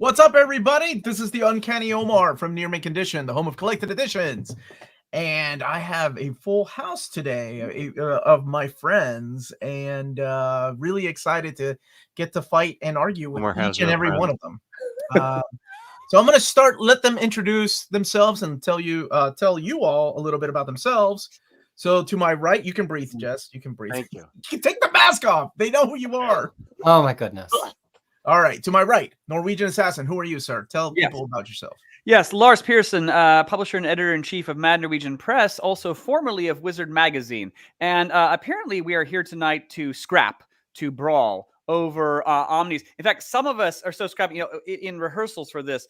What's up, everybody? This is the Uncanny Omar from Near Mint Condition, the home of collected editions. And I have a full house today of my friends, and really excited to get to fight and argue with each and every one of them. So I'm going to start, let them introduce themselves and tell you all a little bit about themselves. So to my right, you can breathe, Jess. You can breathe. Thank you. Take the mask off. They know who you are. Oh, my goodness. All right. To my right, Norwegian Assassin. Who are you, sir? Tell people about yourself. Yes, Lars Pearson, publisher and editor-in-chief of Mad Norwegian Press, also formerly of Wizard Magazine. And apparently we are here tonight to brawl over omnis. In fact, some of us are so scrappy, in rehearsals for this,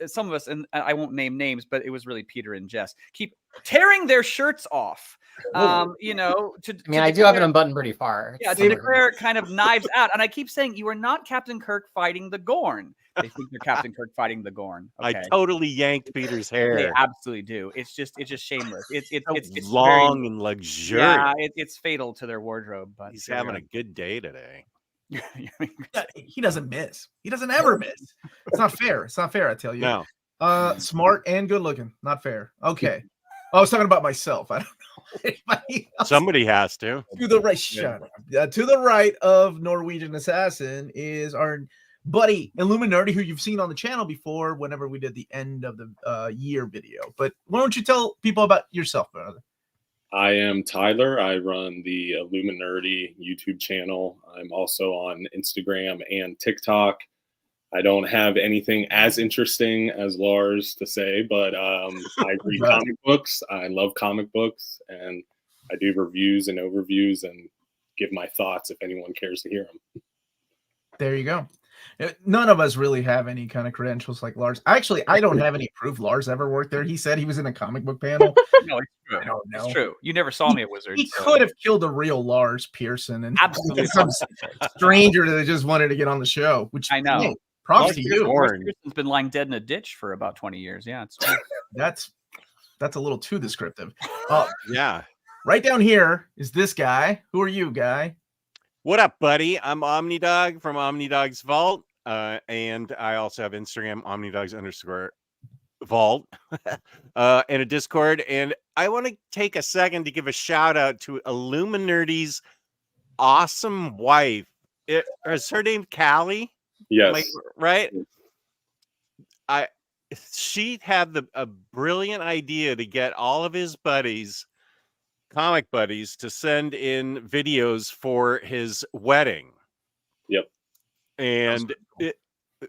some of us, and I won't name names, but it was really Peter and Jess, keep tearing their shirts off. I do have it unbuttoned pretty far. Yeah, to declare kind of knives out. And I keep saying, you are not Captain Kirk fighting the Gorn. They think you're Captain Kirk fighting the Gorn. Okay. I totally yanked Peter's hair. They absolutely do. It's just shameless. It's long and luxurious. Yeah, it's fatal to their wardrobe. But he's having a good day today. He doesn't miss. He doesn't ever miss. It's not fair. It's not fair, I tell you. No. Smart and good looking. Not fair. Okay. I was talking about myself. I don't know anybody else. Somebody has to. To the right, to the right of Norwegian Assassin is our buddy Illuminati, who you've seen on the channel before whenever we did the end of the year video. But why don't you tell people about yourself, brother? I am Tyler. I run the Illuminati YouTube channel. I'm also on Instagram and TikTok. I don't have anything as interesting as Lars to say, but I read comic books. I love comic books, and I do reviews and overviews and give my thoughts if anyone cares to hear them. There you go. None of us really have any kind of credentials like Lars. Actually, I don't have any proof Lars ever worked there. He said he was in a comic book panel. No, it's true. I don't know. It's true. You never saw me at Wizard. He could have killed a real Lars Pearson and absolutely some stranger that just wanted to get on the show, which I know. Hey, props to you. Lars Pearson's been lying dead in a ditch for about 20 years. Yeah, it's true. That's a little too descriptive. Yeah. Right down here is this guy. Who are you, guy? What up, buddy? I'm OmniDog from OmniDog's Vault. And I also have Instagram, OmniDogs_Vault, and a Discord. And I want to take a second to give a shout out to Illuminati's awesome wife. Is her name Callie? Yes. Right? She had a brilliant idea to get all of his buddies, comic buddies, to send in videos for his wedding. Yep. And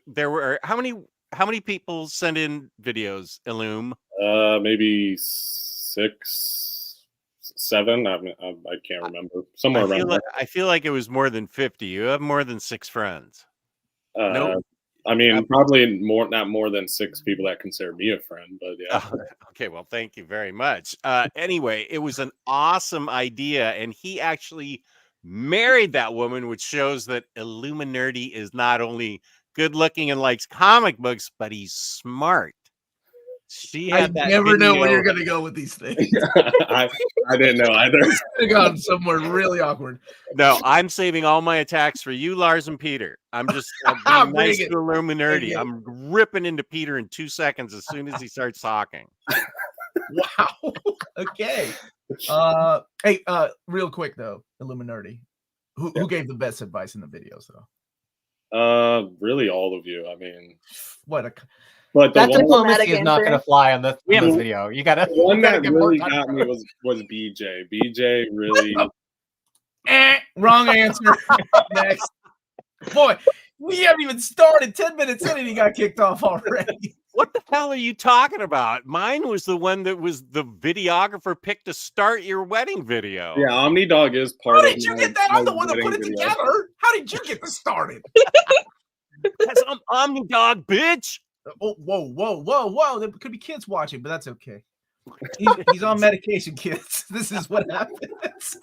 there were how many people sent in videos, Illum? Maybe 6, 7. I can't remember. Somewhere around there. I feel like it was more than 50. You have more than 6 friends. Nope. I mean, probably not more than 6 people that consider me a friend, but yeah. Okay, well, thank you very much. Anyway, it was an awesome idea, and he actually married that woman, which shows that Illuminati is not only good looking and likes comic books, but he's smart. I never know where you're going to go with these things. I didn't know either. It's gone somewhere really awkward. No, I'm saving all my attacks for you, Lars, and Peter. I'm being nice to Illuminati. I'm ripping into Peter in 2 seconds as soon as he starts talking. Wow. Okay. Hey, real quick though, Illuminati, who gave the best advice in the videos though? Really all of you. I mean, but that diplomacy is not going to fly on this video. You got to. The one that really got me was BJ. BJ really. Wrong answer. Next. Boy, we haven't even started 10 minutes in and he got kicked off already. What the hell are you talking about? Mine was the one that was the videographer picked to start your wedding video. Yeah, OmniDog is part of it. How did you get that? I'm the one that put it together. How did you get this started? That's OmniDog, bitch. Oh, whoa. There could be kids watching, but that's okay. He's on medication, kids. This is what happens.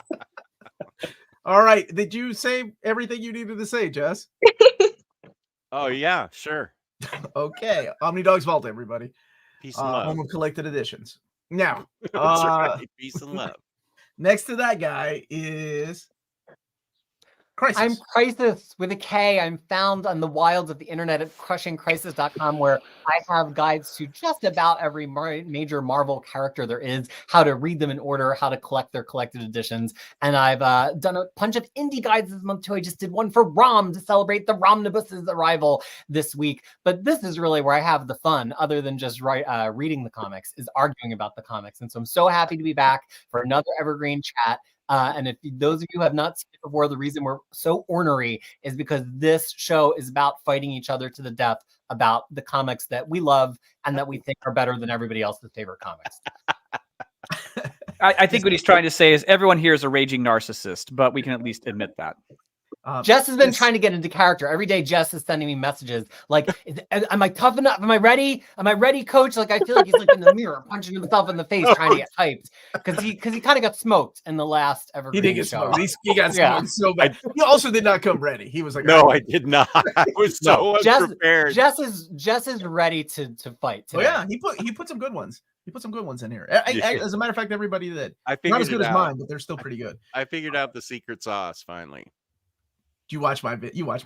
All right. Did you say everything you needed to say, Jess? Oh, yeah, sure. Okay. OmniDog's Vault, everybody. Peace and love. Home of collected editions. Now, right. Peace and love. Next to that guy is Crisis. I'm Crisis with a K. I'm found on the wilds of the internet at crushingcrisis.com, where I have guides to just about every major Marvel character there is, how to read them in order, how to collect their collected editions. And I've done a bunch of indie guides this month too. I just did one for ROM to celebrate the Omnibus's arrival this week. But this is really where I have the fun, other than just reading the comics, is arguing about the comics. And so I'm so happy to be back for another Evergreen chat. And if those of you who have not seen it before, the reason we're so ornery is because this show is about fighting each other to the death about the comics that we love and that we think are better than everybody else's favorite comics. I think what he's trying to say is everyone here is a raging narcissist, but we can at least admit that. Jess has been trying to get into character. Every day, Jess is sending me messages like, am I tough enough? Am I ready? Am I ready, coach? Like, I feel like he's like in the mirror, punching himself in the face, trying to get hyped. Because he kind of got smoked in the last Evergreen He did get show. smoked. He got smoked so bad. He also did not come ready. He was like, No, I did not. I was so unprepared. Jess is ready to fight today. Oh yeah, he put some good ones. He put some good ones in here. As a matter of fact, everybody that not as good as mine, but they're still pretty good. I figured out the secret sauce finally. You watched my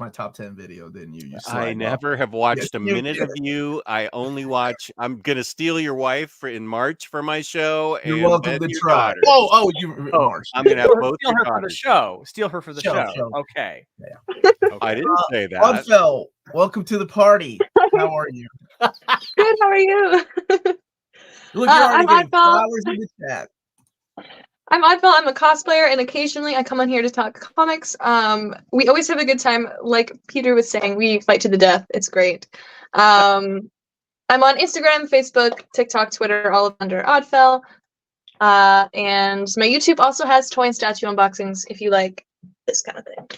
top 10 video, didn't you? I never have watched a minute of you. I only watch. I'm gonna steal your wife in March for my show. You're welcome to try. Daughters. March. I'm gonna have both Steal her for the daughters. show. Steal her for the show. Okay. Yeah. I didn't say that. Unfell, welcome to the party. How are you? Good. How are you? Look, you're already getting Oddball. flowers in the chat. I'm Oddball. I'm a cosplayer, and occasionally I come on here to talk comics. We always have a good time. Like Peter was saying, we fight to the death. It's great. I'm on Instagram, Facebook, TikTok, Twitter, all under Oddfell. And my YouTube also has toy and statue unboxings if you like this kind of thing.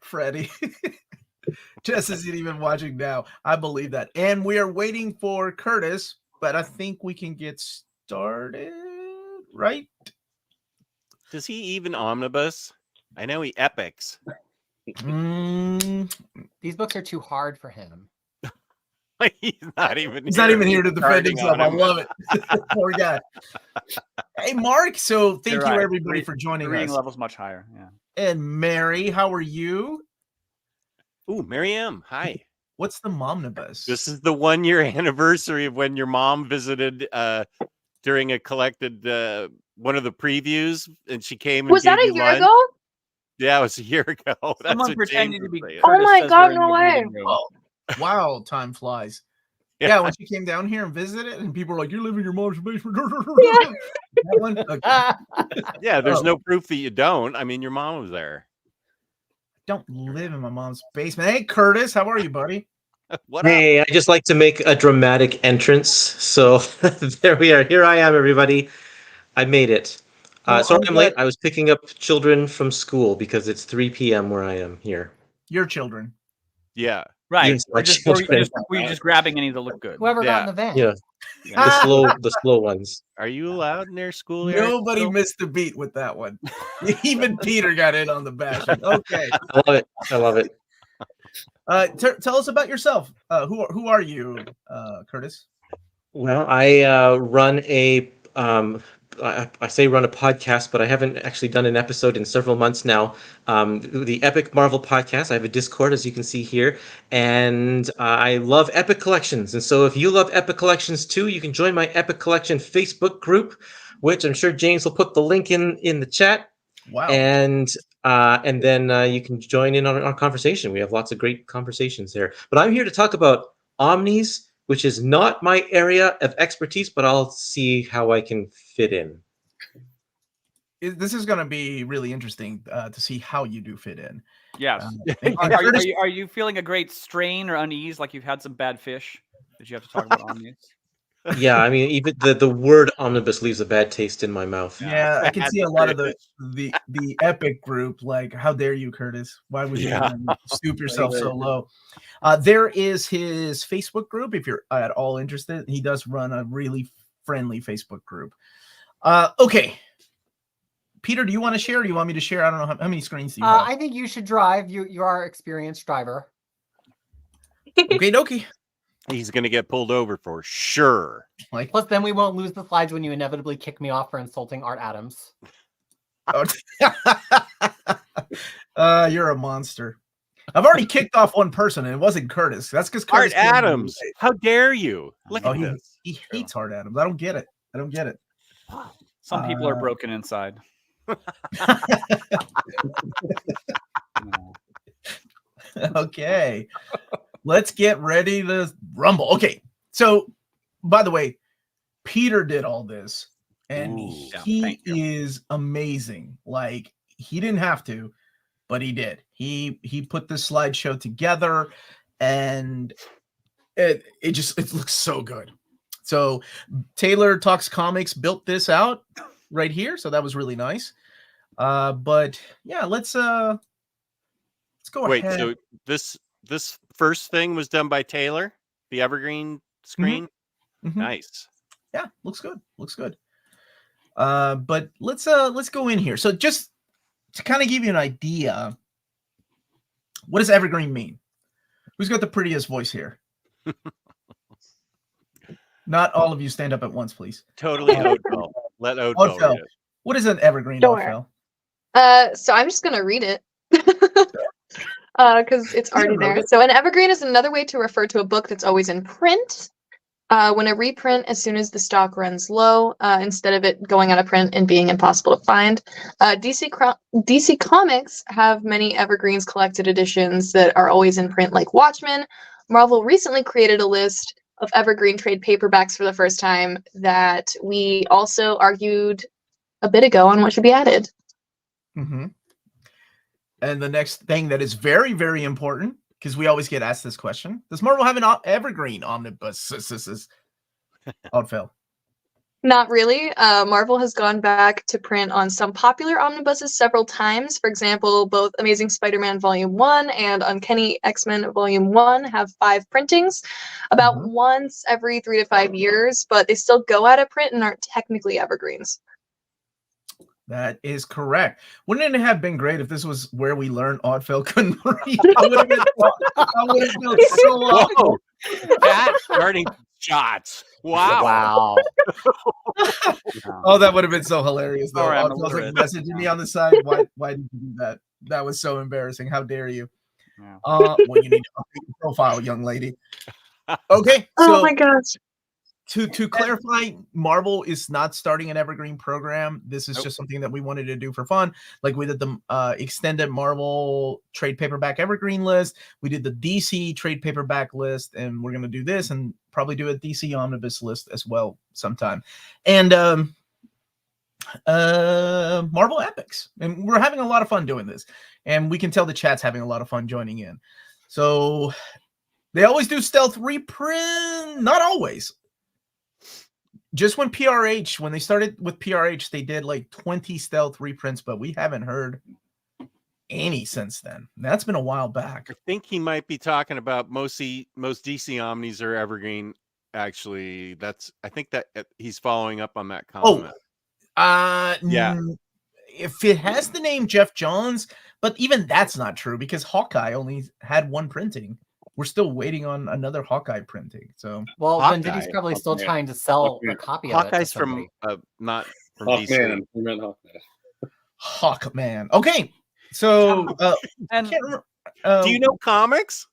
Freddie. Jess isn't even watching now. I believe that. And we are waiting for Curtis, but I think we can get started, right? Does he even omnibus? I know he epics. These books are too hard for him. He's not even here to defend himself. I love it. Poor guy. Hey, Mark. So thank you everybody for joining us. Reading level's much higher. Yeah. And Mary, how are you? Ooh, Mary M. Hi. What's the Momnibus? This is the 1-year anniversary of when your mom visited during a collected one of the previews, and she came. And was that a year ago? Yeah, it was a year ago. Someone pretending to be. Oh my God! No way! Oh, wow, time flies. Yeah, when she came down here and visited, and people were like, "You're living in your mom's basement." Yeah. That one? Okay. Yeah, there's no proof that you don't. I mean, your mom was there. Don't live in my mom's basement. Hey, Curtis, how are you, buddy? Hey, I just like to make a dramatic entrance. So there we are. Here I am, everybody. I made it. Sorry I'm late. I was picking up children from school because it's 3 p.m. where I am here. Your children. Yeah. Right. Yes, Were you just grabbing any that look good? Whoever got in the van. Yeah. The slow ones. Are you allowed in their school? Nobody missed a beat with that one. Even Peter got in on the bashing. Okay. I love it. Tell us about yourself. Who are you, Curtis? Well, I run a I say run a podcast, but I haven't actually done an episode in several months now. The Epic Marvel Podcast. I have a Discord, as you can see here, and I love Epic Collections. And so if you love Epic Collections too, you can join my Epic Collection Facebook group, which I'm sure James will put the link in the chat. Wow. And then you can join in on our conversation. We have lots of great conversations there. But I'm here to talk about omnis, which is not my area of expertise, but I'll see how I can fit in. This is going to be really interesting to see how you do fit in. Yes. Are you feeling a great strain or unease, like you've had some bad fish that you have to talk about omnis? Yeah, I mean, even the word omnibus leaves a bad taste in my mouth. Yeah, I can see a lot of the Epic group, like, how dare you, Curtis? Why would you stoop yourself so low? There is his Facebook group, if you're at all interested. He does run a really friendly Facebook group. Okay. Peter, do you want to share, or do you want me to share? I don't know how many screens do you have? I think you should drive. You are an experienced driver. Okay, dokie. He's going to get pulled over for sure. Plus, then we won't lose the slides when you inevitably kick me off for insulting Art Adams. You're a monster. I've already kicked off one person, and it wasn't Curtis. That's because Art Curtis came in Adams. late. How dare you? Look Oh, at this. he hates Art Adams. I don't get it. I don't get it. Some people are broken inside. Okay. Let's get ready to rumble. Okay. So, by the way, Peter did all this, and he is amazing. Like, he didn't have to, but he did. He put this slideshow together, and it looks so good. So Taylor Talks Comics built this out right here, so that was really nice. But yeah, let's go Wait, ahead. so this first thing was done by Taylor, the Evergreen screen. Mm-hmm. Nice. Yeah, looks good. Looks good. But let's go in here. So just to kind of give you an idea, what does Evergreen mean? Who's got the prettiest voice here? Not all of you stand up at once, please. Totally Oatville. Let Oatville read it. What is an Evergreen, Sure. Oatville? So I'm just gonna read it because it's already there. So an evergreen is another way to refer to a book that's always in print. When a reprint as soon as the stock runs low, instead of it going out of print and being impossible to find. DC Comics have many evergreens collected editions that are always in print, like Watchmen. Marvel recently created a list of evergreen trade paperbacks for the first time that we also argued a bit ago on what should be added. Mm-hmm. And the next thing that is very, very important, because we always get asked this question: does Marvel have an Evergreen Omnibus? Oddfell. Not really. Marvel has gone back to print on some popular omnibuses several times. For example, both Amazing Spider-Man Volume 1 and Uncanny X-Men Volume 1 have 5 printings about once every 3 to 5 years, but they still go out of print and aren't technically evergreens. That is correct. Wouldn't it have been great if this was where we learned Oddfell couldn't read? I would have felt so awful. That's starting shots. Wow. Oh, that would have been so hilarious, though. Sorry, I'm Oddfell's like illiterate. messaging me on the side. Why did you do that? That was so embarrassing. How dare you? Yeah. Well, you need to update your profile, young lady. Okay. Oh my gosh. To clarify, Marvel is not starting an Evergreen program. This is just something that we wanted to do for fun. Like we did the extended Marvel trade paperback Evergreen list. We did the DC trade paperback list, and we're going to do this and probably do a DC Omnibus list as well sometime. And Marvel Epics. And we're having a lot of fun doing this. And we can tell the chat's having a lot of fun joining in. So they always do stealth reprint. Not always. Just when they started with PRH, they did like 20 stealth reprints, but we haven't heard any since then. That's been a while back. I think he might be talking about most DC Omnis are Evergreen. Actually, I think that he's following up on that comment. Yeah. If it has the name Jeff Johns, but even that's not true because Hawkeye only had 1 printing. We're still waiting on another Hawkeye printing. So, well, then Diddy's probably still trying to sell a copy of it. Hawkeye's from not from DC. Hawkman. Okay, so and can't remember, do you know comics?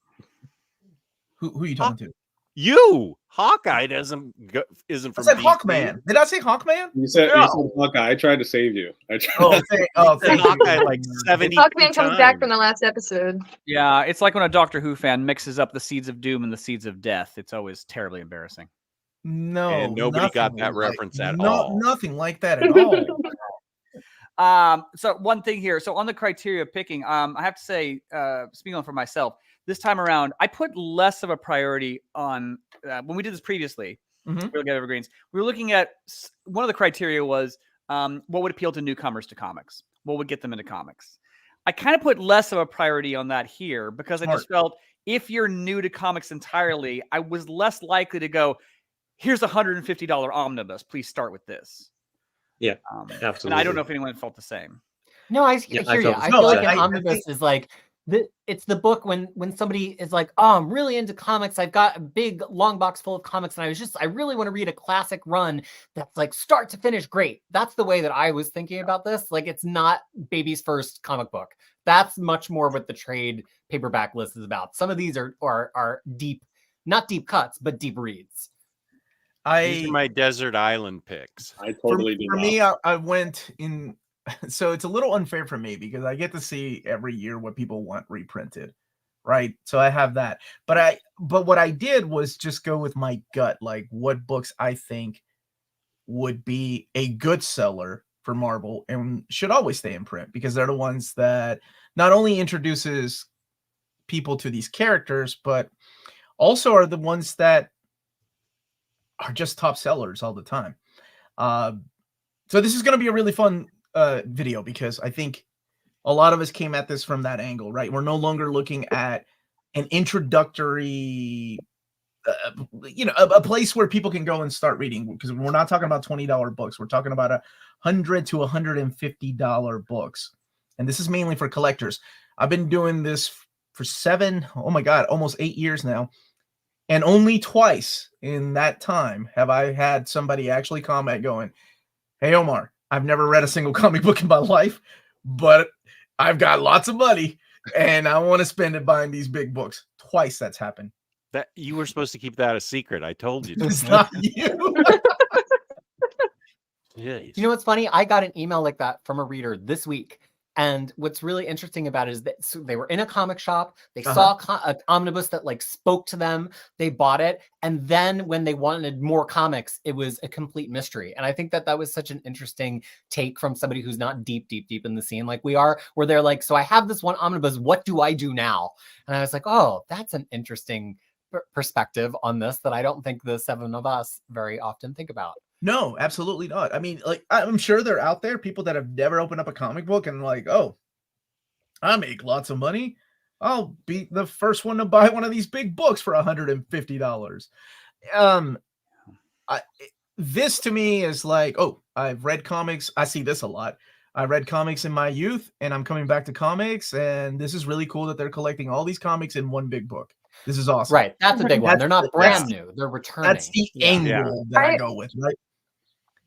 Who are you talking to? You. Hawkeye isn't from I said DC. Hawkman. Did I say Hawkman? You said Hawkeye. I tried to save you. Thank Hawkeye like 70 Hawkman comes back from the last episode. Yeah, it's like when a Doctor Who fan mixes up the seeds of doom and the seeds of death. It's always terribly embarrassing. No, and nobody got that reference at all. Nothing like that at all. So one thing here. So on the criteria of picking, I have to say, speaking for myself, this time around, I put less of a priority on when we did this previously. We look at Evergreens. We were looking at one of the criteria was what would appeal to newcomers to comics? What would get them into comics? I kind of put less of a priority on that here because I just felt if you're new to comics entirely, I was less likely to go, here's a $150 omnibus. Please start with this. Yeah, absolutely. And I don't know if anyone felt the same. No, I hear you. I feel like an omnibus is like It's the book when somebody is like, oh, I'm really into comics. I've got a big long box full of comics, and I really want to read a classic run that's like start to finish great. That's the way that I was thinking about this. Like, it's not baby's first comic book. That's much more what the trade paperback list is about. Some of these are deep, not deep cuts, but deep reads. These are my desert island picks. I totally did for not. me, I went in. So it's a little unfair for me because I get to see every year what people want reprinted, right? So I have that. But what I did was just go with my gut, like what books I think would be a good seller for Marvel and should always stay in print because they're the ones that not only introduces people to these characters, but also are the ones that are just top sellers all the time. So this is going to be a really fun video because I think a lot of us came at this from that angle, right? We're no longer looking at an introductory, a place where people can go and start reading because we're not talking about $20 books. We're talking about $100 to $150 books. And this is mainly for collectors. I've been doing this for almost 8 years now. And only twice in that time have I had somebody actually comment going, hey, Omar, I've never read a single comic book in my life, but I've got lots of money and I want to spend it buying these big books. Twice that's happened. That you were supposed to keep that a secret. I told you. It's not you. Jeez. You know what's funny? I got an email like that from a reader this week. And what's really interesting about it is that they were in a comic shop. They saw an omnibus that like spoke to them. They bought it. And then when they wanted more comics, it was a complete mystery. And I think that was such an interesting take from somebody who's not deep in the scene like we are, where they're like, so I have this one omnibus. What do I do now? And I was like, oh, that's an interesting perspective on this that I don't think the seven of us very often think about. No, absolutely not. I mean, like, I'm sure they're out there, people that have never opened up a comic book and like, oh, I make lots of money. I'll be the first one to buy one of these big books for $150. This to me is like, oh, I've read comics. I see this a lot. I read comics in my youth and I'm coming back to comics. And this is really cool that they're collecting all these comics in one big book. This is awesome. Right. That's a big one. They're not brand new. They're returning. That's the angle that I go with, right?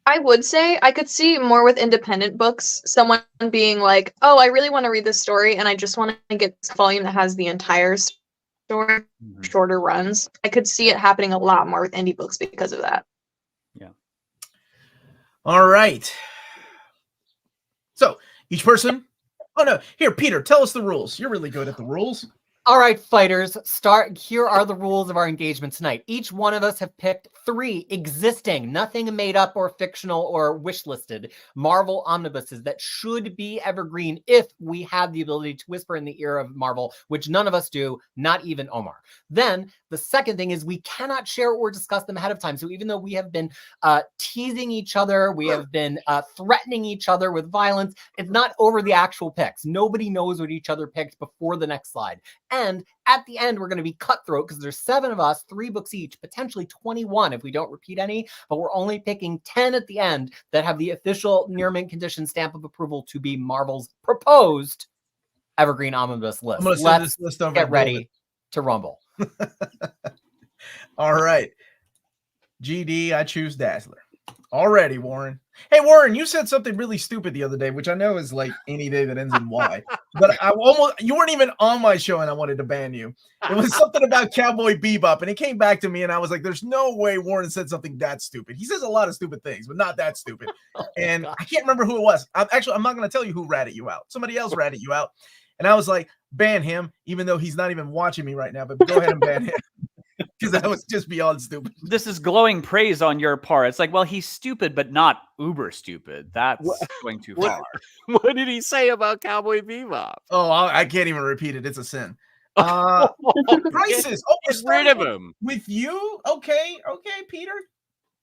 I would say I could see more with independent books, someone being like, oh, I really want to read this story and I just want to get this volume that has the entire story, shorter runs. I could see it happening a lot more with indie books because of that. Yeah. All right. So each person. Oh no, here, Peter, tell us the rules. You're really good at the rules. All right, fighters, here are the rules of our engagement tonight. Each one of us have picked 3 existing, nothing made up or fictional or wish listed Marvel omnibuses that should be evergreen if we have the ability to whisper in the ear of Marvel, which none of us do, not even Omar. Then the second thing is we cannot share or discuss them ahead of time. So even though we have been teasing each other, we have been threatening each other with violence, it's not over the actual picks. Nobody knows what each other picked before the next slide. And at the end, we're going to be cutthroat because there's 7 of us, 3 books each, potentially 21 if we don't repeat any, but we're only picking 10 at the end that have the official near mint condition stamp of approval to be Marvel's proposed Evergreen Omnibus list. I'm going to send this list over. Get ready to rumble. All right. GD, I choose Dazzler. Already, Warren. Hey, Warren, you said something really stupid the other day, which I know is like any day that ends in Y. But you weren't even on my show and I wanted to ban you. It was something about Cowboy Bebop, and it came back to me and I was like, there's no way Warren said something that stupid. He says a lot of stupid things, but not that stupid. And I can't remember who it was. I'm not going to tell you who ratted you out. Somebody else ratted you out. And I was like, ban him, even though he's not even watching me right now, but go ahead and ban him. Because that was just beyond stupid. This is glowing praise on your part. It's like, well, he's stupid, but not uber stupid. That's going too far. What did he say about Cowboy Bebop? Oh, I can't even repeat it. It's a sin. Prices. Oh, Get rid of him. With you? Okay, Peter.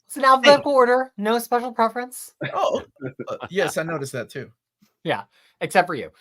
It's an alphabetical order. No special preference. Oh, yes, I noticed that too. Yeah, except for you.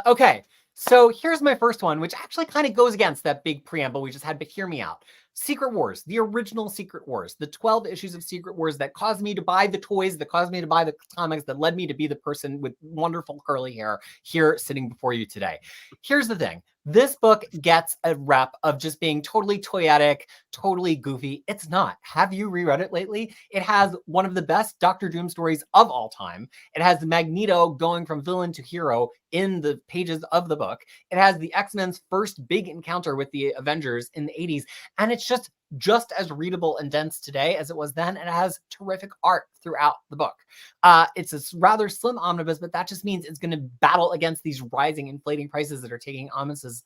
Okay, so here's my first one, which actually kind of goes against that big preamble we just had, but hear me out. Secret Wars, the original Secret Wars, the 12 issues of Secret Wars that caused me to buy the toys, that caused me to buy the comics, that led me to be the person with wonderful curly hair here sitting before you today. Here's the thing. This book gets a rep of just being totally toyetic, totally goofy. It's not. Have you reread it lately? It has one of the best Doctor Doom stories of all time. It has Magneto going from villain to hero in the pages of the book. It has the X-Men's first big encounter with the Avengers in the 80s. And it's just as readable and dense today as it was then. And it has terrific art throughout the book. It's a rather slim omnibus, but that just means it's going to battle against these rising, inflating prices that are taking omnibuses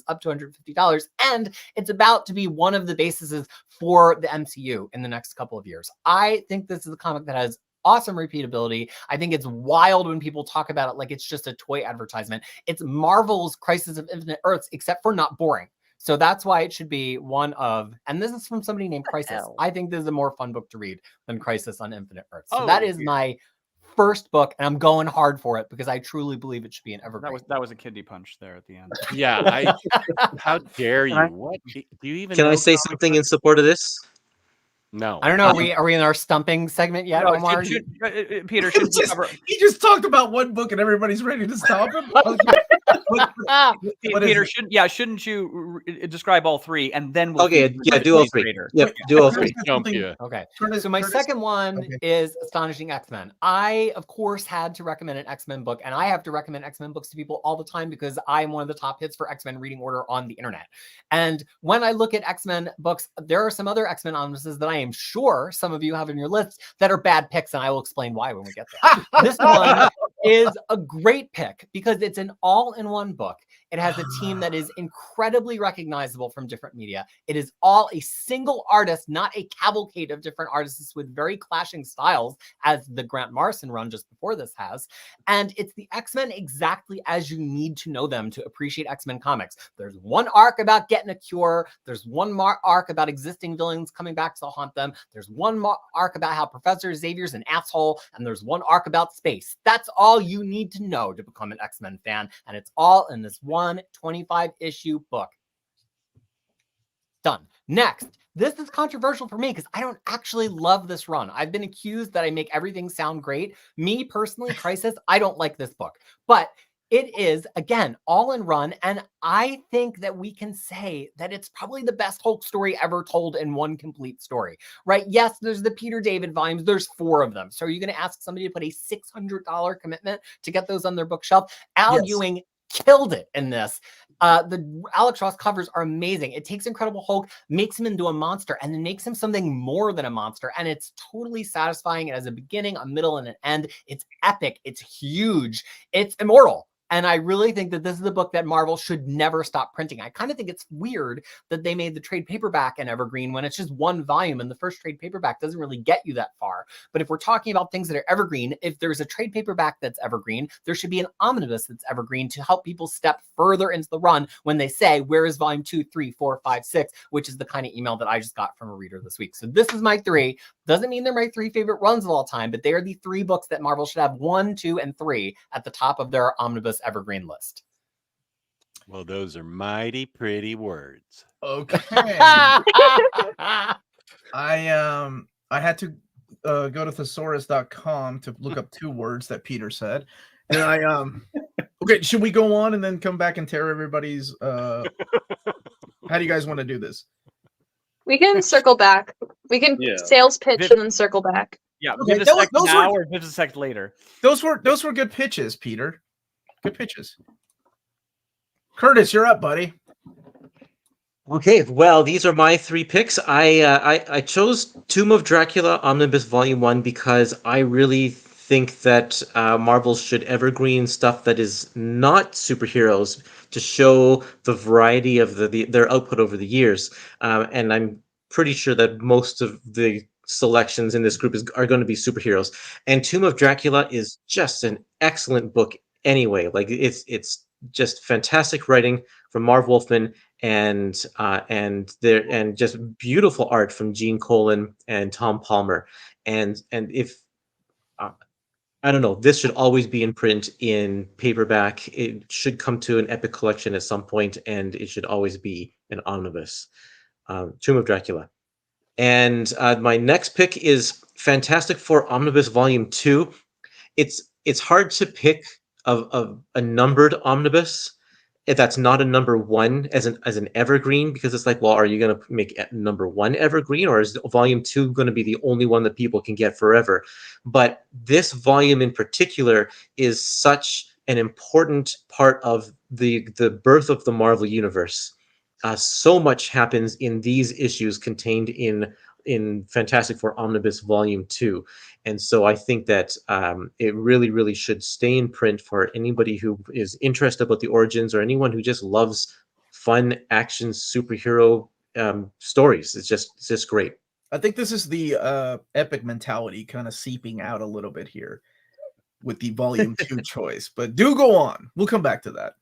up to $150. And it's about to be one of the bases for the MCU in the next couple of years. I think this is a comic that has awesome repeatability. I think it's wild when people talk about it like it's just a toy advertisement. It's Marvel's Crisis of Infinite Earths, except for not boring. So that's why it should be one of, and this is from somebody named Crisis. I think this is a more fun book to read than Crisis on Infinite Earths. So that is my first book, and I'm going hard for it because I truly believe it should be an evergreen. That was a kidney punch there at the end. Yeah, how dare you? What do you even? Can I say something in support of this? No, I don't know. Are we in our stumping segment yet, Omar? Peter, he just talked about one book and everybody's ready to stop him. Peter, shouldn't you describe all three and then we'll do all three. Yep, do all three. Okay. So my second one is Astonishing X-Men. I, of course, had to recommend an X-Men book, and I have to recommend X-Men books to people all the time because I'm one of the top hits for X-Men reading order on the internet. And when I look at X-Men books, there are some other X-Men omnibuses that I am sure some of you have in your list that are bad picks, and I will explain why when we get there. This one is a great pick because it's an all-in-one book. It has a team that is incredibly recognizable from different media. It is all a single artist, not a cavalcade of different artists with very clashing styles, as the Grant Morrison run just before this has. And it's the X-Men exactly as you need to know them to appreciate X-Men comics. There's one arc about getting a cure. There's one arc about existing villains coming back to haunt them. There's one arc about how Professor Xavier's an asshole. And there's one arc about space. That's all you need to know to become an X-Men fan. And it's all in this one 25-issue book. Done. Next, this is controversial for me because I don't actually love this run. I've been accused that I make everything sound great. Me personally, Crisis, I don't like this book. But it is, again, all in run, and I think that we can say that it's probably the best Hulk story ever told in one complete story, right? Yes, there's the Peter David volumes. There's 4 of them. So are you going to ask somebody to put a $600 commitment to get those on their bookshelf? Al Ewing killed it in this. The Alex Ross covers are amazing. It takes Incredible Hulk, makes him into a monster, and then makes him something more than a monster. And it's totally satisfying. It has a beginning, a middle, and an end. It's epic. It's huge. It's immortal. And I really think that this is a book that Marvel should never stop printing. I kind of think it's weird that they made the trade paperback an evergreen when it's just one volume, and the first trade paperback doesn't really get you that far. But if we're talking about things that are evergreen, if there's a trade paperback that's evergreen, there should be an omnibus that's evergreen to help people step further into the run when they say, where is volume 2, 3, 4, 5, 6, which is the kind of email that I just got from a reader this week. So this is my 3. Doesn't mean they're my 3 favorite runs of all time, but they are the 3 books that Marvel should have 1, 2, and 3 at the top of their omnibus evergreen list. Well, those are mighty pretty words. Okay. I had to go to thesaurus.com to look up 2 words that Peter said. And okay, should we go on and then come back and tear everybody's how do you guys want to do this? We can circle back. We can sales pitch and then circle back. Yeah, okay, those now or 50 seconds later. Those were good pitches, Peter. Good pitches. Curtis, you're up, buddy. Okay, well, these are my 3 picks. I chose Tomb of Dracula Omnibus Volume 1 because I really think that Marvel should evergreen stuff that is not superheroes to show the variety of their output over the years. And I'm pretty sure that most of the selections in this group are going to be superheroes. And Tomb of Dracula is just an excellent book anyway. Like it's just fantastic writing from Marv Wolfman and just beautiful art from Gene Colan and Tom Palmer. And if I don't know, this should always be in print in paperback. It should come to an Epic collection at some point, and it should always be an omnibus. Tomb of Dracula. And my next pick is Fantastic Four Omnibus Volume 2. It's hard to pick of a numbered omnibus, if that's not a number one as an evergreen, because it's like, well, are you going to make number one evergreen, or is volume 2 going to be the only one that people can get forever? But this volume in particular is such an important part of the birth of the Marvel universe. So much happens in these issues contained in Fantastic Four Omnibus Volume 2. And so I think that it really, really should stay in print for anybody who is interested about the origins, or anyone who just loves fun action superhero stories. It's just great. I think this is the epic mentality kind of seeping out a little bit here with the volume 2 choice, but do go on. We'll come back to that.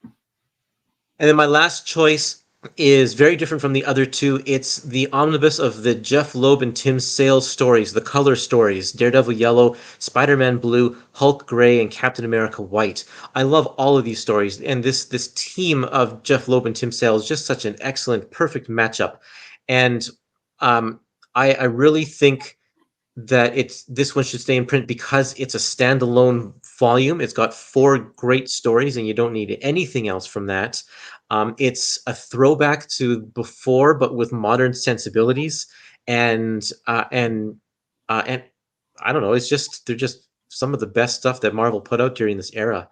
And then my last choice is very different from the other two. It's the omnibus of the Jeff Loeb and Tim Sale stories, the color stories: Daredevil Yellow, Spider-Man Blue, Hulk Gray, and Captain America White. I love all of these stories, and this team of Jeff Loeb and Tim Sale is just such an excellent, perfect matchup. And I really think that this one should stay in print because it's a standalone volume. It's got 4 great stories, and you don't need anything else from that. It's a throwback to before, but with modern sensibilities, and I don't know. They're just some of the best stuff that Marvel put out during this era.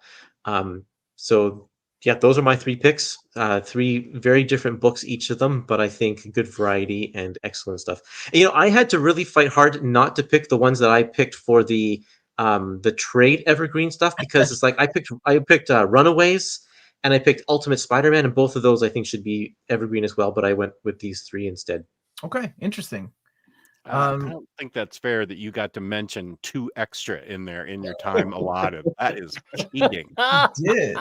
So yeah, those are my 3 picks. 3 very different books, each of them, but I think good variety and excellent stuff. And, I had to really fight hard not to pick the ones that I picked for the trade evergreen stuff, because it's like I picked Runaways, and I picked Ultimate Spider-Man, and both of those I think should be evergreen as well, but I went with these 3 instead. Okay, interesting. I don't think that's fair that you got to mention 2 extra in there in your time allotted. That is cheating. Did.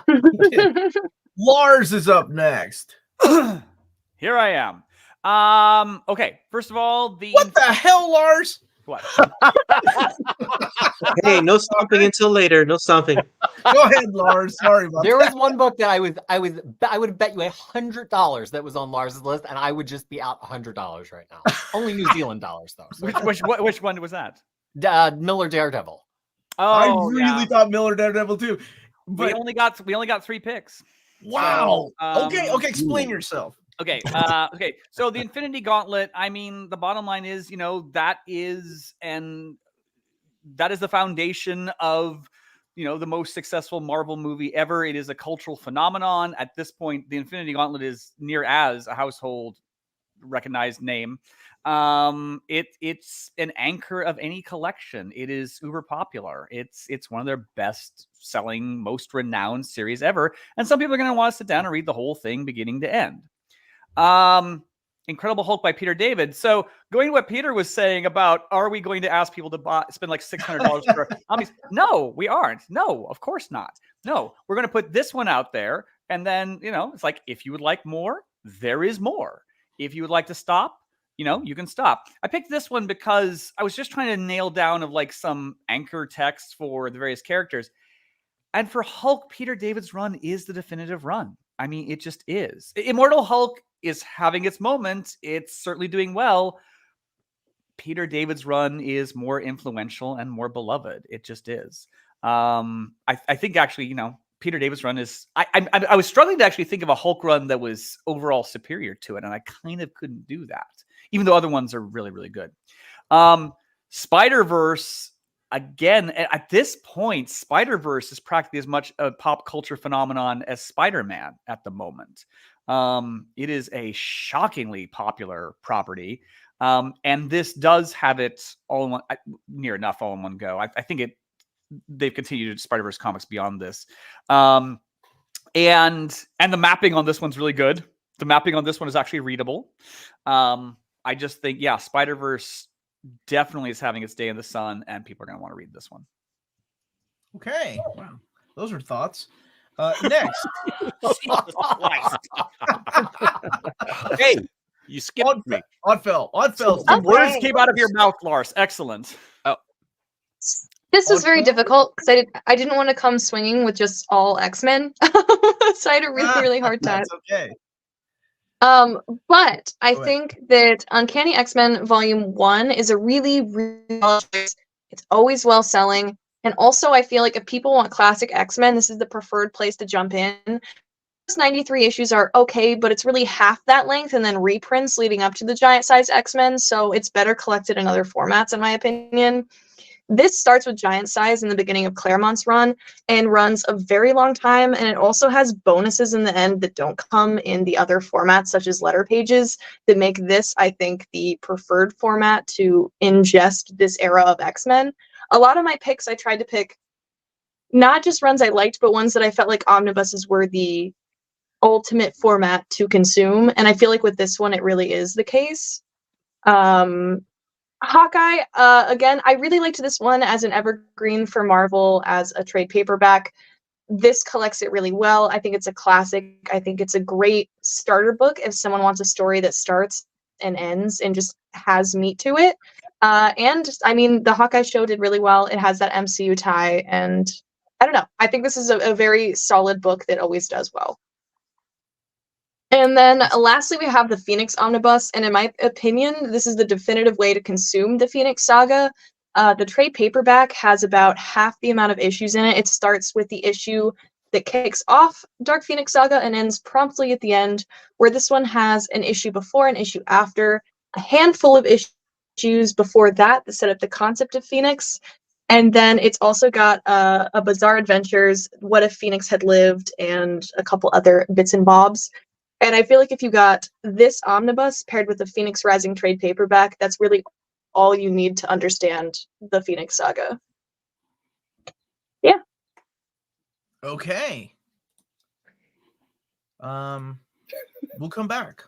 Lars is up next. Here I am. Okay, first of all, What the hell, Lars? What? Hey, no stomping until later. No stomping. Go ahead, Lars. Sorry about There that. was one book that I would bet you $100 that was on Lars's list, and I would just be out $100 right now. Only New Zealand dollars though. So. Which one was that? Miller Daredevil. Oh, I really thought Miller Daredevil too. But we only got 3 picks. wow. So, okay, explain yourself. Okay. Okay. So the Infinity Gauntlet, I mean, the bottom line is, that is the foundation of, the most successful Marvel movie ever. It is a cultural phenomenon. At this point, the Infinity Gauntlet is near as a household recognized name. It's an anchor of any collection. It is uber popular. It's one of their best selling, most renowned series ever. And some people are going to want to sit down and read the whole thing beginning to end. Incredible Hulk by Peter David. So going to what Peter was saying about, are we going to ask people to spend like $600 for omnis? No, we aren't. No, of course not. No, we're going to put this one out there. And then, it's like, if you would like more, there is more. If you would like to stop, you can stop. I picked this one because I was just trying to nail down of like some anchor text for the various characters. And for Hulk, Peter David's run is the definitive run. I mean, it just is. Immortal Hulk is having its moment. It's certainly doing well. Peter David's run is more influential and more beloved. It just is. I think actually, Peter David's run is. I was struggling to actually think of a Hulk run that was overall superior to it, and I kind of couldn't do that, even though other ones are really, really good. Spider-Verse. Again, at this point, Spider-Verse is practically as much a pop culture phenomenon as Spider-Man at the moment. It is a shockingly popular property. And this does have it all in one, near enough all in one go. I think they've continued Spider-Verse comics beyond this. And the mapping on this one's really good. The mapping on this one is actually readable. I just think, Spider-Verse definitely is having its day in the sun, and people are going to want to read this one. Okay. Wow. Those are thoughts. Next. Hey, you skipped me. Oddfell. Okay. Words came out of your mouth, Lars. Excellent. Oh. This was very difficult because I didn't want to come swinging with just all X-Men. So I had a really hard time. That's okay. But I think that Uncanny X-Men Volume 1 is a really, really it's always well selling. And also I feel like if people want classic X-Men, this is the preferred place to jump in. 93 issues are okay, but it's really half that length and then reprints leading up to the giant size X-Men, so it's better collected in other formats, in my opinion. This starts with giant size in the beginning of Claremont's run and runs a very long time, and it also has bonuses in the end that don't come in the other formats, such as letter pages, that make this, I think, the preferred format to ingest this era of X-Men. A lot of my picks, I tried to pick not just runs I liked, but ones that I felt like omnibuses were the ultimate format to consume, and I feel like with this one, it really is the case. Hawkeye, again, I really liked this one as an evergreen for Marvel as a trade paperback. This collects it really well. I think it's a classic. I think it's a great starter book if someone wants a story that starts and ends and just has meat to it. And I mean, the Hawkeye show did really well. It has that MCU tie, and I don't know. I think this is a very solid book that always does well. And then lastly, we have the Phoenix Omnibus, and in my opinion, this is the definitive way to consume the Phoenix Saga. The trade paperback has about half the amount of issues in it. It starts with the issue that kicks off Dark Phoenix Saga and ends promptly at the end, where this one has an issue before, an issue after, a handful of issues before that set up the concept of Phoenix. And then it's also got a Bizarre Adventures, What If Phoenix Had Lived, and a couple other bits and bobs. And I feel like if you got this omnibus paired with the Phoenix Rising trade paperback, that's really all you need to understand the Phoenix Saga. Yeah. Okay. We'll come back.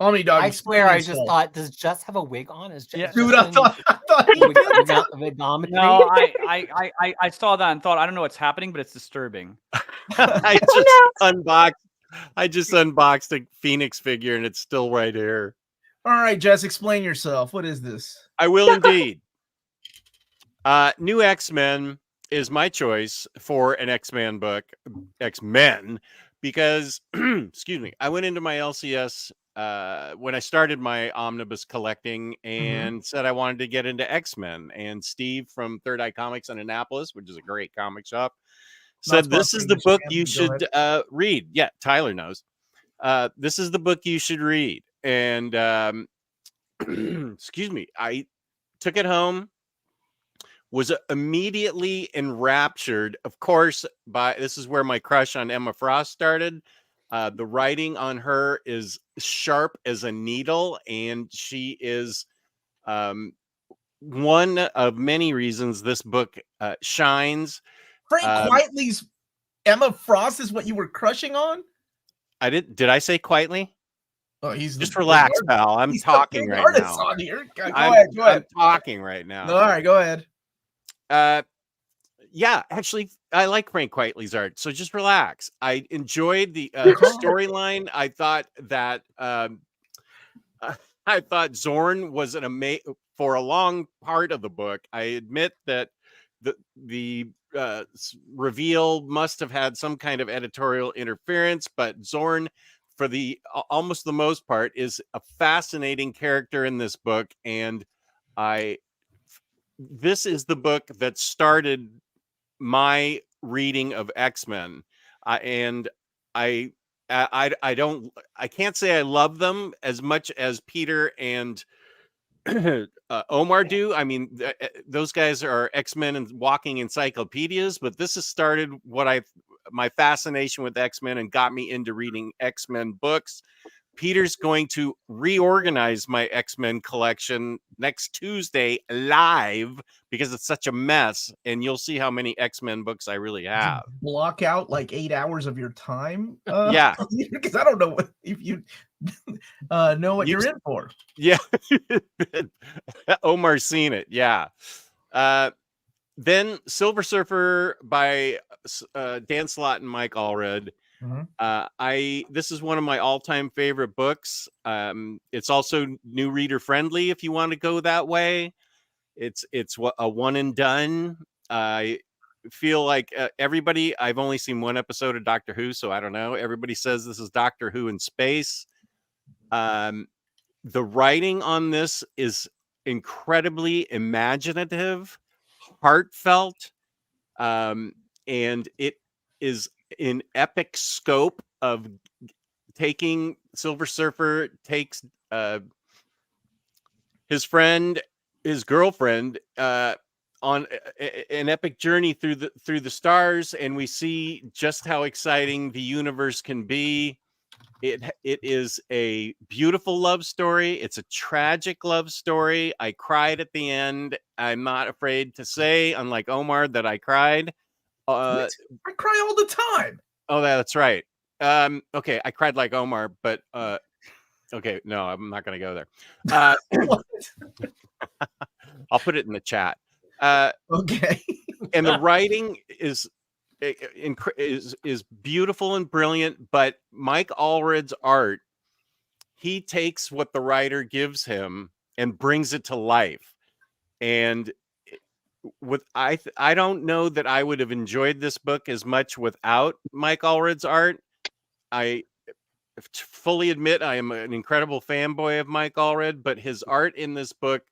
Omni Dog. I swear, I just thought, does Jess have a wig on? Is Jess? Yeah. Dude, I thought he did. Wigometry? No, I saw that and thought, I don't know what's happening, but it's disturbing. I just unboxed a Phoenix figure and it's still right here. All right, Jess, explain yourself. What is this? I will indeed. New X-Men is my choice for an X-Men book, X-Men, because, excuse me, I went into my LCS when I started my omnibus collecting and said I wanted to get into X-Men. And Steve from Third Eye Comics in Annapolis, which is a great comic shop, said this is the book you should read. Yeah, Tyler knows. This is the book you should read. And excuse me, I took it home, was immediately enraptured, of course, by this is where my crush on Emma Frost started. The writing on her is sharp as a needle, and she is one of many reasons this book shines. Frank Quitely's Emma Frost is what you were crushing on? Did I say quietly? Oh, he's just relax, pal. I'm talking right now. On here. Go ahead. I'm talking right now. All right, go ahead. Yeah, actually, I like Frank Quitely's art, so just relax. I enjoyed the storyline. I thought that Zorn was for a long part of the book. I admit that the reveal must have had some kind of editorial interference, but Zorn, for the almost the most part, is a fascinating character in this book, and this is the book that started my reading of X-Men, and I can't say I love them as much as Peter and Omar do. I mean, those guys are X-Men and walking encyclopedias, but this has started my fascination with X-Men and got me into reading X-Men books. Peter's going to reorganize my X-Men collection next Tuesday live because it's such a mess, and you'll see how many X-Men books I really have. Block out like 8 hours of your time? Yeah. Because I don't know if you know what you're in for. Yeah. Omar's seen it. Yeah. Then Silver Surfer by Dan Slott and Mike Allred. This is one of my all-time favorite books. It's also new reader friendly if you want to go that way. It's a one and done. I feel like everybody, I've only seen one episode of Doctor Who, so I don't know. Everybody says this is Doctor Who in space. The writing on this is incredibly imaginative, heartfelt. and it is in epic scope of taking Silver Surfer takes his girlfriend on an epic journey through the stars, and we see just how exciting the universe can be. It is a beautiful love story. It's a tragic love story. I cried at the end. I'm not afraid to say, unlike Omar, that I cried. I cry all the time. Oh, that's right. Okay, I cried like Omar, but okay, no, I'm not going to go there. I'll put it in the chat. Okay. And the writing is beautiful and brilliant, but Mike Allred's art, he takes what the writer gives him and brings it to life. And I don't know that I would have enjoyed this book as much without Mike Allred's art. I fully admit I am an incredible fanboy of Mike Allred, but his art in this book,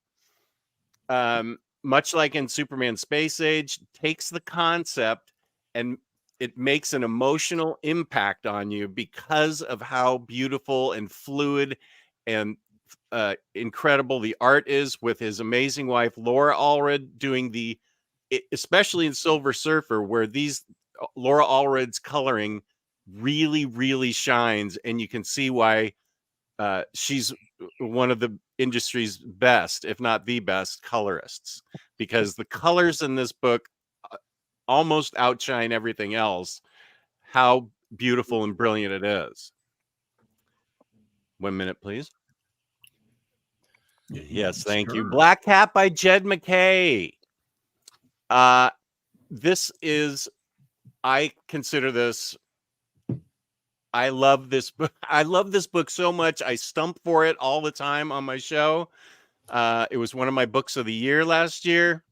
much like in Superman Space Age, takes the concept and it makes an emotional impact on you because of how beautiful and fluid and incredible the art is, with his amazing wife Laura Allred doing especially in Silver Surfer, where Laura Allred's coloring really, really shines, and you can see why she's one of the industry's best, if not the best, colorists, because the colors in this book almost outshine everything else. How beautiful and brilliant it is. 1 minute, please. Yes, thank you. Black Cat by Jed MacKay. This is, I consider this, I love this book. I love this book so much. I stump for it all the time on my show. It was one of my books of the year last year.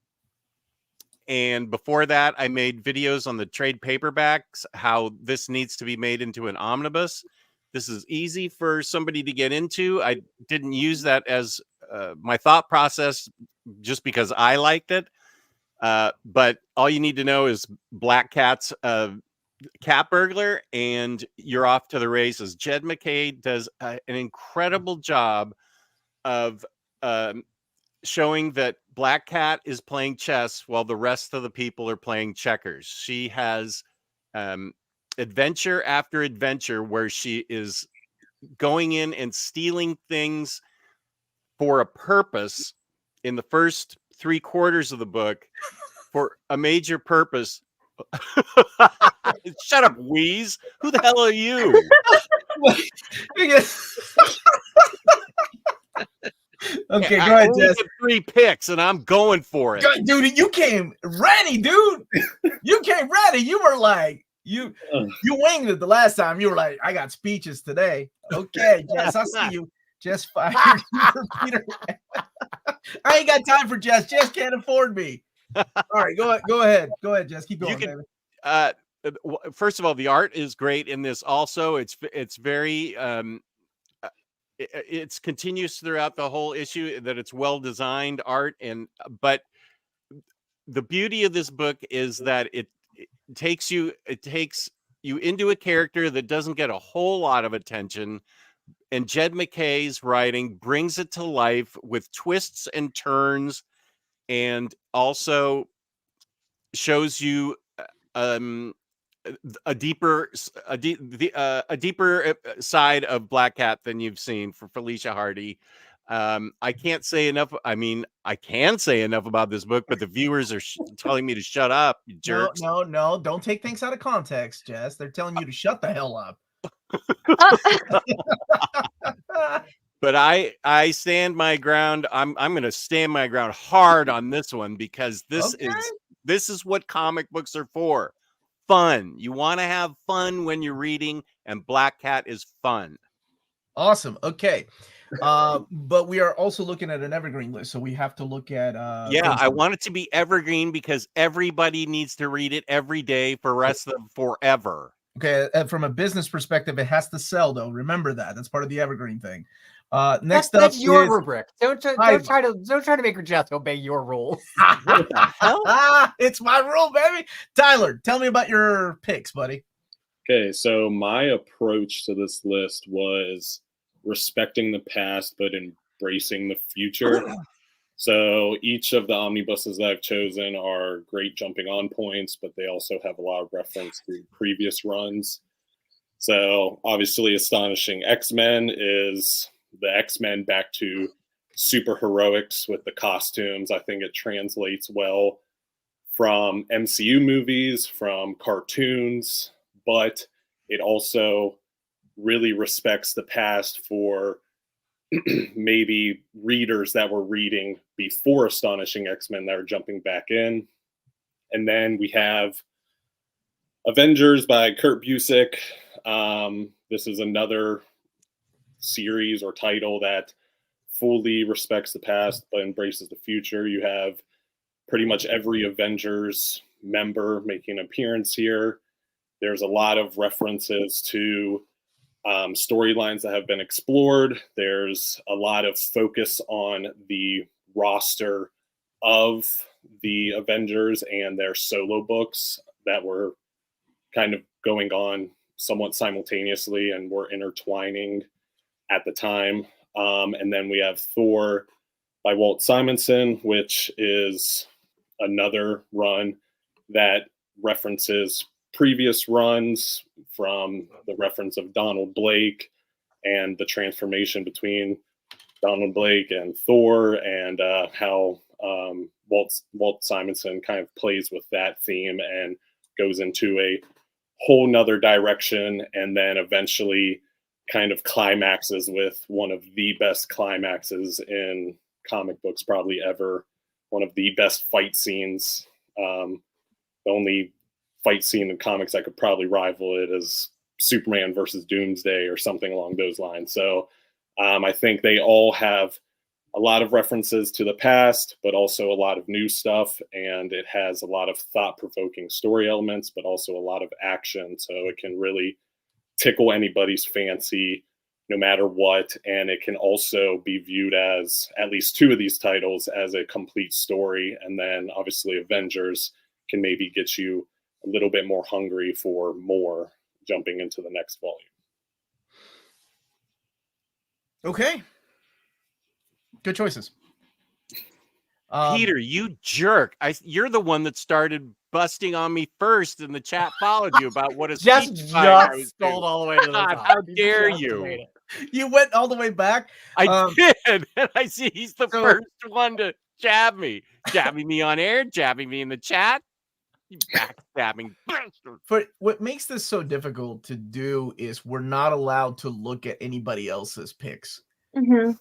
And before that, I made videos on the trade paperbacks, how this needs to be made into an omnibus. This is easy for somebody to get into. I didn't use that as my thought process just because I liked it. But all you need to know is Black Cat's cat burglar, and you're off to the races. Jed MacKay does an incredible job of showing that Black Cat is playing chess while the rest of the people are playing checkers. She has adventure after adventure where she is going in and stealing things for a purpose in the first 3/4 of the book, for a major purpose. Shut up, Wheeze. Who the hell are you? Okay, go ahead, Jess. 3 picks, and I'm going for it. God, dude, you came ready, dude. You came ready. You were like, you winged it the last time. You were like, I got speeches today. Okay, Jess, I see you. Jess fired for Peter. I ain't got time for Jess. Jess can't afford me. All right, go ahead, Jess. Keep going, baby. First of all, the art is great in this. Also, it's very it's continuous throughout the whole issue, that it's well designed art, but the beauty of this book is that it takes you into a character that doesn't get a whole lot of attention, and Jed MacKay's writing brings it to life with twists and turns, and also shows you a deeper side of Black Cat than you've seen for Felicia Hardy. I can't say enough. I mean, I can say enough about this book, but the viewers are telling me to shut up, you jerks. No, don't take things out of context, Jess. They're telling you to shut the hell up. But I stand my ground. I'm going to stand my ground hard on this one, because this is what comic books are for. Fun. You want to have fun when you're reading, and Black Cat is fun. Awesome. Okay. But we are also looking at an evergreen list, so we have to look at I want it to be evergreen because everybody needs to read it every day for the rest of forever. Okay, from a business perspective, it has to sell, though. Remember that. That's part of the evergreen thing. Next That's up your is rubric. Don't try to make your Jess obey your rules. What the hell? it's my rule, baby. Tyler, tell me about your picks, buddy. Okay, so my approach to this list was respecting the past but embracing the future. So each of the omnibuses that I've chosen are great jumping on points, but they also have a lot of reference to previous runs. So obviously, Astonishing X-Men is the X-Men back to super heroics with the costumes. I think it translates well from MCU movies, from cartoons, but it also really respects the past for maybe readers that were reading before Astonishing X-Men that are jumping back in. And then we have Avengers by Kurt Busiek. This is another series or title that fully respects the past but embraces the future. You have pretty much every Avengers member making an appearance here. There's a lot of references to storylines that have been explored. There's a lot of focus on the roster of the Avengers and their solo books that were kind of going on somewhat simultaneously and were intertwining at the time. And then we have Thor by Walt Simonson, which is another run that references previous runs, from the reference of Donald Blake and the transformation between Donald Blake and Thor, and how Walt Simonson kind of plays with that theme and goes into a whole nother direction, and then eventually kind of climaxes with one of the best climaxes in comic books probably ever. One of the best fight scenes. The only fight scene in comics that could probably rival it is Superman versus Doomsday or something along those lines. So I think they all have a lot of references to the past, but also a lot of new stuff. And it has a lot of thought-provoking story elements, but also a lot of action. So it can really tickle anybody's fancy no matter what. And it can also be viewed as, at least two of these titles, as a complete story. And then obviously Avengers can maybe get you a little bit more hungry for more jumping into the next volume. Okay. Good choices. Peter, you jerk. You're the one that started busting on me first, and the chat followed you about what a Jess speech I was just scrolled doing. all the way to the God, top. how He dare just you. made it. You went all the way back. I did. And I see he's the So- first one to jab me. Jabbing me on air, jabbing me in the chat. You backstabbing bastard. But what makes this so difficult to do is we're not allowed to look at anybody else's picks. Mhm.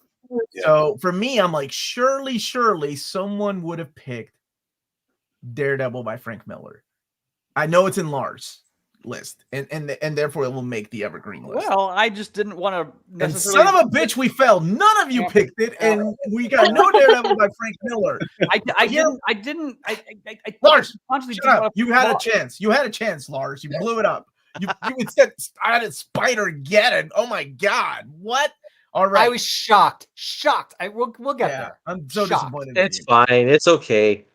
So for me, I'm like, surely someone would have picked Daredevil by Frank Miller. I know it's in Lars' list, and therefore it will make the Evergreen list. Well, I just didn't want to And necessarily. son of a bitch, we fell. None of you Yeah. picked it, and we got no Daredevil by Frank Miller. I Here- didn't. I Lars, consciously shut didn't up. wanna You had a put- chance. You had a chance, Lars. You blew it up. You said I had Spider-Geddon. Oh my God. What? All right. I was shocked. We'll get there. I'm so Shocked. disappointed in It's you. fine. It's okay.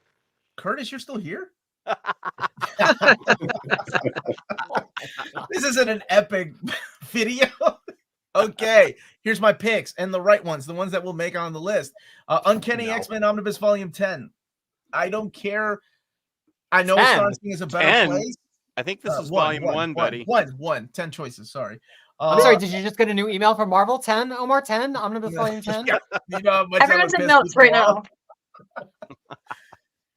Curtis, you're still here? This isn't an epic video. Okay, here's my picks, and the right ones, the ones that will make on the list. Uncanny X-Men Omnibus Volume 10. I don't care. I know 10. Astonishing is a better 10. place. I think this is volume one, buddy. 10 choices, sorry. I'm sorry, did you just get a new email from Marvel? 10? Omar 10? Omnibus Volume 10? Yeah, you know how much that Everyone's would in piss notes right people now. off?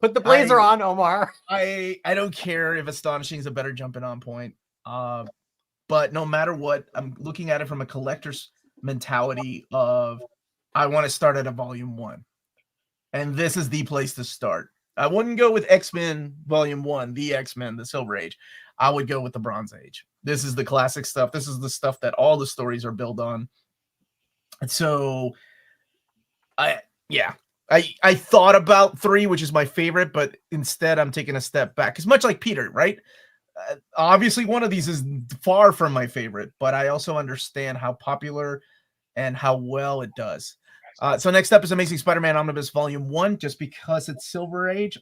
Put the blazer on, Omar. I don't care if Astonishing is a better jumping on point. But no matter what, I'm looking at it from a collector's mentality of I want to start at a volume 1. And this is the place to start. I wouldn't go with X-Men Volume 1, the X-Men, the Silver Age. I would go with the Bronze Age. This is the classic stuff. This is the stuff that all the stories are built on. And so I thought about 3, which is my favorite, but instead I'm taking a step back. It's much like Peter, right? Obviously, one of these is far from my favorite, but I also understand how popular and how well it does. So next up is Amazing Spider-Man Omnibus Volume 1. Just because it's Silver Age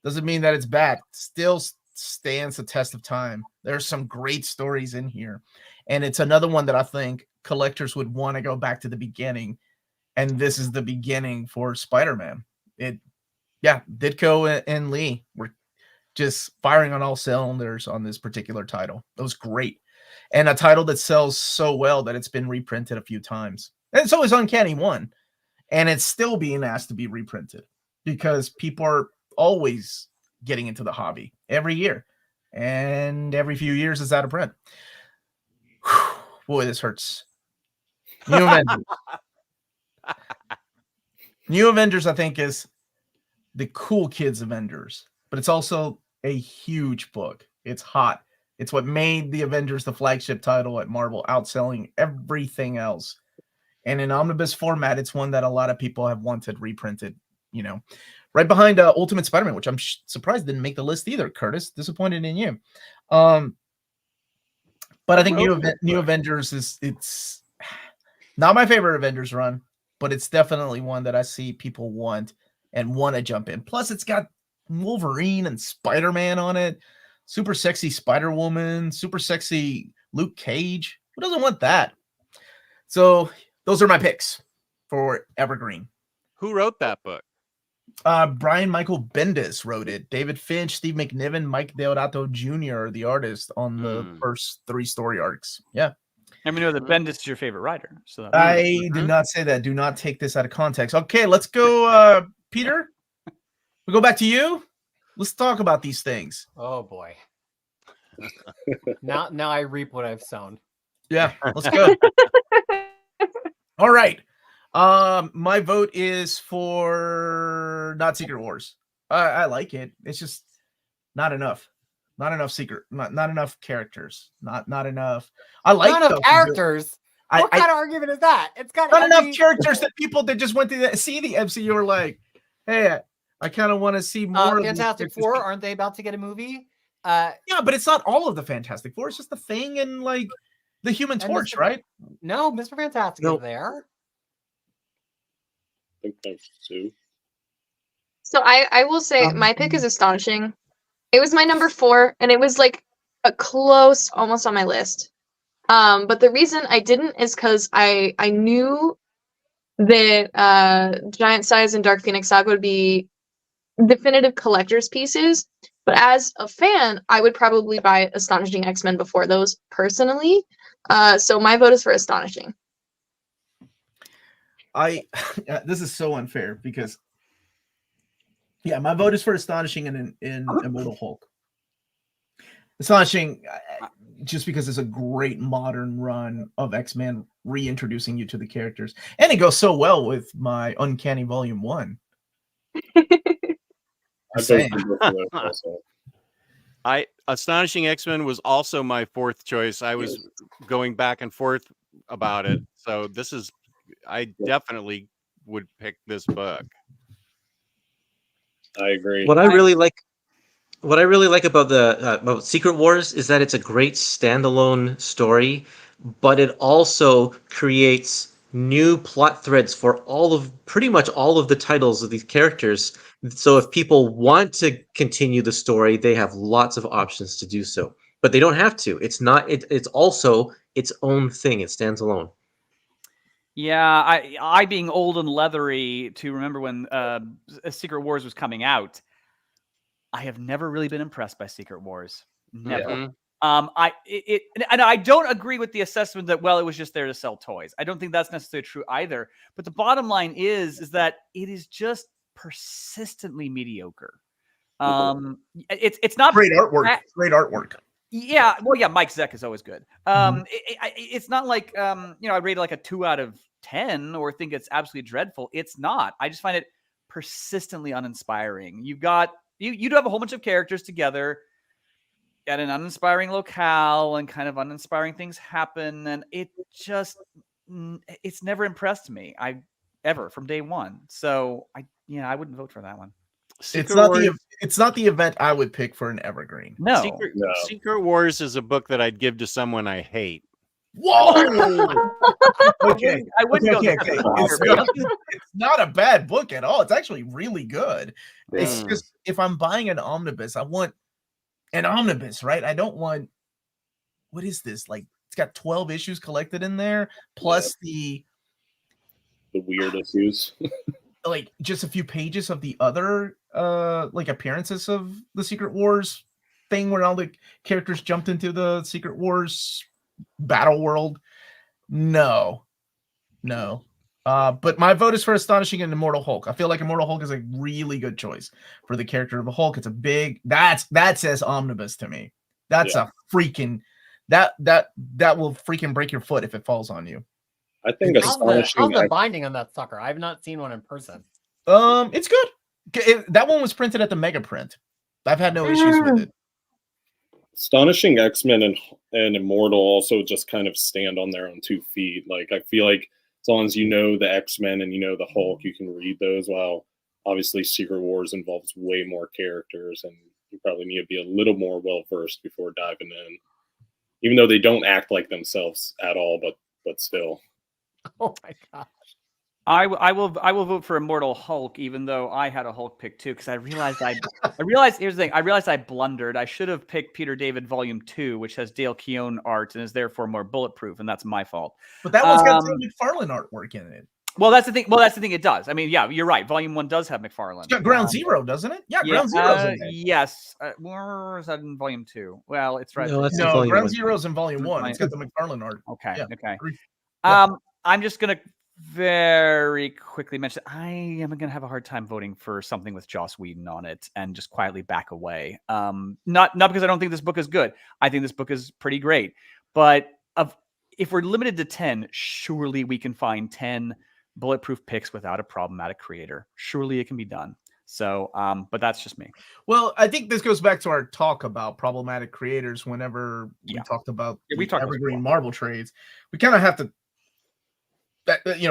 doesn't mean that it's bad. Still stands the test of time. There's some great stories in here. And it's another one that I think collectors would want to go back to the beginning. And this is the beginning for Spider-Man. Ditko and Lee were just firing on all cylinders on this particular title. It was great. And a title that sells so well that it's been reprinted a few times. And so is Uncanny 1. And it's still being asked to be reprinted because people are always getting into the hobby every year. And every few years it's out of print. Whew, boy, this hurts. New Avengers. New Avengers, I think, is the cool kids Avengers. But it's also a huge book. It's hot. It's what made the Avengers the flagship title at Marvel, outselling everything else. And in omnibus format, it's one that a lot of people have wanted reprinted, right behind Ultimate Spider-Man, which I'm surprised didn't make the list either, Curtis. Disappointed in you. But I think New Avengers it's not my favorite Avengers run, but it's definitely one that I see people want and want to jump in. Plus, it's got Wolverine and Spider-Man on it. Super sexy Spider-Woman, super sexy Luke Cage. Who doesn't want that? So those are my picks for Evergreen. Who wrote that book? Brian Michael Bendis wrote it. David Finch, Steve McNiven, Mike Deodato Jr. are the artists on the first 3 story arcs. Yeah. And we know that Bendis is your favorite writer. So I did not say that. Do not take this out of context. Okay, let's go, Peter. We go back to you. Let's talk about these things. Oh boy. now I reap what I've sown. Yeah, let's go. All right. My vote is for not Secret Wars. I like it. It's just not enough. Not enough not enough characters. Not enough. I like not enough characters. What kind of argument is that? It's got not enough characters that people that just went to see the MCU are like, hey, I kind of want to see more. Fantastic Four, aren't they about to get a movie? Yeah, but it's not all of the Fantastic Four. It's just the Thing and like the Human Torch, right? No, Mr. Fantastic is there. I think there's 2. So I will say my pick is Astonishing. It was my number 4, and it was like a close, almost on my list. But the reason I didn't is because I knew that Giant Size and Dark Phoenix Saga would be definitive collector's pieces. But as a fan, I would probably buy Astonishing X-Men before those personally. So my vote is for Astonishing. This is so unfair because my vote is for Astonishing and in Immortal Hulk. Astonishing, just because it's a great modern run of X-Men reintroducing you to the characters, and it goes so well with my Uncanny Volume 1. Astonishing X-Men was also my 4th choice. I was going back and forth about it. So I definitely would pick this book. I agree. What I really like about about Secret Wars is that it's a great standalone story, but it also creates new plot threads for pretty much all of the titles of these characters. So if people want to continue the story, they have lots of options to do so. But they don't have to. It's also its own thing. It stands alone. Yeah, I being old and leathery to remember when Secret Wars was coming out, I have never really been impressed by Secret Wars. Never. And I don't agree with the assessment that, well, it was just there to sell toys. I don't think that's necessarily true either. But the bottom line is that it is just persistently mediocre. It's not great artwork. Great artwork. Yeah, well, yeah, Mike Zeck is always good. It's not like I rate it like a 2 out of 10 or think it's absolutely dreadful. It's not. I just find it persistently uninspiring. You do have a whole bunch of characters together at an uninspiring locale, and kind of uninspiring things happen, and it's never impressed me. Ever from day one. So I wouldn't vote for that one. It's not the event I would pick for an Evergreen. No. Secret Wars is a book that I'd give to someone I hate. Whoa! Okay. I wouldn't go Okay. that far, It's not a bad book at all. It's actually really good. It's Hmm. just if I'm buying an omnibus, I want an omnibus, right? I don't want what is this? Like it's got 12 issues collected in there, plus the weird issues. like just a few pages of the other like appearances of the Secret Wars thing where all the characters jumped into the Secret Wars battle world. No. But my vote is for Astonishing and Immortal Hulk. I feel like Immortal Hulk is a really good choice for the character of the Hulk. It's a big that says omnibus to me. That's a freaking that will freaking break your foot if it falls on you. I think How's Astonishing. the binding on that sucker? I've not seen one in person. It's good. That one was printed at the Mega Print. I've had no issues with it. Astonishing X-Men and Immortal also just kind of stand on their own 2 feet. Like I feel like as long as you know the X-Men and you know the Hulk, you can read those. While obviously Secret Wars involves way more characters, and you probably need to be a little more well versed before diving in. Even though they don't act like themselves at all, but still. Oh my gosh. I will vote for Immortal Hulk, even though I had a Hulk pick too, because I realized here's the thing. I realized I blundered. I should have picked Peter David Volume 2, which has Dale Keown art and is therefore more bulletproof, and that's my fault. But that one's got Tim McFarlane artwork in it. Well, that's the thing. It does. I mean, yeah, you're right. Volume 1 does have McFarlane. It's got Ground Zero, doesn't it? Yeah, Ground Zero's in there. Yes. Where is that in Volume 2? Well, it's right. No, that's in No, Volume Ground 1. Zero's in Volume 1. It's got the McFarlane art. Okay. Yeah. Okay. Yeah. I'm just gonna very quickly mention I am gonna have a hard time voting for something with Joss Whedon on it and just quietly back away. Not because I don't think this book is good. I think this book is pretty great. But if we're limited to 10, surely we can find 10 bulletproof picks without a problematic creator. Surely it can be done. So, but that's just me. Well, I think this goes back to our talk about problematic creators whenever we talked about we talked Evergreen Marvel trades. We kind of have to,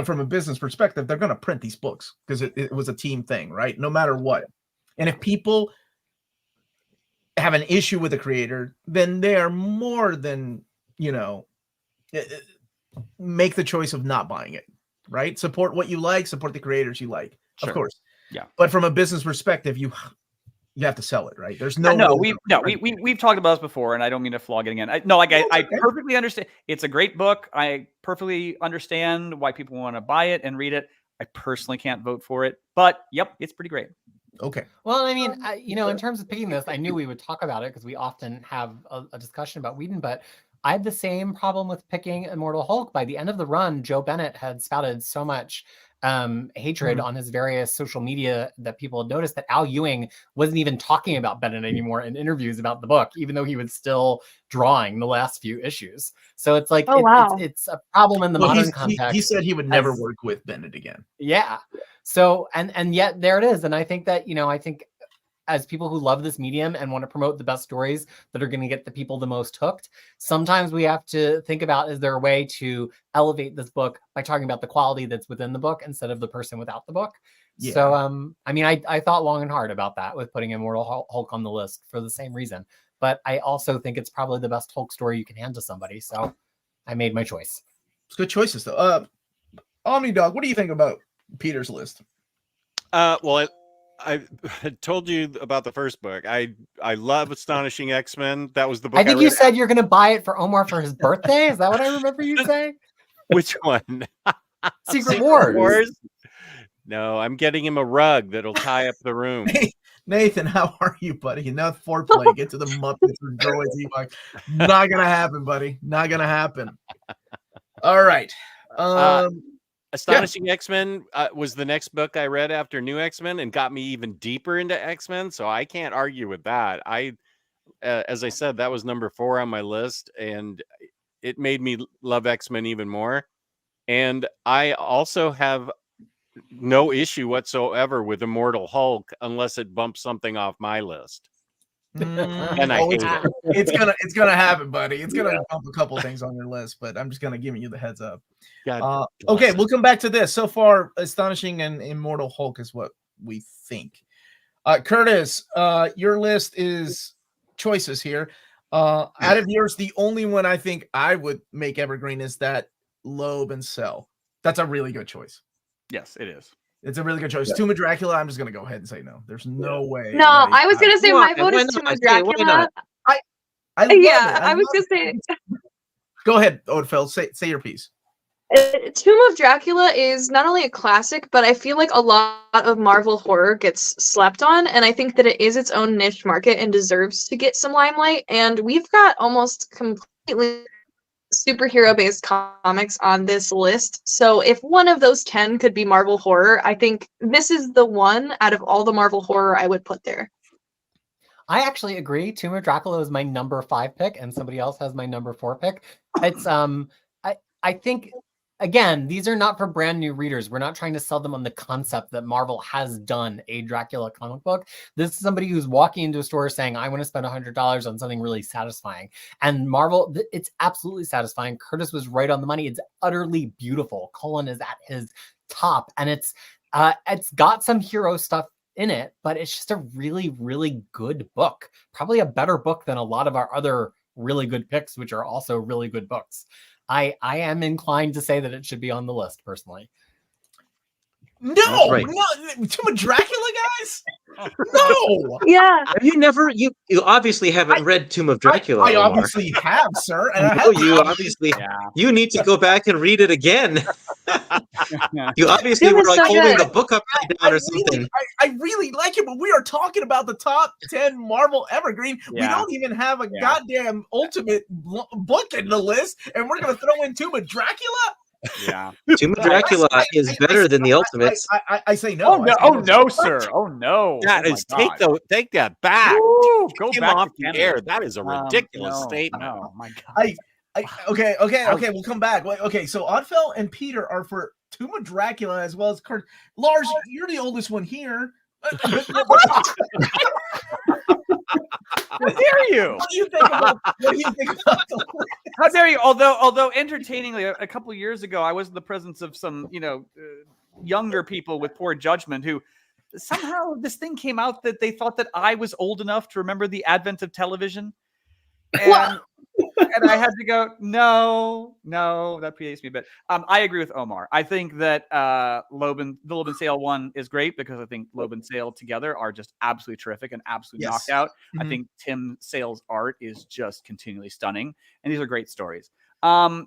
from a business perspective, they're going to print these books because it was a team thing, right? No matter what. And if people have an issue with a creator, then they are more than, make the choice of not buying it, right? Support what you like, support the creators you like, of course. Yeah. But from a business perspective, you have to sell it, right? There's we've talked about this before, and I don't mean to flog it again. I perfectly understand. It's a great book. I perfectly understand why people want to buy it and read it. I personally can't vote for it, but yep, it's pretty great. Okay. Well, I mean, in terms of picking this, I knew we would talk about it because we often have a discussion about Whedon, but I had the same problem with picking Immortal Hulk. By the end of the run, Joe Bennett had spouted so much hatred on his various social media that people had noticed that Al Ewing wasn't even talking about Bennett anymore in interviews about the book, even though he was still drawing the last few issues. So it's like, it's a problem in the modern context. He said he would never work with Bennett again. Yeah. So, and yet there it is. And I think that, I think as people who love this medium and want to promote the best stories that are going to get the people the most hooked, sometimes we have to think about, is there a way to elevate this book by talking about the quality that's within the book instead of the person without the book? Yeah. So, I thought long and hard about that with putting Immortal Hulk on the list for the same reason. But I also think it's probably the best Hulk story you can hand to somebody. So I made my choice. It's good choices, though. Omni Dog, what do you think about Peter's list? Well, I told you about the first book. I love Astonishing X-Men. That was the book I think you said you're going to buy it for Omar for his birthday. Is that what I remember you saying? Which one? Secret Wars. No, I'm getting him a rug that'll tie up the room. Hey, Nathan, how are you, buddy? Enough foreplay. Get to the Muppets or droids. Not going to happen, buddy. Not going to happen. All right. Astonishing X-Men was the next book I read after New X-Men and got me even deeper into X-Men. So I can't argue with that. As I said, that was number 4 on my list, and it made me love X-Men even more. And I also have no issue whatsoever with Immortal Hulk unless it bumps something off my list. And I hate it. It's gonna happen, buddy. It's gonna bump a couple things on your list, but I'm just gonna give you the heads up. Okay, we'll come back to this. So far, Astonishing and Immortal Hulk is what we think. Curtis, your list is choices here. Out of yours, the only one I think I would make evergreen is that Loeb and Cell. That's a really good choice. Yes, it is. It's a really good choice. Yeah. Tomb of Dracula, I'm just gonna go ahead and say no. There's no way. No, like, I was gonna say my Why? vote Why is Tomb not? of Say, why Dracula. not? I love Yeah, it. I was love gonna it. say Go ahead, Oldfeld. Say your piece. Tomb of Dracula is not only a classic, but I feel like a lot of Marvel horror gets slept on, and I think that it is its own niche market and deserves to get some limelight. And we've got almost completely superhero-based comics on this list. So if one of those 10 could be Marvel horror, I think this is the one out of all the Marvel horror I would put there. I actually agree. Tomb of Dracula is my number 5 pick, and somebody else has my number 4 pick. It's I think, again, these are not for brand new readers. We're not trying to sell them on the concept that Marvel has done a Dracula comic book. This is somebody who's walking into a store saying, I want to spend $100 on something really satisfying. And Marvel, it's absolutely satisfying. Curtis was right on the money. It's utterly beautiful. Cullen is at his top, and it's got some hero stuff in it, but it's just a really, really good book. Probably a better book than a lot of our other really good picks, which are also really good books. I am inclined to say that it should be on the list, personally. No, right. no, Tomb of Dracula, guys. No. Yeah. Have you never? You obviously haven't read Tomb of Dracula. I Omar. obviously have, sir. And I No, have you obviously. Yeah. You need to go back and read it again. Yeah. You obviously It were was like so holding good. the book upside down or something. I really like it, but we are talking about the top 10 Marvel Evergreen. We Yeah. don't even have a Yeah. goddamn ultimate book in the list, and we're going to throw in Tomb of Dracula? Yeah. Tomb of Dracula is better than the Ultimates. I say no. Oh no! I say Oh no, sir! Oh no! That Oh, is my God. take that back. Woo, Take go him back off to the Canada. air. That is a ridiculous No, statement. No, my God. Okay, we'll come back. Okay, so Oddfell and Peter are for Tomb of Dracula as well as Kurt. Lars, you're the oldest one here. How dare you? What do you think about the list? How dare you? Although entertainingly, a couple years ago, I was in the presence of some, younger people with poor judgment who somehow this thing came out that they thought that I was old enough to remember the advent of television, and I had to go, no, that predates me. But I agree with Omar. I think that the Loeb and Sale one is great because I think Loeb and Sale together are just absolutely terrific and absolutely knocked out. I think Tim Sale's art is just continually stunning, and these are great stories. I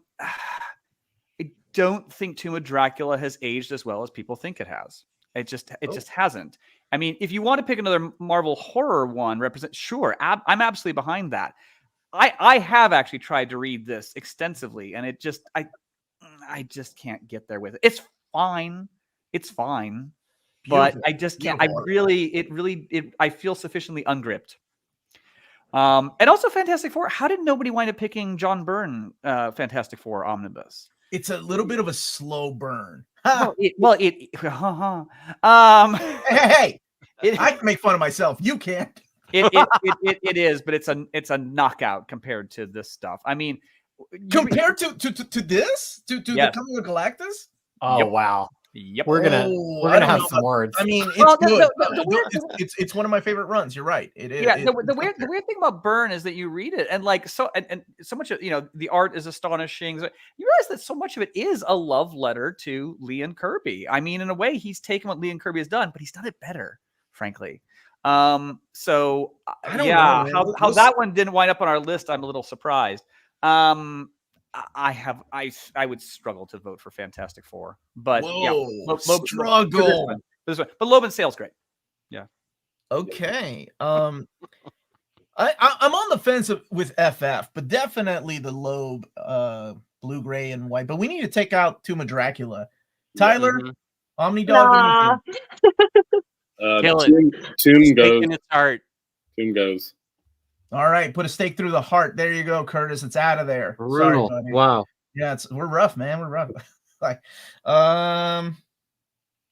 don't think Tomb of Dracula has aged as well as people think it has. It just hasn't. I mean, if you want to pick another Marvel horror one, sure, I'm absolutely behind that. I have actually tried to read this extensively, and I just can't get there with it. It's fine, but I just can't. I feel sufficiently ungripped. And also Fantastic Four. How did nobody wind up picking John Byrne Fantastic Four Omnibus? It's a little bit of a slow burn. Hey, I can make fun of myself. You can't. It is, but it's a knockout compared to this stuff. I mean, compared to this, to Yes. the Coming of Galactus. Oh, Yep. wow. Yep. We're I gonna don't have know some words. I mean, it's Well, good. it's It's one of my favorite runs. You're right. It is. Yeah, It's the up weird thing about Byrne is that you read it and so much of the art is astonishing. You realize that so much of it is a love letter to Lee and Kirby. I mean, in a way, he's taken what Lee and Kirby has done, but he's done it better, frankly. So I don't yeah, know, how that one didn't wind up on our list, I'm a little surprised. I would struggle to vote for Fantastic Four, but struggle. This one. But Loeb and Sale's great. Yeah. Okay. I'm on the fence with FF, but definitely the Loeb, blue, gray, and white. But we need to take out Tomb of Dracula. Tyler, Omni Dog. Tomb goes. Its heart. Tomb goes. All right, put a stake through the heart. There you go, Curtis. It's out of there. Brutal. Sorry, buddy. Wow. Yeah, we're rough, man. We're rough. Like,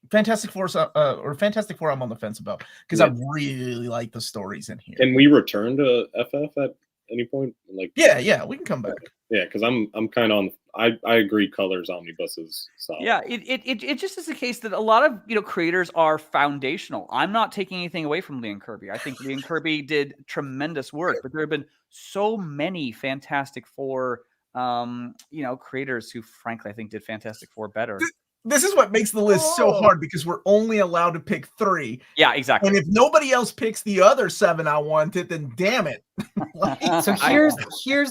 Fantastic Four, Fantastic Four. I'm on the fence about because I really like the stories in here. Can we return to FF at any point? Like, yeah, we can come back. Yeah, because I'm kind of I agree. Colors Omnibus is solid. Yeah, it just is the case that a lot of creators are foundational. I'm not taking anything away from Lee and Kirby. I think Lee and Kirby did tremendous work, but there have been so many Fantastic Four creators who frankly I think did Fantastic Four better. This is what makes the list so hard because we're only allowed to pick 3. Yeah, exactly. And if nobody else picks the other 7 I wanted, then damn it. So here's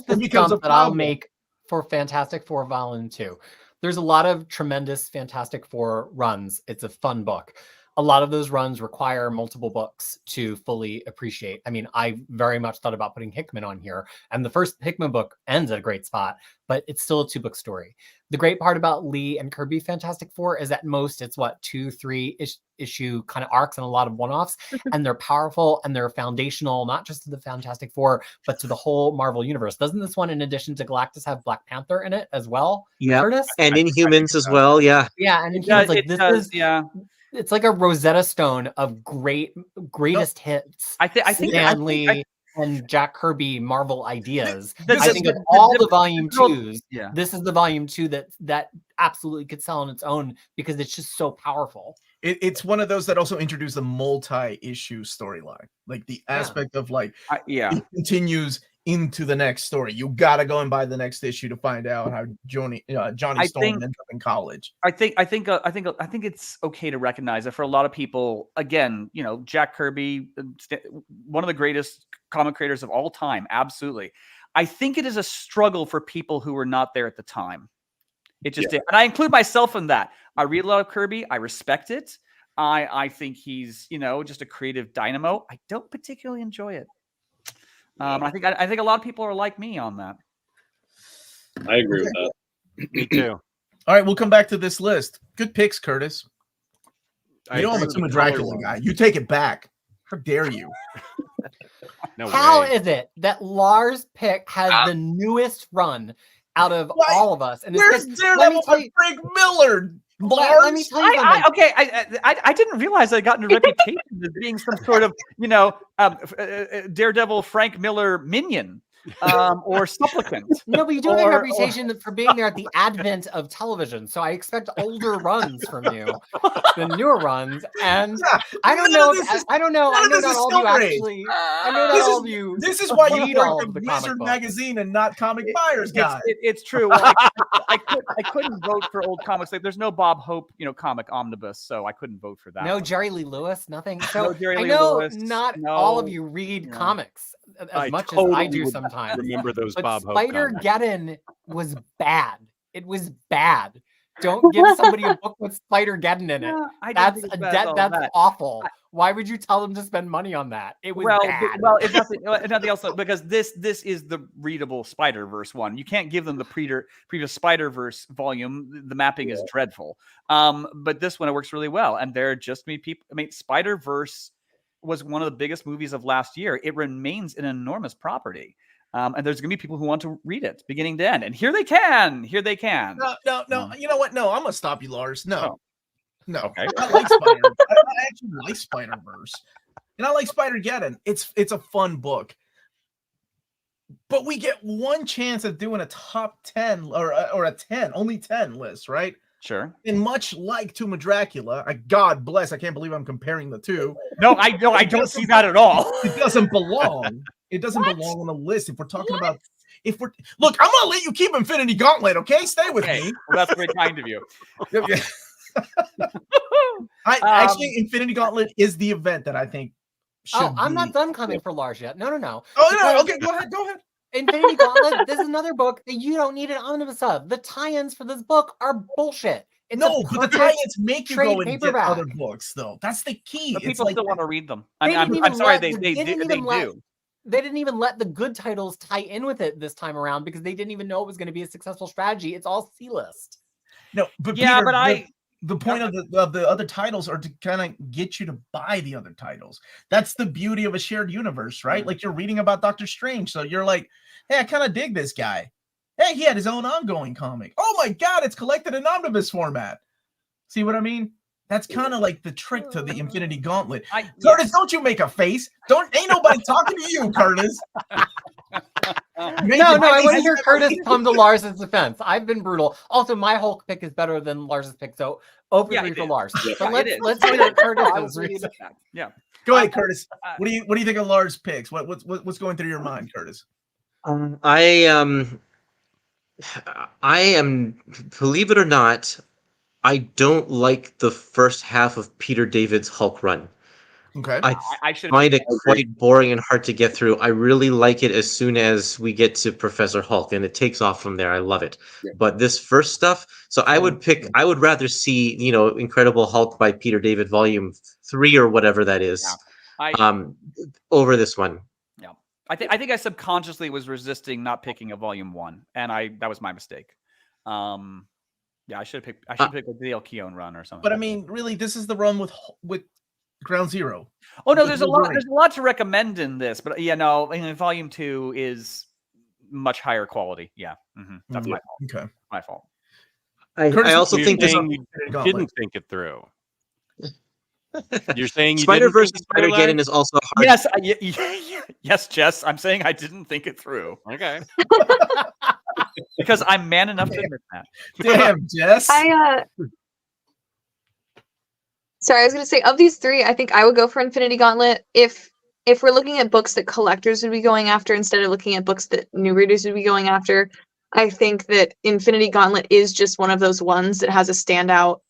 the becomes a jump that I'll problem. make for Fantastic Four Volume 2. There's a lot of tremendous Fantastic Four runs. It's a fun book. A lot of those runs require multiple books to fully appreciate. I mean, I very much thought about putting Hickman on here, and the first Hickman book ends at a great spot, but it's still a 2-book story. The great part about Lee and Kirby Fantastic Four is at most it's 2-3 issue kind of arcs and a lot of one-offs, and they're powerful and they're foundational, not just to the Fantastic Four, but to the whole Marvel universe. Doesn't this one, in addition to Galactus, have Black Panther in it as well? Yeah, Curtis? and Inhumans as well. Yeah, Yeah, and Inhumans, yeah. It's like a Rosetta Stone of greatest hits. I think Stan Lee and Jack Kirby Marvel ideas. This I is think the- of all the volume 2s, Yeah. this is the volume 2 that absolutely could sell on its own because it's just so powerful. It's one of those that also introduce a multi-issue storyline, like the aspect of like it continues into the next story. You gotta go and buy the next issue to find out how Johnny Storm ended up in college. I think it's okay to recognize that for a lot of people, again, Jack Kirby, one of the greatest comic creators of all time, absolutely. I think it is a struggle for people who were not there at the time. It just did. And I include myself in that. I read a lot of Kirby. I respect it. I think he's, just a creative dynamo. I don't particularly enjoy it. I think a lot of people are like me on that. I agree with that. Me too. All right, we'll come back to this list. Good picks, Curtis. I I'm a agree Tomb with of the color Dracula one. guy. You take it back. How dare you? No How way. is it that Lars' pick has the newest run out of What? all of us? And Where's Daredevil by Frank Miller? Lars? Let me tell you something. I didn't realize I got into reputation as being some sort of, Daredevil Frank Miller minion or supplicant. No, but you do have a reputation for being there at the advent of television. So I expect older runs from you than newer runs. And I don't know. I know not all of you actually. I know not all of you. This is why you read all work of the the comic Wizard books. magazine and not Comic Buyers Guide. It's true. Well, I couldn't vote for old comics. Like, there's no Bob Hope, comic omnibus, so I couldn't vote for that. No one. Jerry Lee Lewis, nothing. So No Jerry I Lee know Lewis, not no. all of you read comics as much as I totally do would sometimes. Remember those But Bob Hope comics. Spider-Geddon was bad. It was bad. Don't give somebody a book with Spider-Geddon in it. I didn't That's think a it was debt. all That's that. awful. Why would you tell them to spend money on that? It was bad. Well, if nothing else, because this is the readable Spider-Verse one. You can't give them the previous Spider-Verse volume. The mapping is dreadful. But this one, it works really well. And there are just many people. I mean, Spider-Verse was one of the biggest movies of last year. It remains an enormous property. And there's going to be people who want to read it beginning to end. And here they can. No. You know what? No, I'm going to stop you, Lars. No. Okay. I like Spider. I actually like Spider-Verse. And I like Spider-Geddon. It's a fun book. But we get one chance at doing a top 10 or a 10, only 10 list, right? Sure. And much like Tomb of Dracula, God bless, I can't believe I'm comparing the two. No, I don't see that at all. It doesn't belong. It doesn't belong on the list. If we're talking about, look, I'm gonna let you keep Infinity Gauntlet, okay? Stay with me. Well, that's very kind of you. Actually, Infinity Gauntlet is the event that I think should I'm be. not done coming for Lars yet. No. Oh no, okay, go ahead. Infinity Gauntlet, this is another book that you don't need an omnibus of. The tie-ins for this book are bullshit. It's No, but the tie-ins make you go trade and paperback. get other books, though. That's the key. But It's people like still want to read them. They I'm didn't sorry, even they do. They didn't even let the good titles tie in with it this time around because they didn't even know it was going to be a successful strategy. It's all C-list. No, but Yeah, Peter, but the point of the other titles are to kind of get you to buy the other titles. That's the beauty of a shared universe, right? Like you're reading about Doctor Strange, so you're like, hey, I kind of dig this guy. Hey, he had his own ongoing comic. Oh my God, it's collected in omnibus format. See what I mean? That's kind of like the trick to the Infinity Gauntlet. Curtis, don't you make a face. Ain't nobody talking to you, Curtis. No, I want to hear Curtis come to Lars's defense. I've been brutal. Also, my Hulk pick is better than Lars's pick, so 0-3 for Lars. Yeah. But Yeah, let's hear Curtis's I will agree reason. with that. Yeah. Go ahead, Curtis. What do you think of Lars' picks? What's going through your mind, Curtis? I am, believe it or not, I don't like the first half of Peter David's Hulk run. Okay. I find it quite boring and hard to get through. I really like it as soon as we get to Professor Hulk, and it takes off from there. I love it. Yeah. But this first stuff, so I would rather see, Incredible Hulk by Peter David Volume 3 or whatever that is, over this one. Yeah. I think I subconsciously was resisting not picking a Volume 1, and that was my mistake. I should pick the Dale Keown run or something. But I mean, really, this is the run with Ground Zero. Oh no, there's a lot to recommend in this, but Volume 2 is much higher quality. Yeah, that's my fault. Okay, my fault. I also think this you didn't think it through. You're saying you Spider-Verse and Spider-Geddon is also hard. Yes, yes, Jess. I'm saying I didn't think it through. Okay. Because I'm man enough to admit that. Damn, Jess. Sorry, I was going to say, of these three, I think I would go for Infinity Gauntlet. If we're looking at books that collectors would be going after instead of looking at books that new readers would be going after, I think that Infinity Gauntlet is just one of those ones that has a standout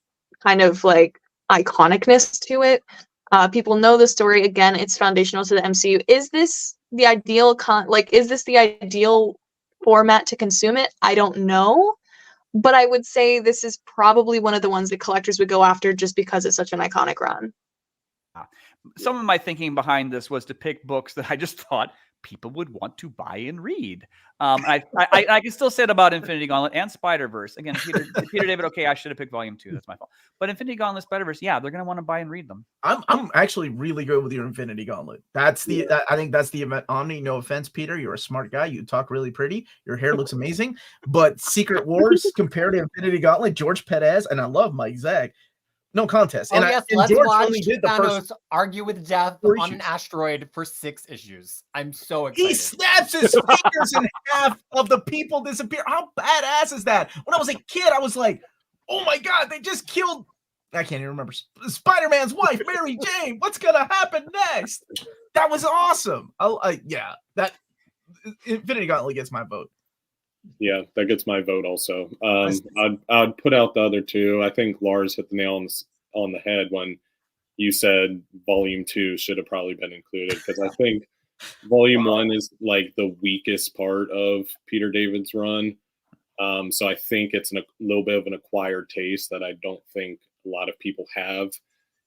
kind of like iconicness to it. People know the story. Again, it's foundational to the MCU. Is this the ideal format to consume it? I don't know. But I would say this is probably one of the ones that collectors would go after just because it's such an iconic run. Some of my thinking behind this was to pick books that I just thought people would want to buy and read. I can still say it about Infinity Gauntlet and Spider-Verse. Again, Peter David, okay, I should have picked Volume 2. That's my fault. But Infinity Gauntlet, Spider-Verse, yeah, they're going to want to buy and read them. I'm actually really good with your Infinity Gauntlet. I think that's the event. Omni, no offense, Peter, you're a smart guy. You talk really pretty. Your hair looks amazing. But Secret Wars compared to Infinity Gauntlet, George Perez, and I love Mike Zag. No contest. Let's George watch only did the Thanos argue with death on an asteroid for 6 issues. I'm so excited. He snaps his fingers in half of the people disappear. How badass is that? When I was a kid, I was like, oh my God, they just killed, I can't even remember, Spider-Man's wife, Mary Jane. What's going to happen next? That was awesome. That Infinity Gauntlet gets my vote. Yeah, that gets my vote also. I'd put out the other two. I think Lars hit the nail on the head when you said Volume 2 should have probably been included, because I think Volume 1 is like the weakest part of Peter David's run. So I think it's a little bit of an acquired taste that I don't think a lot of people have.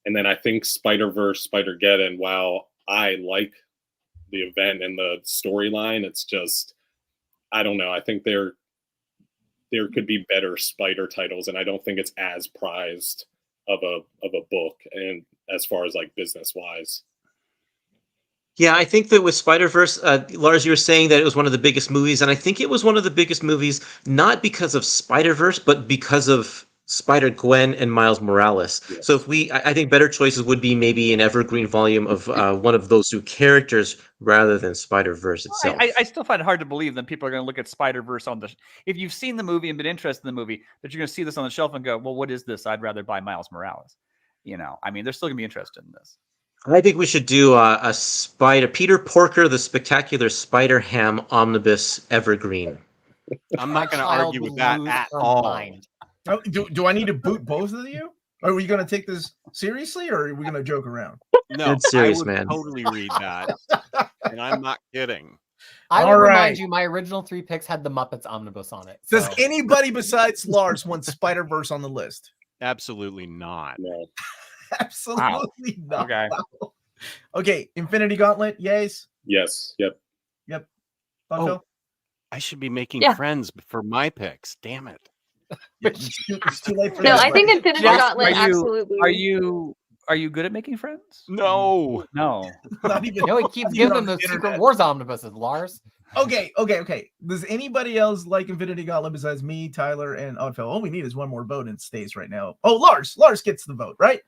And then I think Spider-Verse, Spider-Geddon, while I like the event and the storyline, it's just, I don't know. I think there could be better Spider titles, and I don't think it's as prized of a book, and as far as like business wise. Yeah, I think that with Spider-Verse, Lars, you were saying that it was one of the biggest movies, and I think it was one of the biggest movies not because of Spider-Verse, but because of Spider-Gwen and Miles Morales. Yeah. So I think better choices would be maybe an evergreen volume of one of those two characters rather than Spider-Verse itself. I still find it hard to believe that people are going to look at Spider-Verse if you've seen the movie and been interested in the movie, that you're going to see this on the shelf and go, well, what is this? I'd rather buy Miles Morales. I mean, they're still going to be interested in this. I think we should do a Peter Porker, the Spectacular Spider-Ham Omnibus Evergreen. I'm not going to argue with that at all. Oh, do I need to boot both of you? Are we going to take this seriously, or are we going to joke around? No, it's serious, I would man. Totally read that, and I'm not kidding. I will remind you, my original 3 picks had the Muppets Omnibus on it. So. Does anybody besides Lars want Spider-Verse on the list? Absolutely not. No. Absolutely not. Okay. Okay, Infinity Gauntlet, yays? Yes. Yep. I should be making friends for my picks. Damn it. It's too late for No, that. I think Infinity Gauntlet absolutely. Are you good at making friends? No. Not even. He keeps giving them those Secret Wars omnibuses, Lars. Okay. Does anybody else like Infinity Gauntlet besides me, Tyler, and Oddfellow? All we need is one more vote and it stays right now. Oh, Lars gets the vote, right?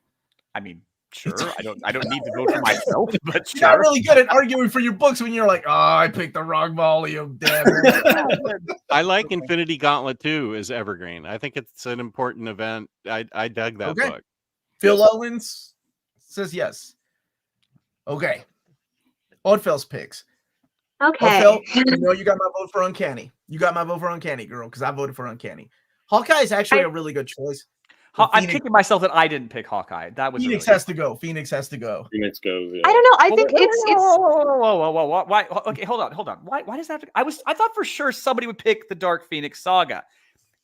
I mean, Sure. I don't need to vote for myself, but You're not sure. really good at arguing for your books when you're like, oh, I picked the wrong volume. Damn it. I like Infinity Gauntlet too as Evergreen. I think it's an important event. I dug that Okay. book. Phil Owens says yes. Okay. Oddfell's picks. Okay. Oddfell, you know you got my vote for Uncanny. You got my vote for Uncanny, girl, because I voted for Uncanny. Hawkeye is actually a really good choice. I'm kicking myself that I didn't pick Hawkeye. That was Phoenix really has to go. Phoenix has to go. Phoenix goes. Yeah. I don't know. I think it's whoa. Why? Okay, hold on. Why does that have to? I thought for sure somebody would pick the Dark Phoenix Saga,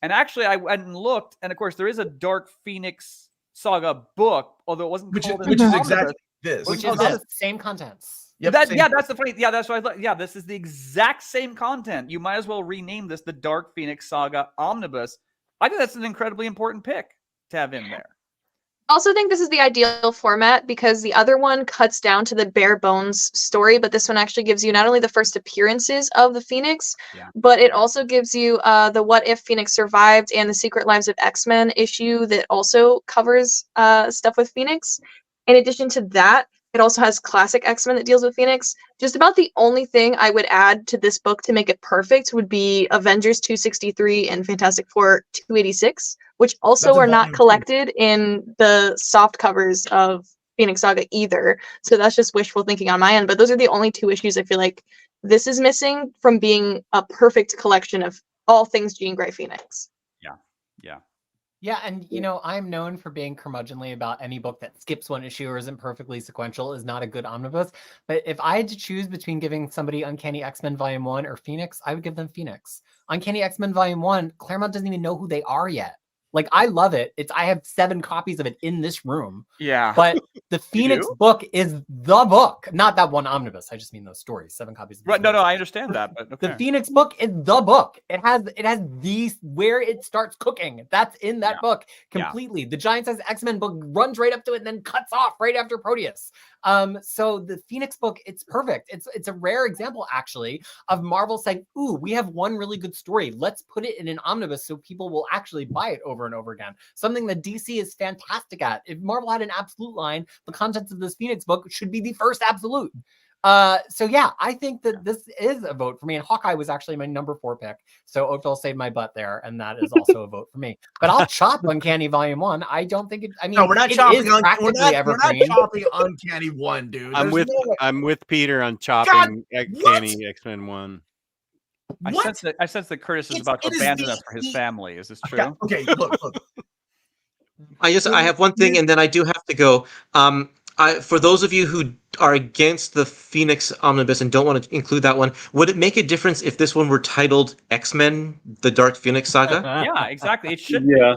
and actually I went and looked, and of course there is a Dark Phoenix Saga book, although it wasn't Which called is exactly this. Which is the same contents. Yep, that's the funny. Yeah, that's what I thought. Yeah, this is the exact same content. You might as well rename this the Dark Phoenix Saga Omnibus. I think that's an incredibly important pick to have in there. also think this is the ideal format because the other one cuts down to the bare bones story, but this one actually gives you not only the first appearances of the Phoenix, but it also gives you the What If Phoenix Survived and the Secret Lives of X-Men issue that also covers stuff with Phoenix. In addition to that, it also has classic X-Men that deals with Phoenix. Just about the only thing I would add to this book to make it perfect would be Avengers 263 and Fantastic Four 286, which also are not collected in the soft covers of Phoenix Saga either. So that's just wishful thinking on my end. But those are the only two issues I feel like this is missing from being a perfect collection of all things Jean Grey Phoenix. Yeah, and you know, I'm known for being curmudgeonly about any book that skips one issue or isn't perfectly sequential is not a good omnibus. But if I had to choose between giving somebody Uncanny X-Men Volume 1 or Phoenix, I would give them Phoenix. Uncanny X-Men Volume 1, Claremont doesn't even know who they are yet. Like, I love it. I have 7 copies of it in this room. Yeah. But the Phoenix book is the book. Not that one omnibus. I just mean those stories. 7 copies. Of right. No, I understand that. But okay. The Phoenix book is the book. It has these where it starts cooking. That's in that book completely. The giant size X-Men book runs right up to it and then cuts off right after Proteus. So the Phoenix book, it's perfect. It's a rare example actually of Marvel saying, "Ooh, we have one really good story. Let's put it in an omnibus so people will actually buy it over and over again." Something that DC is fantastic at. If Marvel had an absolute line, the contents of this Phoenix book should be the first absolute. So yeah, I think that this is a vote for me. And Hawkeye was actually my number 4 pick. So Oakville saved my butt there, and that is also a vote for me. But I'll chop Uncanny Volume 1. I don't think it. I mean, no, we're not chopping. We're not chopping Uncanny 1, dude. I'm with Peter on chopping Uncanny X-Men 1. I sense that Curtis is about to abandon us for his family. Is this true? Okay, look. I have one thing, and then I do have to go. For those of you who are against the Phoenix Omnibus and don't want to include that one, would it make a difference if this one were titled X-Men: The Dark Phoenix Saga? Yeah, exactly. It should. Yeah.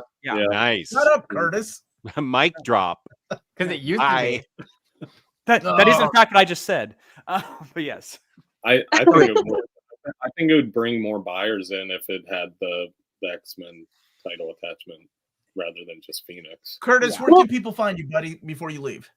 Nice. Shut up, Curtis. Mic drop. Because it used to be. That is in fact what I just said. But yes, I think it would bring more buyers in if it had the X-Men title attachment rather than just Phoenix. Curtis, where can people find you, buddy, before you leave?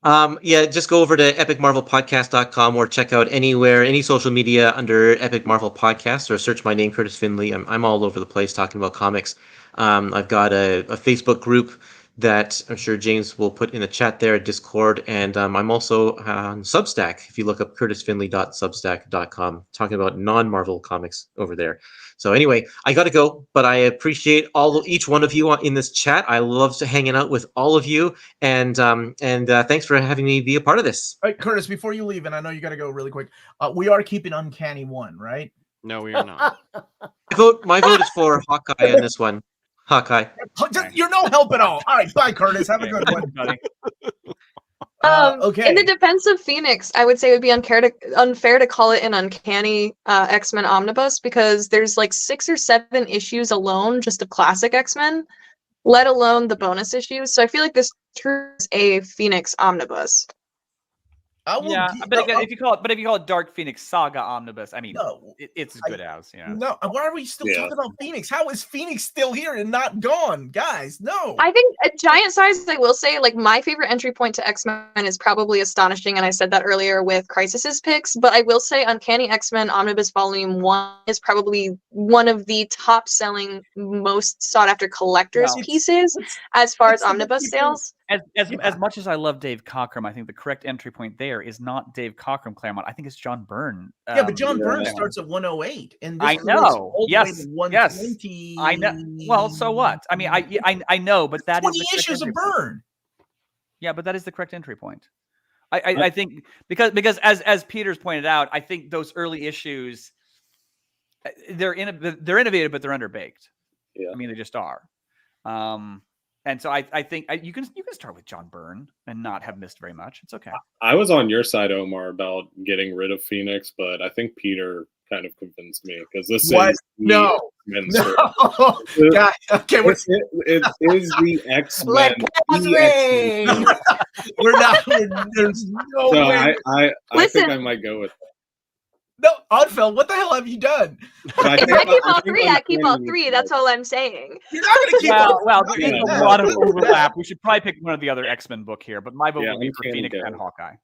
Just go over to epicmarvelpodcast.com or check out any social media under Epic Marvel Podcast, or search my name, Curtis Finley. I'm all over the place talking about comics. I've got a Facebook group that I'm sure James will put in the chat there at Discord, and I'm also on Substack. If you look up curtisfinley.substack.com, talking about non-Marvel comics over there. So anyway, I got to go, but I appreciate each one of you in this chat. I love hanging out with all of you, and thanks for having me be a part of this. All right, Curtis, before you leave, and I know you got to go really quick, we are keeping Uncanny 1, right? No, we are not. My vote is for Hawkeye on this one. Hawkeye. You're no help at all. All right, bye, Curtis. Have a good one, buddy. Okay. In the defense of Phoenix, I would say it would be unfair to call it an Uncanny X-Men Omnibus, because there's like 6 or 7 issues alone just of classic X-Men, let alone the bonus issues. So I feel like this is a Phoenix Omnibus. But again, if you call it Dark Phoenix Saga Omnibus, I mean, it's as good as. No, why are we still talking about Phoenix? How is Phoenix still here and not gone, guys? No. I think a giant size, I will say, like, my favorite entry point to X-Men is probably Astonishing, and I said that earlier with Crisis's picks, but I will say Uncanny X-Men Omnibus Volume 1 is probably one of the top-selling, most sought-after collector's pieces as far as omnibus sales. As much as I love Dave Cockrum, I think the correct entry point there is not Dave Cockrum Claremont. I think it's John Byrne. Yeah, but John Byrne yeah. starts at 108, and this I goes know. all the Yes. way to Yes. 120. I know. Well, so what? I mean, I know, but that is 20 the correct issues of entry point. Byrne. Yeah, but that is the correct entry point. I think because as Peter's pointed out, I think those early issues they're innovative, but they're underbaked. Yeah. I mean, they just are. And so I think you can start with John Byrne and not have missed very much. It's okay. I was on your side, Omar, about getting rid of Phoenix, but I think Peter kind of convinced me because this What? is No. God, okay, it is the X-Men. Let chaos reign. we're not. There's no So way. I Listen. think I might go with. No, Oddfell, what the hell have you done? But I If think I keep all think three, I keep all Uncanny three. is That's like- all I'm saying. You're not going to keep Well, up. there's Yeah. a lot of overlap. We should probably pick one of the other X-Men book here, but my vote Yeah, would be for Uncanny Phoenix and Valley. Hawkeye.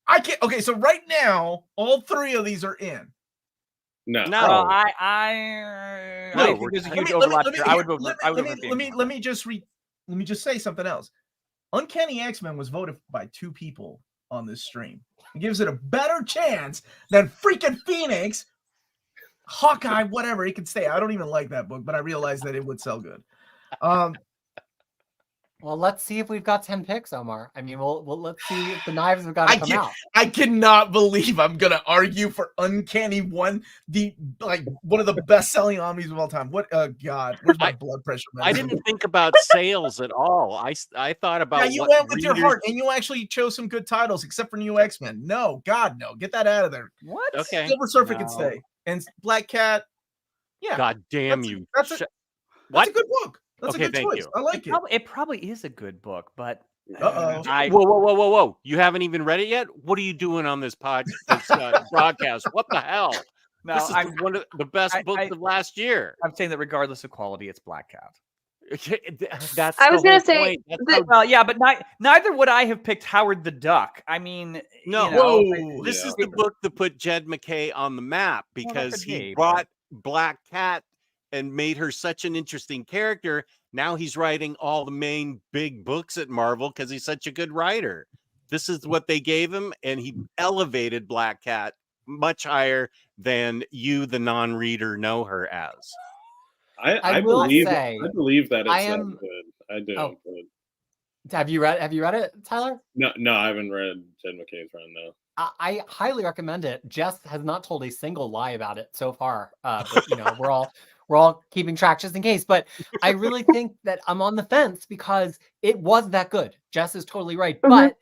I can't. Okay, so right now, all three of these are in. No. No. I No, think there's a huge overlap here. I would vote for Phoenix. let me just say something else. Uncanny X-Men was voted by 2 people on this stream. It gives it a better chance than freaking Phoenix, Hawkeye, whatever. It could stay. I don't even like that book, but I realized that it would sell good. Well, let's see if we've got 10 picks, Omar. I mean, we'll let's see if the knives have got to come out. I cannot believe I'm gonna argue for Uncanny One, one of the best-selling omnis of all time. What? God, where's my blood pressure? I didn't think about sales at all. I thought about. Yeah, you what went with your readers- heart, and you actually chose some good titles, except for New X-Men. No, God, no, get that out of there. What? Okay. Silver Surfer can No. stay, and Black Cat. Yeah, God damn That's- you! that's a- Sh- that's what? a good book. That's Okay, a good thank choice. you. I like it. It probably is a good book, but Uh-oh. Whoa! You haven't even read it yet? What are you doing on this broadcast? What the hell? no, This is one of the best books of last year. I'm saying that regardless of quality, it's Black Cat. That's I the was gonna whole say point. That's that- how- Well, yeah, but neither would I have picked Howard the Duck. I mean, No. you know, Whoa. This Yeah. is the book that put Jed McKay on the map because could he be, brought Black Cat and made her such an interesting character. Now he's writing all the main big books at Marvel because he's such a good writer. This is what they gave him, and he elevated Black Cat much higher than you, the non-reader, know her as. I will believe say, I believe that it's I that am- good. I do. Oh. But Have you read it, Tyler? no, I haven't read Jed McKay's run. No. I highly recommend it. Jess has not told a single lie about it so far. But you know, we're all keeping track just in case. But I really think that I'm on the fence because it was that good. Jess is totally right. Mhm. But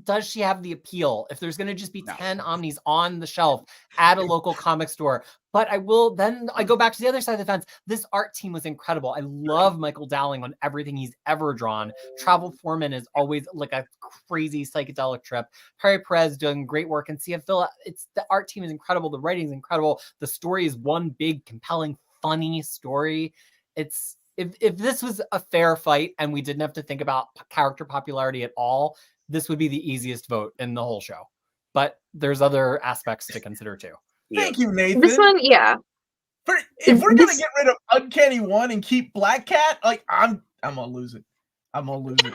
does she have the appeal? If there's going to just be 10 omnis on the shelf at a local comic store, but I go back to the other side of the fence. This art team was incredible. I love Michael Dowling on everything he's ever drawn. Travel Foreman is always like a crazy psychedelic trip. Perry Perez doing great work, and CF Villa. The art team is incredible. The writing is incredible. The story is one big, compelling, funny story. If this was a fair fight and we didn't have to think about character popularity at all, this would be the easiest vote in the whole show. But there's other aspects to consider too. Thank you, Nathan. This one, yeah. If we're gonna This- get rid of Uncanny One and keep Black Cat, I'm gonna lose it. I'm gonna lose it.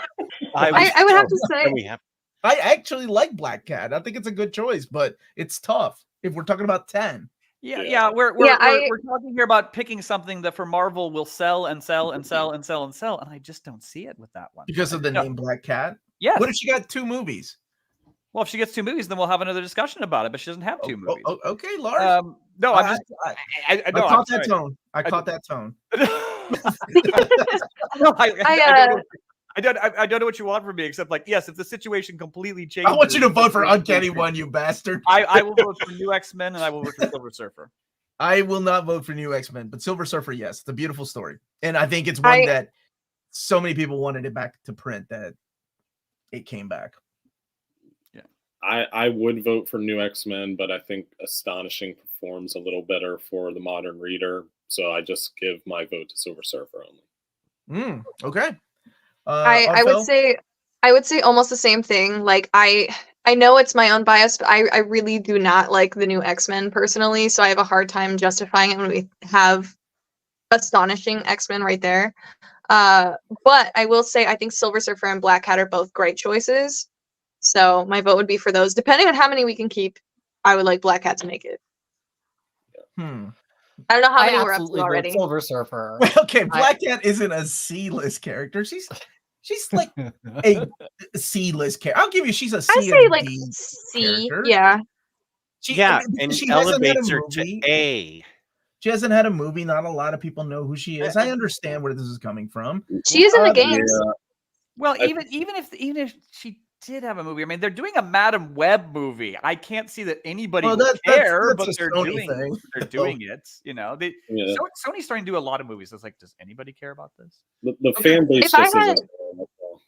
I would have to say, And we have I actually like Black Cat. I think it's a good choice, but it's tough if we're talking about 10. Yeah, we're talking here about picking something that for Marvel will sell and sell and sell and sell and sell, and I just don't see it with that one. Because of the name Black Cat. Yes. What if she got 2 movies? Well, if she gets 2 movies, then we'll have another discussion about it. But she doesn't have 2 movies. Okay, Lars. No, I'm just. I No, caught I'm that sorry. tone. I caught that tone. No, I don't know what you want from me, except like, yes, if the situation completely changes. I want you to vote for Uncanny One, you bastard. I will vote for New X-Men and I will vote for Silver Surfer. I will not vote for New X-Men, but Silver Surfer, yes. It's a beautiful story. And I think it's one that so many people wanted it back to print that it came back. I would vote for New X-Men, but I think Astonishing performs a little better for the modern reader. So I just give my vote to Silver Surfer only. Okay. I would say almost the same thing. Like I know it's my own bias, but I really do not like the new X-Men personally, so I have a hard time justifying it when we have Astonishing X-Men right there. But I will say I think Silver Surfer and Black Cat are both great choices. So my vote would be for those. Depending on how many we can keep, I would like Black Cat to make it. Hmm. I don't know how I many we're up absolutely to vote already. Silver Surfer. Well, okay, Black Cat isn't a C-list character. She's like a C-list character. I'll give you, she's a C. I say like D C. character. Yeah. And she hasn't had a elevates her to movie. A. She hasn't had a movie. Not a lot of people know who she is. I understand where this is coming from. She is in the games. Yeah. Well, even if she did have a movie, I mean, they're doing a Madam Web movie. I can't see that anybody Well, would care, that's but a they're Sony doing thing. they're doing it. You know, Yeah. Sony's starting to do a lot of movies. It's like, does anybody care about this? The fan base If I just had- isn't there, that's all.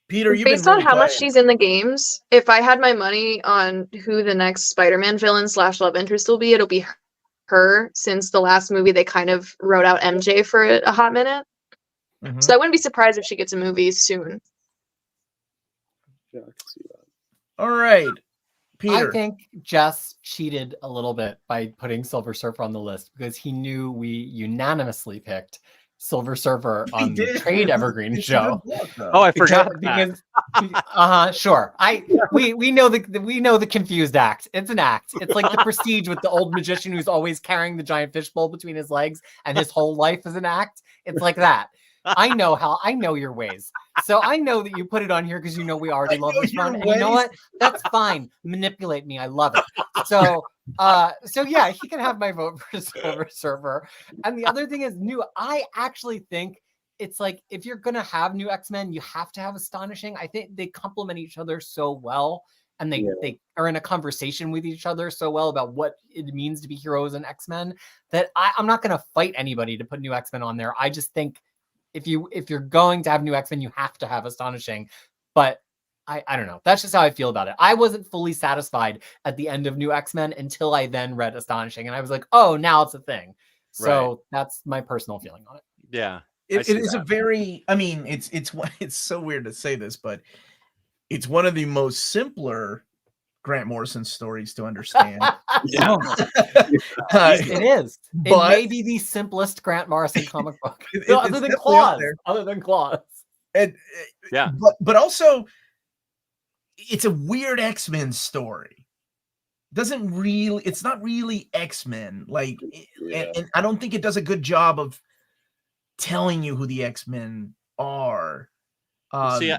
Peter, you've Based been on really how much quiet. she's in the games, if I had my money on who the next Spider-Man villain / love interest will be, it'll be her, since the last movie they kind of wrote out MJ for a hot minute. Mhm. So I wouldn't be surprised if she gets a movie soon. Yeah, I can see that. All right, Peter. I think Jess cheated a little bit by putting Silver Surfer on the list because he knew we unanimously picked Silver Surfer on the did. Trade Evergreen It's a show. good book, though. Oh, I forgot that. Because sure. We know the confused act. It's an act. It's like the Prestige with the old magician who's always carrying the giant fishbowl between his legs and his whole life is an act. It's like that. I know your ways. So I know that you put it on here because you know we already love this one. And you know what? That's fine. Manipulate me. I love it. So yeah, he can have my vote for Silver Surfer. And the other thing is I actually think it's like if you're gonna have new X-Men, you have to have Astonishing. I think they complement each other so well, and they are in a conversation with each other so well about what it means to be heroes and X-Men that I'm not gonna fight anybody to put new X-Men on there. I just think if you're going to have new X-Men, you have to have Astonishing. But I don't know. That's just how I feel about it. I wasn't fully satisfied at the end of New X-Men until I then read Astonishing, and I was like, oh, now it's a thing. So that's my personal feeling on it. Yeah. It is a very, I mean, it's so weird to say this, but it's one of the most simpler Grant Morrison stories to understand. Yeah. It is. It But- may be the simplest Grant Morrison comic book, It's other than definitely up Claws. there. Other than Claws. And, Yeah. but also, it's a weird X-Men story. It's not really X-Men. Like, Yeah. and I don't think it does a good job of telling you who the X-Men are. See,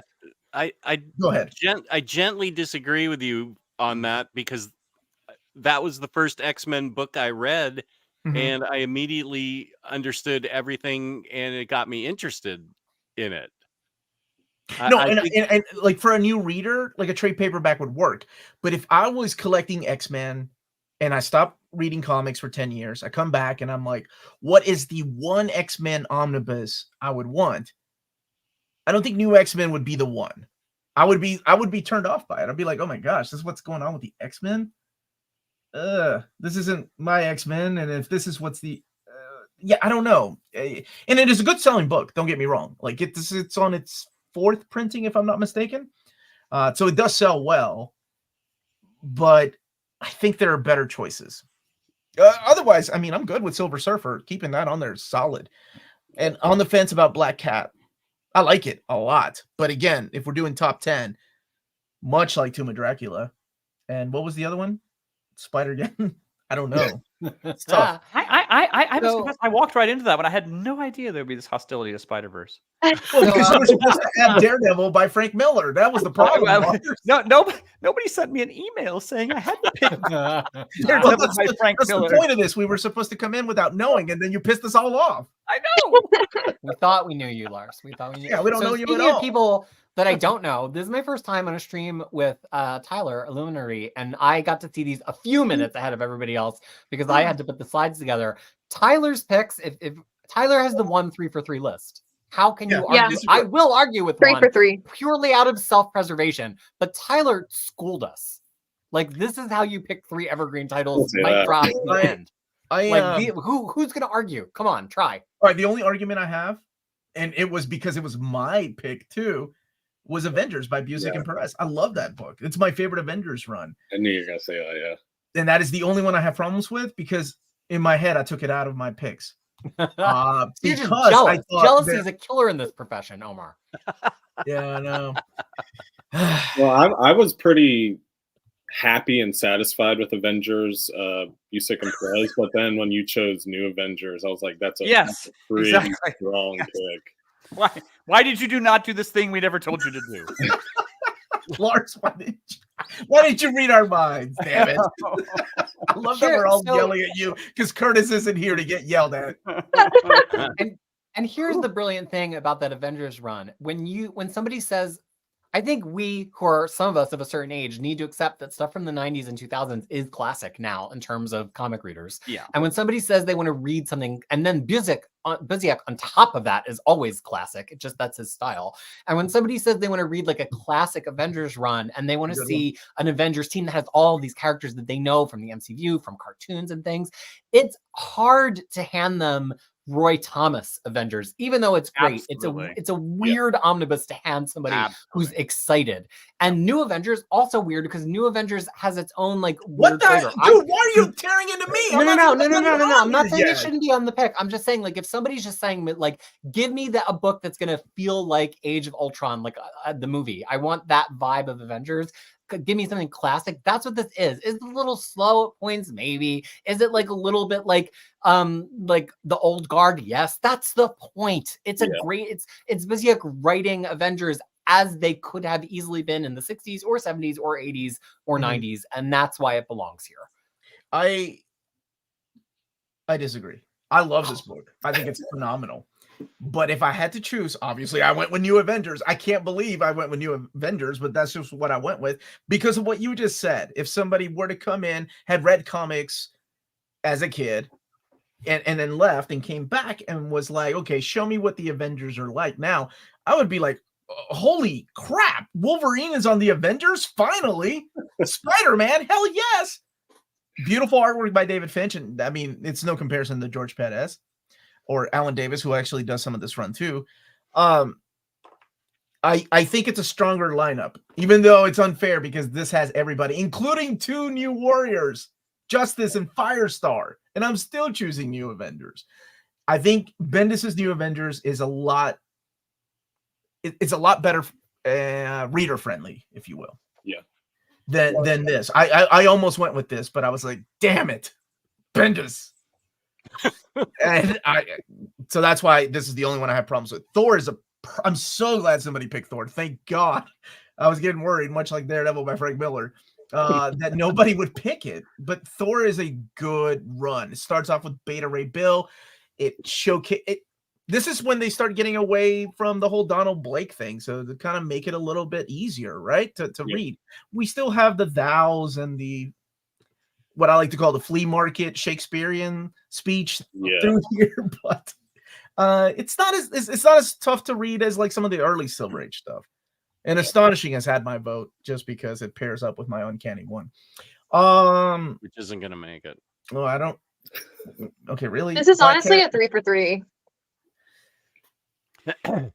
I Go ahead. I gently disagree with you on that because that was the first X-Men book I read, Mhm. and I immediately understood everything, and it got me interested in it. No, I and, think- and like for a new reader, like a trade paperback would work. But if I was collecting X-Men and I stopped reading comics for 10 years, I come back and I'm like, what is the one X-Men omnibus I would want? I don't think New X-Men would be the one. I would be turned off by it. I'd be like, oh my gosh, this is what's going on with the X-Men. This isn't my X-Men, and if this is what's the I don't know. And it is a good selling book, don't get me wrong. Like it's on its 4th printing, if I'm not mistaken. So it does sell well, but I think there are better choices. Otherwise, I mean, I'm good with Silver Surfer. Keeping that on there is solid. And on the fence about Black Cat. I like it a lot. But again, if we're doing top 10, much like Tomb of Dracula, and what was the other one? Spider-Man? I don't know. It's tough. I was So- surprised. I walked right into that one. I had no idea there would be this hostility to Spider-Verse. Well, because you were supposed to add Daredevil by Frank Miller. That was the problem. Nobody sent me an email saying I had to pick Well, Daredevil that's by Frank that's Miller. the point of this. We were supposed to come in without knowing, and then you pissed us all off. I know. We thought we knew you, Lars. We thought we knew. Yeah, we don't know you at speaking all. of people that I don't know, this is my first time on a stream with Tyler Illuminary, and I got to see these a few minutes ahead of everybody else because I had to put the slides together. Tyler's picks, if Tyler has the 1 3 for 3 list, how can you Yeah. argue? I will argue with 3 one for 3. purely out of self-preservation, but Tyler schooled us. Like, this is how you pick 3 evergreen titles. Don't say Mic that. drop at the I- end. Who's gonna argue? Come on, try. All right, the only argument I have, and it was because it was my pick too, was Avengers by Busiek and Perez. I love that book. It's my favorite Avengers run. I knew you were gonna say that. Yeah. And that is the only one I have problems with because in my head I took it out of my picks. You're just because I jealous. thought Jealousy there- is a killer in this profession, Omar. yeah, I know. Well, I was pretty happy and satisfied with Avengers, Busiek and Perez, but then when you chose New Avengers, I was like, that's a pretty exactly. strong Yes. pick. Why did you not do this thing we never told you to do? Lars, why didn't you read our minds? Damn it! I love that we're all yelling at you because Curtis isn't here to get yelled at. And here's the brilliant thing about that Avengers run: when somebody says, I think we, who are some of us of a certain age, need to accept that stuff from the 90s and 2000s is classic now in terms of comic readers. Yeah. And when somebody says they want to read something, and then Busiek on top of that is always classic. It just, that's his style. And when somebody says they want to read like a classic Avengers run and they want to see an Avengers team that has all these characters that they know from the MCU, from cartoons and things, it's hard to hand them Roy Thomas Avengers, even though it's great. Absolutely. It's a weird omnibus to hand somebody who's Absolutely. excited. And New Avengers also weird because New Avengers has its own like What weird the flavor. dude? Why are you tearing into me? No. I'm not saying yet. it shouldn't be on the pick. I'm just saying, like, if somebody's just saying, like, give me a book that's gonna feel like Age of Ultron, like the movie. I want that vibe of Avengers. Give me something classic. That's what this is. Is it a little slow at points? Maybe. Is it like a little bit like the old guard? Yes, that's the point. It's a great. It's Busiek writing Avengers as they could have easily been in the 60s or 70s or 80s or 90s, and that's why it belongs here. I disagree. I love this book. I think it's phenomenal. But if I had to choose, obviously I went with New Avengers. I can't believe I went with New Avengers, but that's just what I went with because of what you just said. If somebody were to come in, had read comics as a kid, and then left and came back and was like, okay, show me what the Avengers are like now, I would be like, holy crap, Wolverine is on the Avengers? Finally. Spider-Man, hell yes. Beautiful artwork by David Finch, and I mean, it's no comparison to George Perez or Alan Davis, who actually does some of this run too. I think it's a stronger lineup, even though it's unfair because this has everybody, including 2 new Warriors, Justice and Firestar, and I'm still choosing New Avengers. I think Bendis's New Avengers is a lot. It's a lot better, reader friendly, if you will. Yeah. Than this. I almost went with this, but I was like, damn it, Bendis. And so that's why this is the only one I have problems with. Thor is I'm so glad somebody picked Thor. Thank God. I was getting worried, much like Daredevil by Frank Miller, that nobody would pick it. But Thor is a good run. It starts off with Beta Ray Bill. This is when they start getting away from the whole Donald Blake thing. So to kind of make it a little bit easier, right? To read. We still have the thous and the what I like to call the flea market Shakespearean speech through here, but it's not as tough to read as like some of the early Silver Age stuff. And Astonishing has had my vote just because it pairs up with my Uncanny one. Which isn't gonna make it. Oh, I don't. Okay, really? This is honestly a 3 for 3.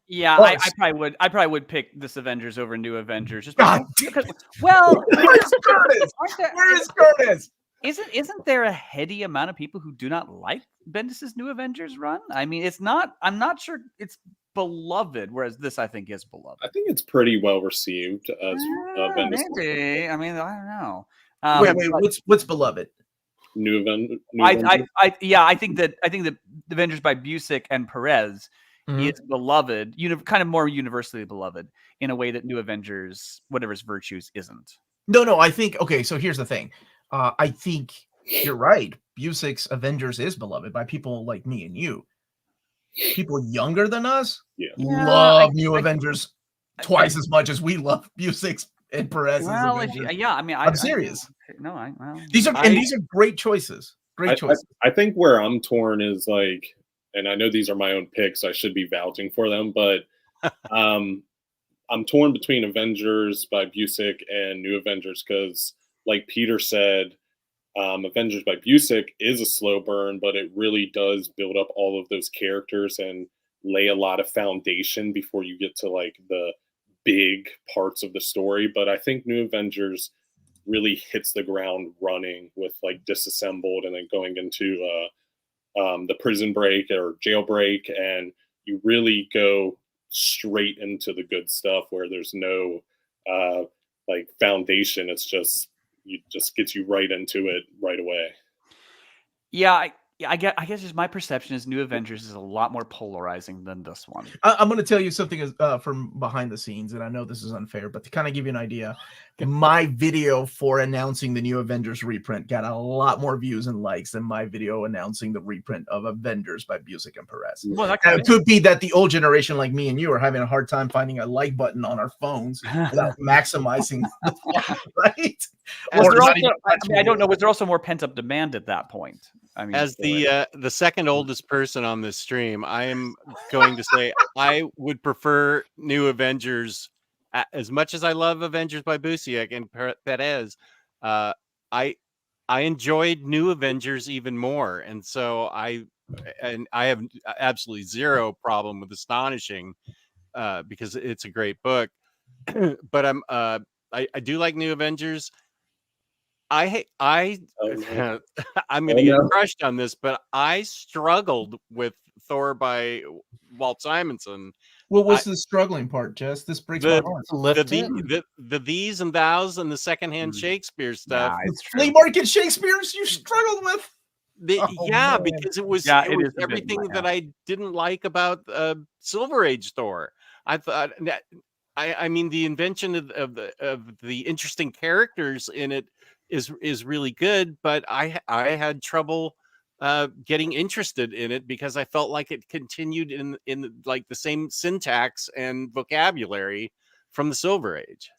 Yeah, I probably would pick this Avengers over New Avengers just because well, where's Curtis? Where is Curtis? Isn't there a heady amount of people who do not like Bendis's New Avengers run? I mean, it's not. I'm not sure it's beloved, whereas this I think is beloved. I think it's pretty well received as Bendis. Maybe. I mean, I don't know. Wait, what's beloved? New Avengers. I think that the Avengers by Busiek and Perez is beloved, kind of more universally beloved in a way that New Avengers, whatever its virtues, isn't. No. I think so. Here's the thing. I think you're right. Busiek's Avengers is beloved by people like me and you. People younger than us love New Avengers twice as much as we love Busiek's and Perez's Avengers. I mean, I'm serious. These are great choices. Great choices. I think where I'm torn is like, and I know these are my own picks, so I should be vouching for them, but I'm torn between Avengers by Busiek and New Avengers because, like Peter said, Avengers by Busiek is a slow burn, but it really does build up all of those characters and lay a lot of foundation before you get to like the big parts of the story. But I think New Avengers really hits the ground running with like Disassembled and then going into the Prison Break or Jailbreak, and you really go straight into the good stuff where there's no like foundation. It's just gets you right into it right away. Yeah, I guess just my perception is New Avengers is a lot more polarizing than this one. I'm going to tell you something from behind the scenes, and I know this is unfair, but to kind of give you an idea, my video for announcing the New Avengers reprint got a lot more views and likes than my video announcing the reprint of Avengers by Busick and Perez. Well, that Now, it could be that the old generation like me and you are having a hard time finding a like button on our phones without maximizing the right? Was Or there not also, even I don't know, was there also more pent-up demand at that point? I mean, As the second oldest person on this stream, I am going to say I would prefer New Avengers as much as I love Avengers by Busiek and Perez. I enjoyed New Avengers even more, and so I have absolutely zero problem with Astonishing because it's a great book. But I do like New Avengers. I'm going to get crushed on this, but I struggled with Thor by Walt Simonson. What was the struggling part, Jess? This breaks my heart. The these and thous and the secondhand Shakespeare stuff. The flea market Shakespeare's you struggled with? Man. Because it was everything that I didn't like about Silver Age Thor. I thought that I mean the invention of the interesting characters in it is really good, but I had trouble getting interested in it because I felt like it continued in like the same syntax and vocabulary from the Silver Age.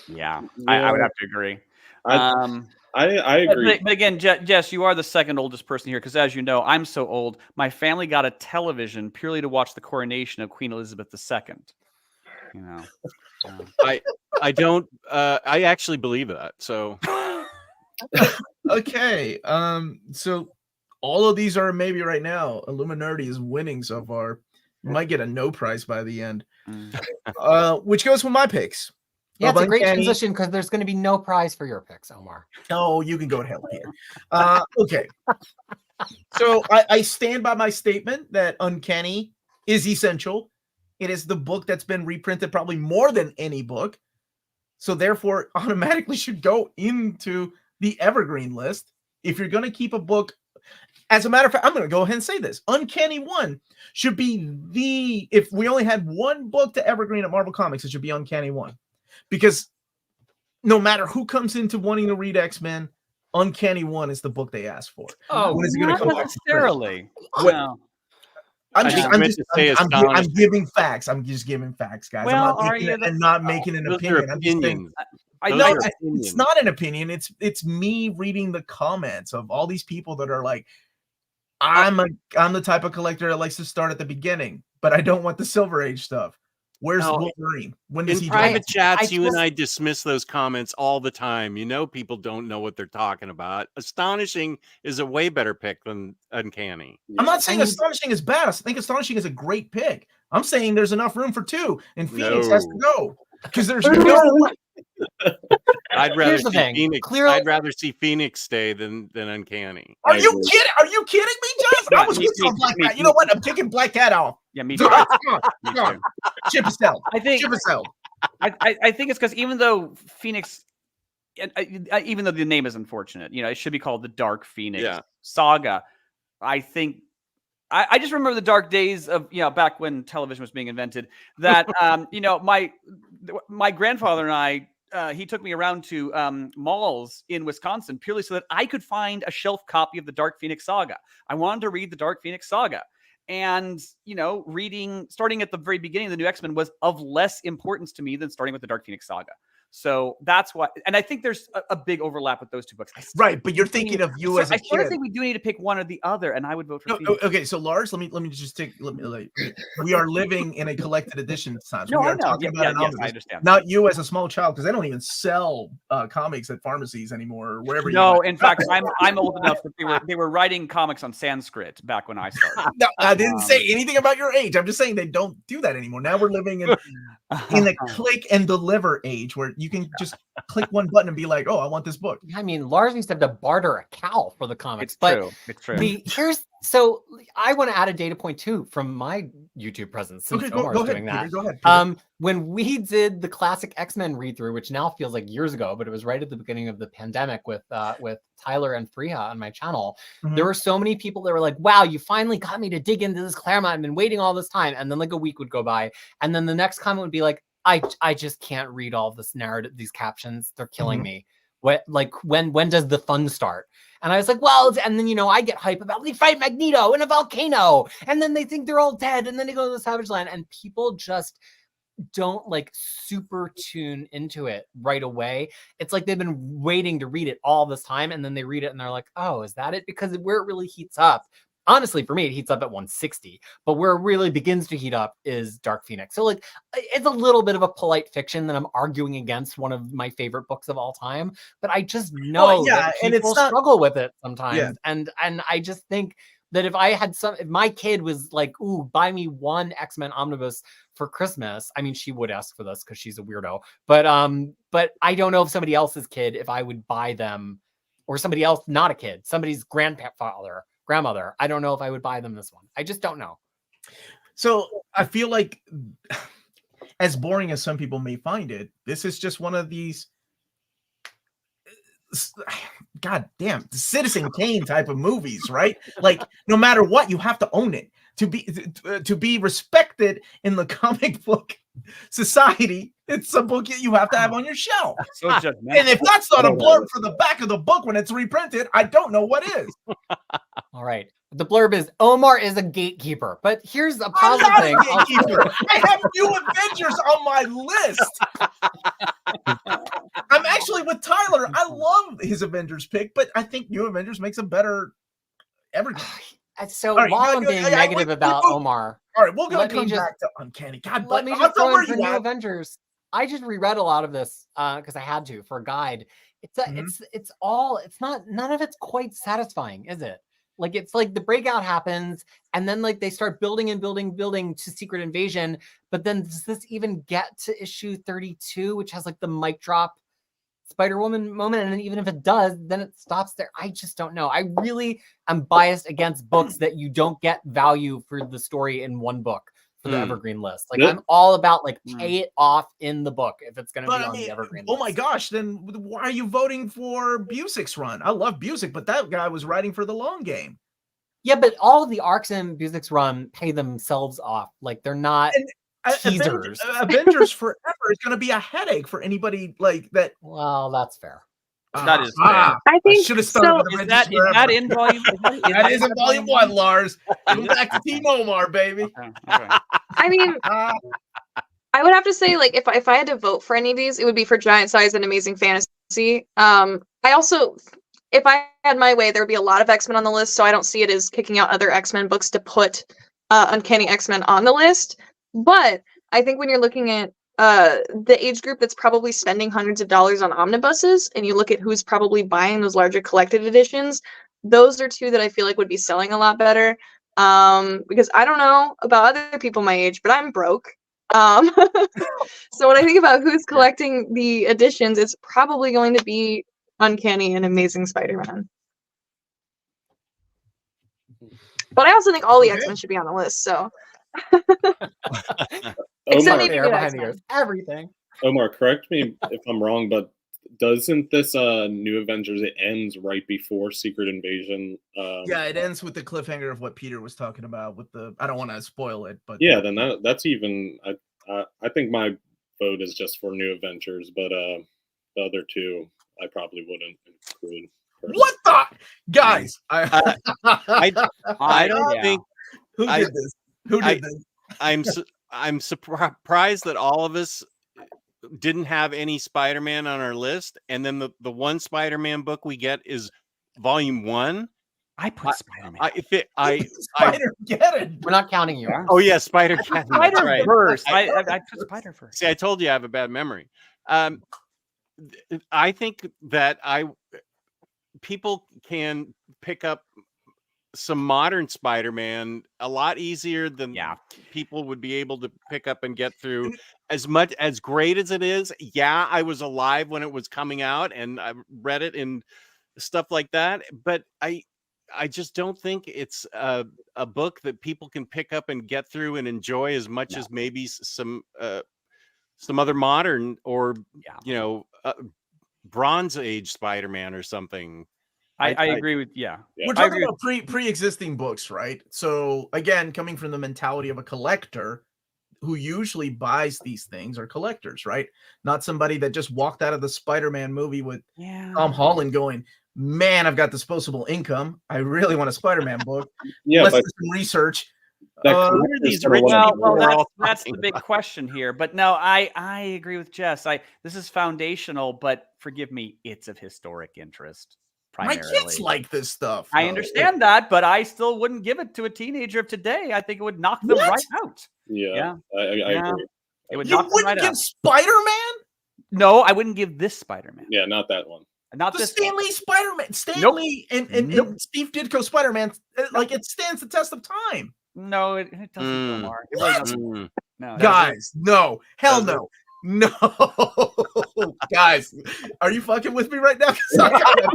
Yeah, I would have to agree. I agree. But again, Jess, you are the second oldest person here because, as you know, I'm so old. My family got a television purely to watch the coronation of Queen Elizabeth II. You know, I don't. I actually believe that. So, okay. So all of these are maybe right now. Illuminati is winning so far. You might get a no prize by the end. Which goes with my picks. Yeah, it's a great transition because there's going to be no prize for your picks, Omar. Oh, you can go to hell here. Okay. So I stand by my statement that Uncanny is essential. It is the book that's been reprinted probably more than any book. So therefore, automatically should go into the Evergreen list. If you're going to keep a book, as a matter of fact, I'm going to go ahead and say this. Uncanny One should be if we only had one book to Evergreen at Marvel Comics, it should be Uncanny One. Because no matter who comes into wanting to read X-Men, Uncanny One is the book they ask for. Oh, when is it going to come necessarily? Well, I'm giving facts. I'm just giving facts, guys. Well, I'm not making an opinion. I'm just saying, it's not an opinion. It's me reading the comments of all these people that are like, I'm the type of collector that likes to start at the beginning, but I don't want the Silver Age stuff. Where's Wolverine? When does in private chats, you and I dismiss those comments all the time. You know, people don't know what they're talking about. Astonishing is a way better pick than Uncanny. I'm not saying Astonishing is bad. I think Astonishing is a great pick. I'm saying there's enough room for two, and Phoenix has to go because there's no. I'd rather see Phoenix. I'd rather see Phoenix stay than Uncanny. Are you kidding? Are you kidding me, Jess? I was with you on Black Cat. You know what? I'm taking Black Cat off. Yeah, me too. Come on. Chip us out. I think it's because even though Phoenix, even though the name is unfortunate, you know, it should be called the Dark Phoenix Saga. I think I just remember the dark days of, you know, back when television was being invented. That you know, my grandfather and I. He took me around to malls in Wisconsin purely so that I could find a shelf copy of the Dark Phoenix Saga. I wanted to read the Dark Phoenix Saga. And, you know, starting at the very beginning of the new X-Men was of less importance to me than starting with the Dark Phoenix Saga. So that's why, and I think there's a big overlap with those two books. Right, but you're thinking of you as a kid. I sort of think we do need to pick one or the other, and I would vote for Phoenix. Okay, so Lars, let me just take. We are living in a collected edition time. No, we are I know. talking about an omnibus. I understand. Not you as a small child, because they don't even sell comics at pharmacies anymore or wherever. No, in fact, I'm old enough that they were writing comics on Sanskrit back when I started. No, I didn't say anything about your age. I'm just saying they don't do that anymore. Now we're living in a click and deliver age where You can just click one button and be like, oh, I want this book. I mean, Lars used to have to barter a cow for the comics. It's true. It's true. So I want to add a data point too from my YouTube presence since Omar's doing that. Peter, go ahead, Peter. When we did the classic X-Men read through, which now feels like years ago, but it was right at the beginning of the pandemic with Tyler and Freya on my channel, there were so many people that were like, wow, you finally got me to dig into this Claremont. I've been waiting all this time. And then like a week would go by. And then the next comment would be like, I just can't read all this narrative, these captions. They're killing me. When does the fun start? And I was like, well, and then, I get hype about they fight Magneto in a volcano. And then they think they're all dead. And then they go to the Savage Land. And people just don't like super tune into it right away. It's like they've been waiting to read it all this time. And then they read it and they're like, oh, is that it? Because where it really heats up, honestly, for me, it heats up at 160, but where it really begins to heat up is Dark Phoenix. So like, it's a little bit of a polite fiction that I'm arguing against one of my favorite books of all time, but I just know that people struggle with it sometimes. Yeah. And I just think that if my kid was like, ooh, buy me one X-Men omnibus for Christmas, I mean, she would ask for this because she's a weirdo, but I don't know if somebody else's kid, if I would buy them, or somebody else, not a kid, somebody's grandmother, I don't know if I would buy them this one. I just don't know. So I feel like, as boring as some people may find it, this is just one of these, God damn, Citizen Kane type of movies, right? Like, no matter what, you have to own it to be respected in the comic book society. It's a book you have to have on your shelf. So judgmental. And if that's not a blurb for the back of the book when it's reprinted, I don't know what is. All right. The blurb is Omar is a gatekeeper, but here's a positive thing. I have New Avengers on my list. I'm actually with Tyler. I love his Avengers pick, but I think New Avengers makes a better Evergreen. So right, while I'm being negative about Omar, all right, we'll go come back to Uncanny. God, let me just throw in for New Avengers. I just reread a lot of this because I had to for a guide. It's none of it's quite satisfying, is it? Like, it's like the breakout happens and then like they start building to Secret Invasion. But then does this even get to issue 32, which has like the mic drop Spider-Woman moment? And then even if it does, then it stops there. I just don't know. I really am biased against books that you don't get value for the story in one book for the Evergreen list. Like, I'm all about like pay it off in the book if it's going to be on the Evergreen list. Oh my gosh, then why are you voting for Busick's run? I love Busick, but that guy was writing for the long game. Yeah, but all of the arcs in Busick's run pay themselves off. Like, they're not teasers. Avengers Forever is going to be a headache for anybody like that. Well, that's fair. That is fair. I think should have started so. Is that in volume? That is in volume 1, Lars. Come back to Team Omar, baby. Okay. I mean, I would have to say, like, if I had to vote for any of these, it would be for Giant Size and Amazing Fantasy. I also, if I had my way, there would be a lot of X-Men on the list, so I don't see it as kicking out other X-Men books to put Uncanny X-Men on the list. But I think when you're looking at the age group that's probably spending hundreds of dollars on omnibuses, and you look at who's probably buying those larger collected editions, those are two that I feel like would be selling a lot better. Because I don't know about other people my age, but I'm broke. So when I think about who's collecting the editions, it's probably going to be Uncanny and Amazing Spider-Man. But I also think all the X-Men should be on the list, so. Except maybe everything. Omar, correct me if I'm wrong, but doesn't this New Avengers, it ends right before Secret Invasion? Yeah, it ends with the cliffhanger of what Peter was talking about with the, I don't want to spoil it, but yeah, then that's even, I think my vote is just for New Avengers, but the other two I probably wouldn't include. What the guys? I don't think who did this? Who did this? I'm surprised that all of us didn't have any Spider-Man on our list, and then the one Spider-Man book we get is volume 1. I put Spider-Man. Spider-Geddon. We're not counting you. Oh yeah, Spider-Geddon. Spider-Verse. I put Spider-Verse. See, I told you I have a bad memory. I think that people can pick up some modern Spider-Man a lot easier than Yeah. people would be able to pick up and get through. As much as great as it is, yeah, I was alive when it was coming out and I read it and stuff like that, but I just don't think it's a book that people can pick up and get through and enjoy as much as maybe some other modern or Bronze Age Spider-Man or something. I agree with We're I talking agree about pre-existing books, right? So again, coming from the mentality of a collector who usually buys these things are collectors, right? Not somebody that just walked out of the Spider-Man movie with Tom Holland going, man, I've got disposable income. I really want a Spider-Man book. Let's do some research. Well, that's the big question here. But no, I agree with Jess. This is foundational, but forgive me, it's of historic interest. Primarily. My kids like this stuff. I understand that, but I still wouldn't give it to a teenager of today. I think it would knock them right out. Yeah. I agree. It would you knock them wouldn't right give out. Spider-Man? No, I wouldn't give this Spider-Man. Yeah, not that one. Not the this Stan Lee Spider-Man. Stan Lee and Steve Ditko Spider-Man, like it stands the test of time. No, it doesn't, Omar. It really doesn't. No, guys, no. Hell no. No. Guys, are you fucking with me right now? I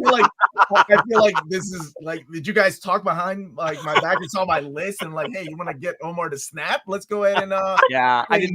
feel like this is like, did you guys talk behind like my back and saw my list and like, hey, you want to get Omar to snap? Let's go ahead and I did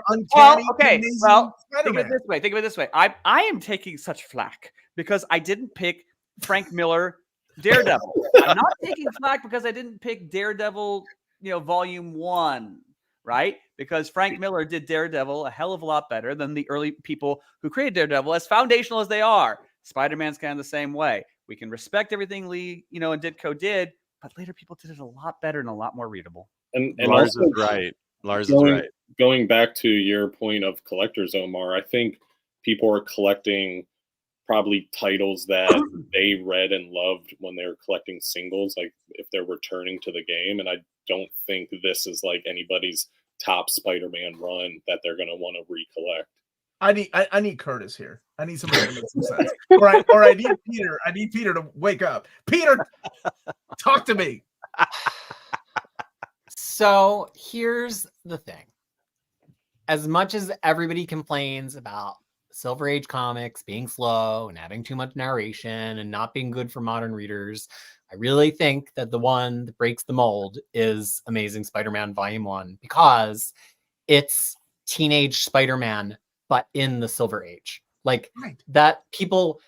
uncanny. Okay. Well, think of it this way. I am taking such flack because I didn't pick Frank Miller Daredevil. I'm not taking flack because I didn't pick Daredevil, volume 1. Right? Because Frank Miller did Daredevil a hell of a lot better than the early people who created Daredevil, as foundational as they are. Spider-Man's kind of the same way. We can respect everything Lee, and Ditko did, but later people did it a lot better and a lot more readable. And Lars is right. Lars is right. Going back to your point of collectors, Omar, I think people are collecting probably titles that they read and loved when they were collecting singles, like if they're returning to the game. And I don't think this is like anybody's top Spider-Man run that they're going to want to recollect. I need Curtis here. I need somebody to make some sense. Or I need Peter. I need Peter to wake up. Peter, talk to me. So here's the thing. As much as everybody complains about Silver Age comics being slow and having too much narration and not being good for modern readers, I really think that the one that breaks the mold is Amazing Spider-Man Volume 1, because it's teenage Spider-Man, but in the Silver Age. Like that people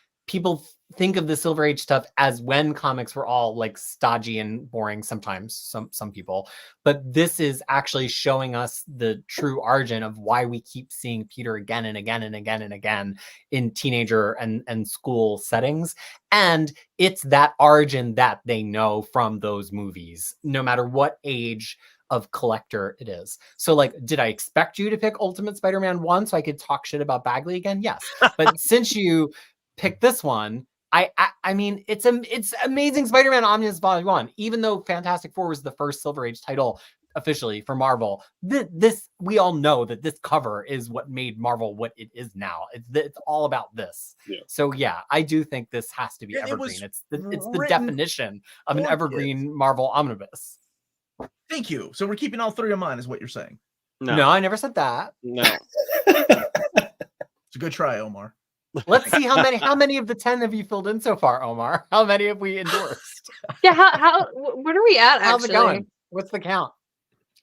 think of the Silver Age stuff as when comics were all like stodgy and boring sometimes, some people. But this is actually showing us the true origin of why we keep seeing Peter again and again and again and again in teenager and school settings. And it's that origin that they know from those movies, no matter what age of collector it is. So like, did I expect you to pick Ultimate Spider-Man 1 so I could talk shit about Bagley again? Yes. But since you picked this one, I mean, it's Amazing Spider-Man Omnibus Volume 1. Even though Fantastic Four was the first Silver Age title officially for Marvel, this we all know that this cover is what made Marvel what it is now. It's all about this. Yeah. So yeah, I do think this has to be evergreen. It's the definition of an evergreen Marvel omnibus. Thank you. So we're keeping all three in mind, is what you're saying? No, I never said that. No. It's a good try, Omar. Let's see how many of the 10 have you filled in so far, Omar? How many have we endorsed? Yeah, where are we at? How's actually? it going? What's the count?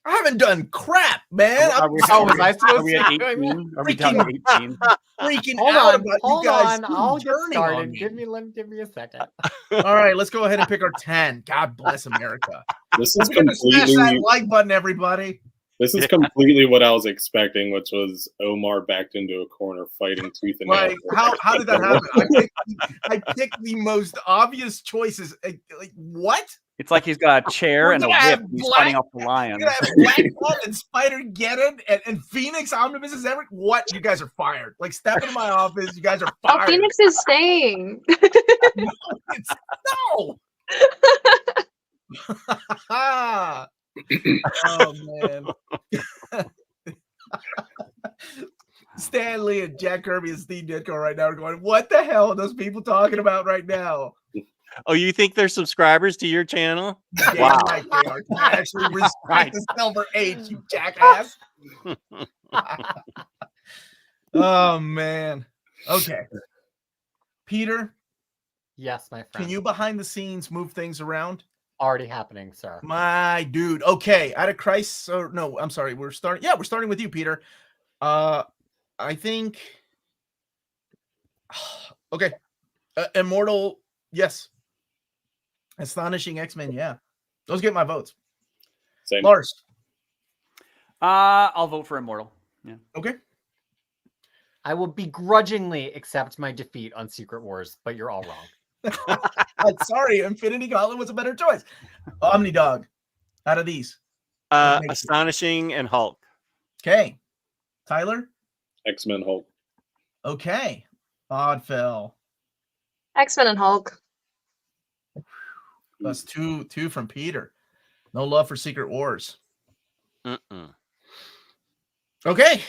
I haven't done crap, man. Was I supposed to be doing 18? Are we down to 18? Freaking hold out on, about hold you guys on. I'll get turning started. on me. Give me a second. All right, let's go ahead and pick our 10. God bless America. This is Smash that completely like button, everybody. This is completely what I was expecting, which was Omar backed into a corner fighting tooth and nail. Like, how did that happen? I picked the most obvious choices. Like what? It's like he's got a chair and a whip. He's fighting off the lion. You're gonna have Black Bolt and Spider-Geddon and Phoenix Omnibuses every. What? You guys are fired. Like, step into my office. You guys are fired. Oh, Phoenix is staying. No. Oh man. Stan Lee and Jack Kirby and Steve Ditko right now are going, what the hell are those people talking about right now? Oh, you think they're subscribers to your channel? Damn Wow. right they are. I actually respect Right. the Silver Age, you jackass. Oh man. Okay. Peter, Yes, my friend. can you behind the scenes move things around? Already happening, sir. My dude. Okay. Out of Christ. Or no, I'm sorry. We're starting. Yeah, we're starting with you, Peter. I think. Okay. Immortal. Yes. Astonishing X-Men. Yeah. Those get my votes. Same. Lars. I'll vote for Immortal. Yeah. Okay. I will begrudgingly accept my defeat on Secret Wars, but you're all wrong. I'm sorry. Infinity Gauntlet was a better choice. Omni Dog. Out of these. Astonishing and Hulk. Okay. Tyler. X-Men Hulk. Okay. Oddfell. X-Men and Hulk. That's two from Peter. No love for Secret Wars. Mm-mm. Okay.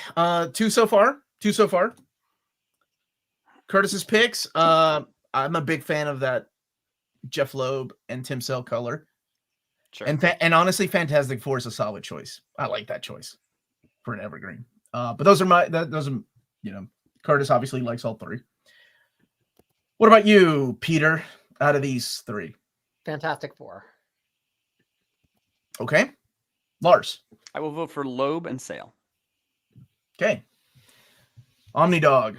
Two so far. Curtis's picks. I'm a big fan of that Jeff Loeb and Tim Sale color. Sure. And honestly, Fantastic Four is a solid choice. I like that choice for an evergreen. But those are Curtis obviously likes all three. What about you, Peter? Out of these three, Fantastic Four. okay. Lars, I will vote for Loeb and Sale. okay. Omni Dog.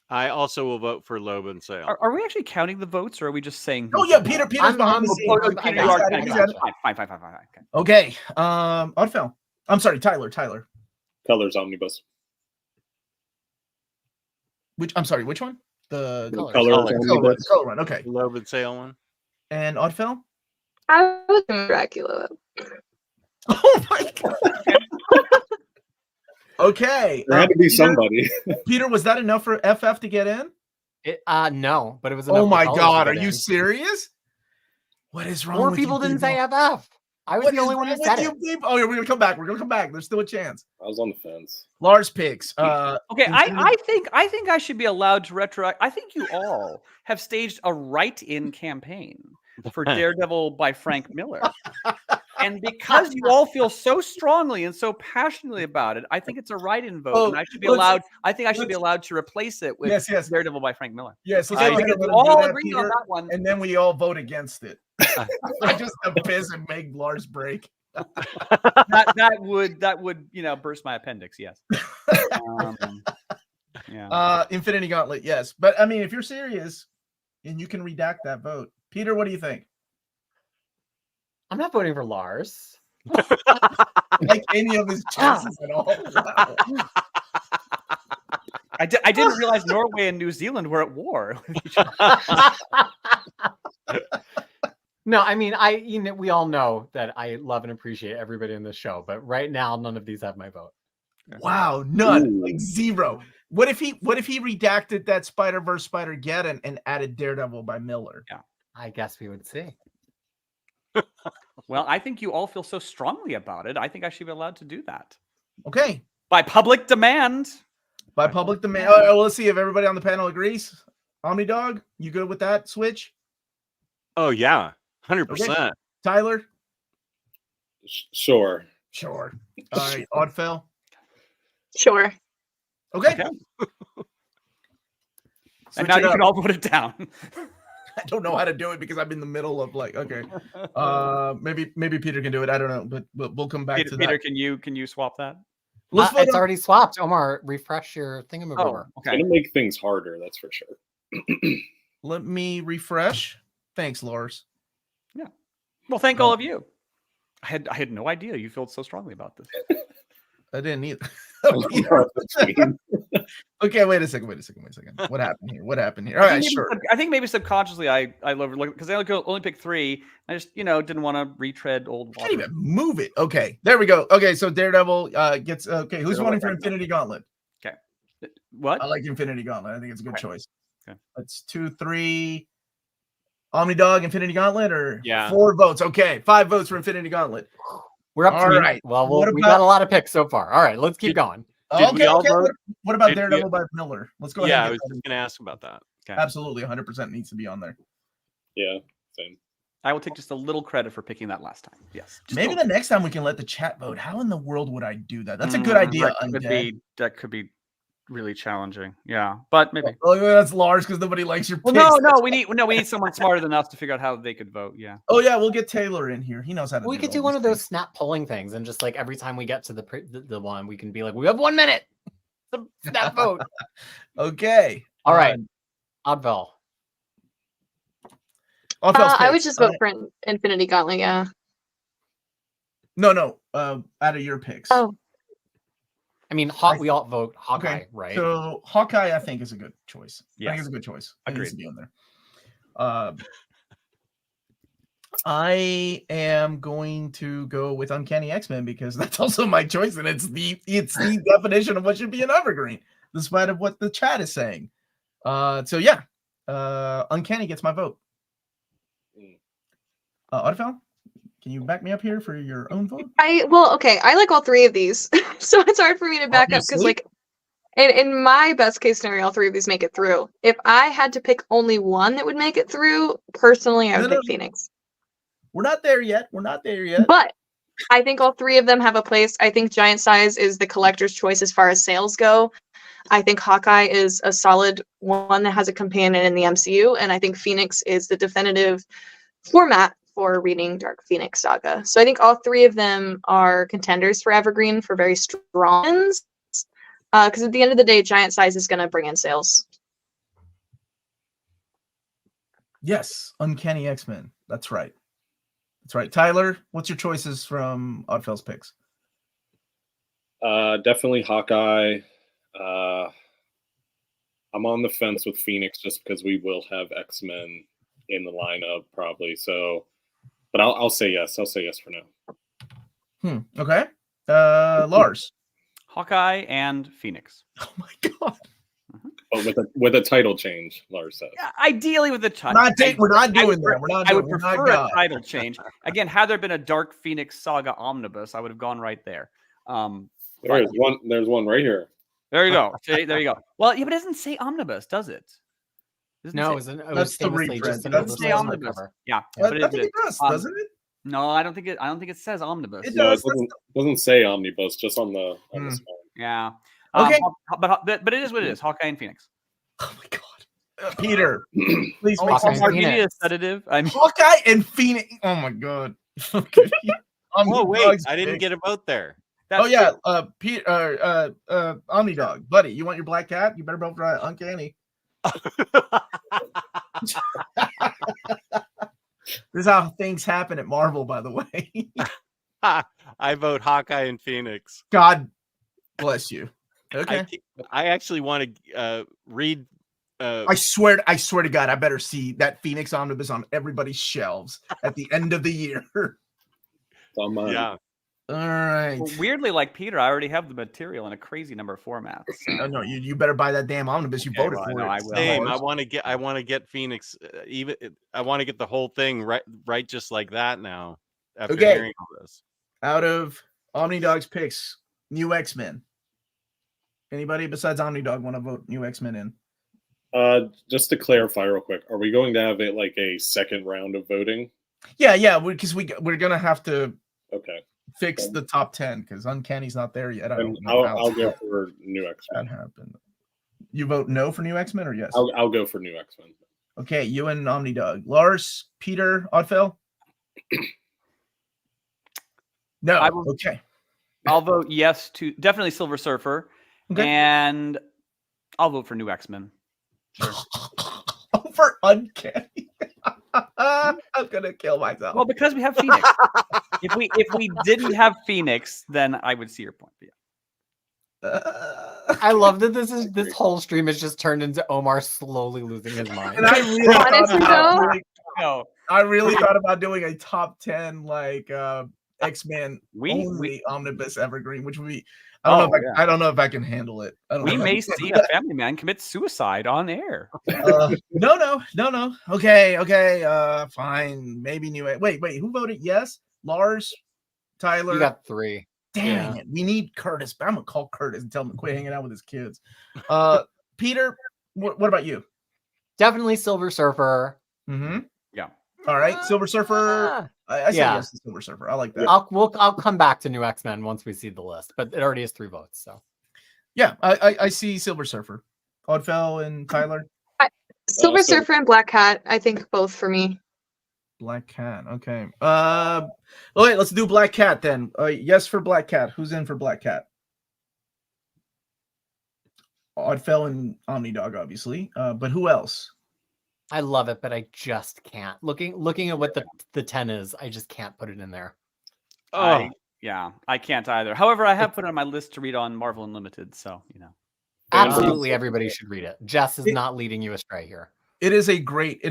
I also will vote for Loeb and Sale. Are we actually counting the votes, or are we just saying? Oh yeah, Peter's behind the scenes. Peter, He's you are got it, counting. he's got it. Fine. Okay. Okay. Oddfell. I'm sorry, Tyler. Colors Omnibus. Which one? The Colors Omnibus. color one. Okay. Loeb and Sale one. And Oddfell? I was in Dracula. Oh my god. Okay. There had to be somebody. Peter, was that enough for FF to get in? No, but it was. Oh enough my for god, colors are to get you in. serious? What is wrong More with people you didn't say people? FF. I was What the is only one wrong who said with it. you people? Oh, yeah, we're gonna come back. There's still a chance. I was on the fence. Lars picks. Okay, I think I should be allowed to retroact. I think you all have staged a write-in campaign for Daredevil by Frank Miller. And because you all feel so strongly and so passionately about it, I think it's a write-in vote, and I should be allowed. I think I should be allowed to replace it with Yes. Daredevil by Frank Miller. Yes, let's Okay, go ahead because and you let him do all that, agree Peter, on that one. and then we all vote against it. I just to piss and make Lars break. that would burst my appendix. Yes. Yeah. Infinity Gauntlet, yes. But I mean, if you're serious and you can redact that vote. Peter, what do you think? I'm not voting for Lars. Like any of his choices at all? Wow. I didn't realize Norway and New Zealand were at war. No, I mean, we all know that I love and appreciate everybody in this show, but right now, none of these have my vote. Wow, none, Ooh. like zero. What if he redacted that Spider-Verse Spider-Geddon and added Daredevil by Miller? Yeah. I guess we would see. Well, I think you all feel so strongly about it. I think I should be allowed to do that Okay, by public demand. by public demand. Oh, let's see if everybody on the panel agrees. Omni Dog, you good with that switch? Oh yeah, 100%. Tyler? Sure. Sure. All right, Oddfell. Sure. Okay. Okay. Switch And now it you up. can all vote it down. I don't know how to do it because I'm in the middle of okay. Maybe Peter can do it. I don't know, but we'll come back to Peter, that. can you swap that? Let's vote It's on- already swapped. Omar, refresh your thingamaboober. Oh, It's okay. gonna make things harder, that's for sure. Let me refresh. Thanks, Lars. Well, thank all of you. I had no idea you felt so strongly about this. I didn't either. I Okay, wait a second. What happened here? All right, sure. I think maybe subconsciously I overlooked because I only picked 3. I just didn't want to retread old Can't water. even move it. Okay, there we go. Okay, so Daredevil gets okay. Who's voting for Infinity Gauntlet? What? I like Infinity Gauntlet. I think it's a good Okay. choice. Okay. That's 2, 3. Omni Dog, Infinity Gauntlet, or Yeah. 4 votes. Okay, 5 votes for Infinity Gauntlet. We're up to All me. right. Well, What we about- got a lot of picks so far. All right, let's keep going. Did we Okay, all okay. vote? What about Did Daredevil by Miller? Let's go Yeah, I ahead. was just gonna ask about that. Okay. Absolutely, 100% needs to be on there. Yeah, same. I will take just a little credit for picking that last time. Yes. Just Maybe a the next time we can let the chat vote. How in the world would I do that? That's a good little. idea, That could be really challenging. Yeah, but maybe. Oh, that's Lars because nobody likes your Well, picks. no, we need someone smarter than us to figure out how they could vote. Yeah. Oh yeah, we'll get Taylor in here. He knows how to. We do could all do one these of those things. snap polling things, and just like every time we get to the one, we can be like, we have 1 minute. The snap vote. Okay. All right. Oddbell. I would just vote for Infinity Gauntlet. Yeah. No. Out of your picks. Oh. I mean, we all vote Hawkeye, Okay, right? So Hawkeye, I think, is a good choice. I think Yes. it's a good choice. It Agreed. needs to be on there. I am going to go with Uncanny X-Men because that's also my choice, and it's the definition of what should be an evergreen, despite of what the chat is saying. So yeah, Uncanny gets my vote. Audifel, can you back me up here for your own vote? Okay. I like all three of these, so it's hard for me to back up because, like, in my best case scenario, all three of these make it through. If I had to pick only one that would make it through, personally, I would pick Phoenix. We're not there yet. But I think all three of them have a place. I think Giant Size is the collector's choice as far as sales go. I think Hawkeye is a solid one that has a companion in the MCU, and I think Phoenix is the definitive format for reading Dark Phoenix Saga. So I think all three of them are contenders for Evergreen for very strong ones. Because at the end of the day, Giant Size is going to bring in sales. Yes, Uncanny X-Men. That's right. Tyler, what's your choices from Oddfell's picks? Definitely Hawkeye. I'm on the fence with Phoenix just because we will have X-Men in the lineup probably. So, but I'll say yes. I'll say yes for now. Okay. Lars. Hawkeye and Phoenix. Oh my god. But with a title change, Lars said. Yeah, ideally with a title. We're not doing that. I would prefer a title change. Again, had there been a Dark Phoenix Saga omnibus, I would have gone right there. There's one right here. There you go. See, there you go. Well, yeah, but it doesn't say omnibus, does it? No, it was famously just an doesn't say omnibus. Yeah, but I think it does, doesn't it? No, I don't think it says omnibus. It No, does. it doesnmake say omnibus, just on the spine. Yeah. Okay. But it is what it is. Hawkeye and Phoenix. Oh my god. Peter, please Oh, make Hawkeye some and Give me Phoenix. a sedative. I mean, Hawkeye and Phoenix. Oh my god. Oh wait, I didn't get a vote there. Oh yeah, Omnidog, buddy, you want your black cat? You better vote for Uncanny. This is how things happen at Marvel, by the way. I vote Hawkeye and Phoenix. God bless you. Okay. I actually want to read. I swear to God, I better see that Phoenix omnibus on everybody's shelves at the end of the year. It's on mine. Yeah. All right. well, weirdly, like Peter, I already have the material in a crazy number of formats. So. No, you better buy that damn omnibus. You Okay, voted well, for I know, it. I will. Same. I want to get Phoenix. I want to get the whole thing right, just like that now. After Okay. hearing all this, Out of Omnidog's picks, new X-Men. Anybody besides Omnidog want to vote new X-Men in? Just to clarify real quick, are we going to have it like a second round of voting? Yeah, because we're gonna have to Okay. fix the top 10 because Uncanny's not there yet. I And don't know how I'll go for new X-Men. that happened. You vote no for new X-Men or yes? I'll go for new X-Men. Okay, you and Omnidog. Lars, Peter, Oddfell? No. Okay. I'll vote yes to definitely Silver Surfer, Okay. and I'll vote for new X-Men. Sure. For Uncanny. I'm gonna kill myself. Well, because we have Phoenix. if we didn't have Phoenix, then I would see your point. But yeah. I love that this whole stream has just turned into Omar slowly losing his mind. And I really Honestly, thought I really thought about doing a top 10 like X-Men only omnibus evergreen, which would be I don't know if I can handle it. We may see a family man commit suicide on air. No. Okay. Fine. Maybe new. Wait. Who voted yes? Lars, Tyler. You got 3. Dang it. We need Curtis. I'm gonna call Curtis and tell him to quit hanging out with his kids. Peter, what about you? Definitely Silver Surfer. Mm-hmm. Yeah. All right, Silver Surfer. I say Yeah. yes to Silver Surfer. I like that. I'll come back to New X-Men once we see the list, but it already has 3 votes. So Yeah, I see Silver Surfer. Oddfell and Tyler. Silver Surfer and Black Cat, I think both for me. Black Cat. Okay. Wait, let's do Black Cat then. Yes for Black Cat. Who's in for Black Cat? Oddfell and Omnidog, obviously. But who else? I love it, but I just can't. Looking at what the 10 is, I just can't put it in there. Oh, I can't either. However, I have put it on my list to read on Marvel Unlimited, so you know. Absolutely, everybody should read it. Jess is not leading you astray here. It is a great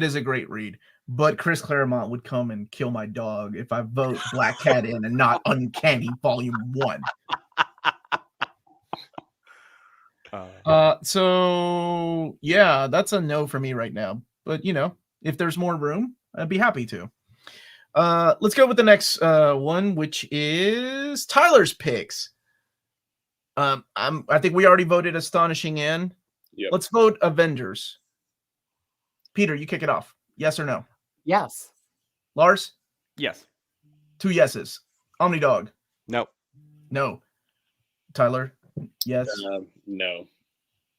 read, but Chris Claremont would come and kill my dog if I vote Black Cat in and not Uncanny Volume 1. So yeah, that's a no for me right now. But you know, if there's more room, I'd be happy to. Let's go with the next one, which is Tyler's picks. I think we already voted Astonishing Anne. Yep. Let's vote Avengers. Peter, you kick it off. Yes or no? Yes. Lars? Yes. 2 yeses. Omnidog? no. No. Tyler? Yes. No.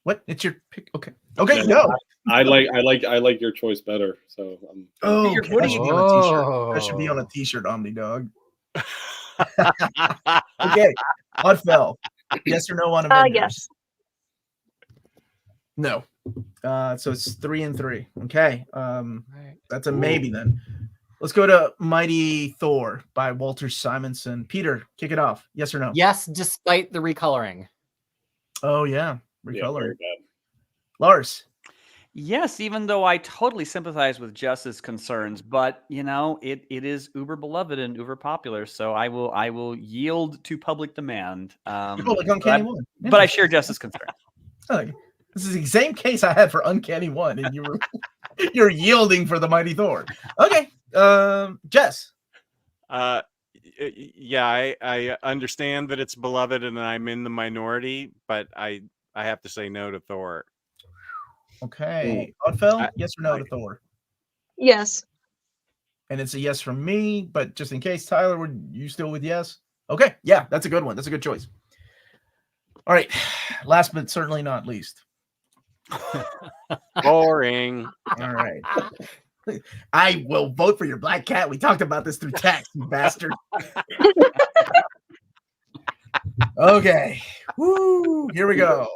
What? It's your pick. Okay. Okay. No. I like your choice better. So Oh, Peter, okay. what That do should you- be on a t-shirt. That should be on a t-shirt, Omnidog. Okay. Oddfell. Yes or no on Avengers? Yes. No. So it's 3 and 3. Okay. That's a maybe then. Let's go to Mighty Thor by Walter Simonson. Peter, kick it off. Yes or no? Yes, despite the recoloring. Oh yeah. yeah, Recolor. very bad. Lars. Yes, even though I totally sympathize with Jess's concerns, but you know, it is uber beloved and uber popular, so I will yield to public demand. Like Uncanny One. But I share Jess's concerns. Oh, this is the same case I had for Uncanny One, and you're yielding for the Mighty Thor. Okay. Jess. Yeah, I understand that it's beloved and I'm in the minority, but I have to say no to Thor. Okay. Oddfell, yes or no to Thor? Yes. And it's a yes from me, but just in case, Tyler, were you still with yes? Okay. Yeah, that's a good one. That's a good choice. All right. Last but certainly not least. Boring. All right. I will vote for your Black Cat. We talked about this through text, you bastard. Okay. Woo. Here we go.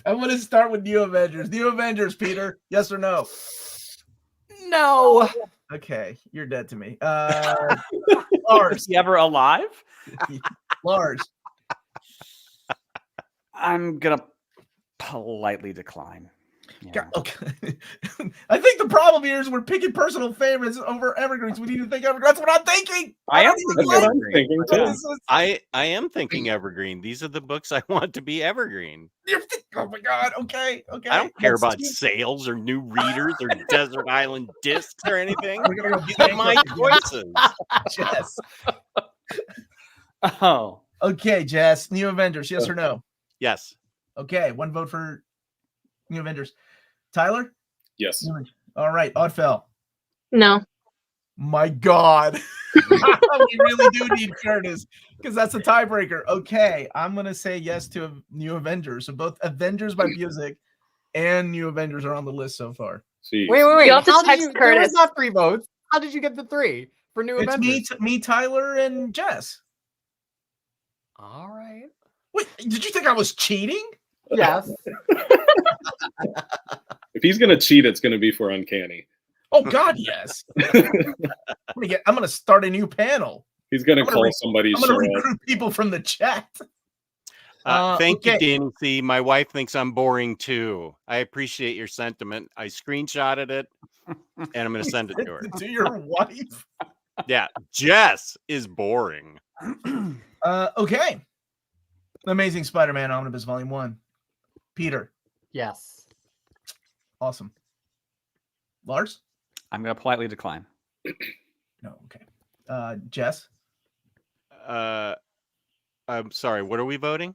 I want to start with New Avengers. New Avengers, Peter. Yes or no? No. Okay. You're dead to me. Lars. Is he ever alive? Lars. I'm gonna politely decline. Yeah. Okay. I think the problem here is we're picking personal favorites over evergreens. We need to think evergreen. That's what I'm thinking. I am That's what I'm thinking too. I am thinking evergreen. These are the books I want to be evergreen. Oh my god. Okay. I don't care about sales or new readers or Desert Island discs or anything. We're gonna go These are my choices. Jess. Oh. Okay, Jess. New Avengers. Yes or no? Yes. Okay. 1 vote for New Avengers. Tyler? Yes. All right. Oddfell. No. My God. We really do need Curtis because that's a tiebreaker. Okay. I'm going to say yes to New Avengers. So both Avengers by Music and New Avengers are on the list so far. See. Wait. You'll have to How did text you? There was Curtis. not 3 votes. How did you get the 3 for New It's Avengers? me, Tyler, and Jess. All right. Wait, did you think I was cheating? Yes. If he's gonna cheat, it's gonna be for Uncanny. Oh God, yes. I'm gonna start a new panel. He's gonna I'm gonna call re- somebody. I'm gonna Cheryl. recruit people from the chat. Thank okay. you, Danny C. My wife thinks I'm boring too. I appreciate your sentiment. I screenshotted it and I'm going to send it to her. To your wife. Yeah, Jess is boring. Okay. Amazing Spider-Man Omnibus Volume 1. Peter. Yes. Awesome. Lars? I'm gonna politely decline. No, okay. Jess? I'm sorry, what are we voting?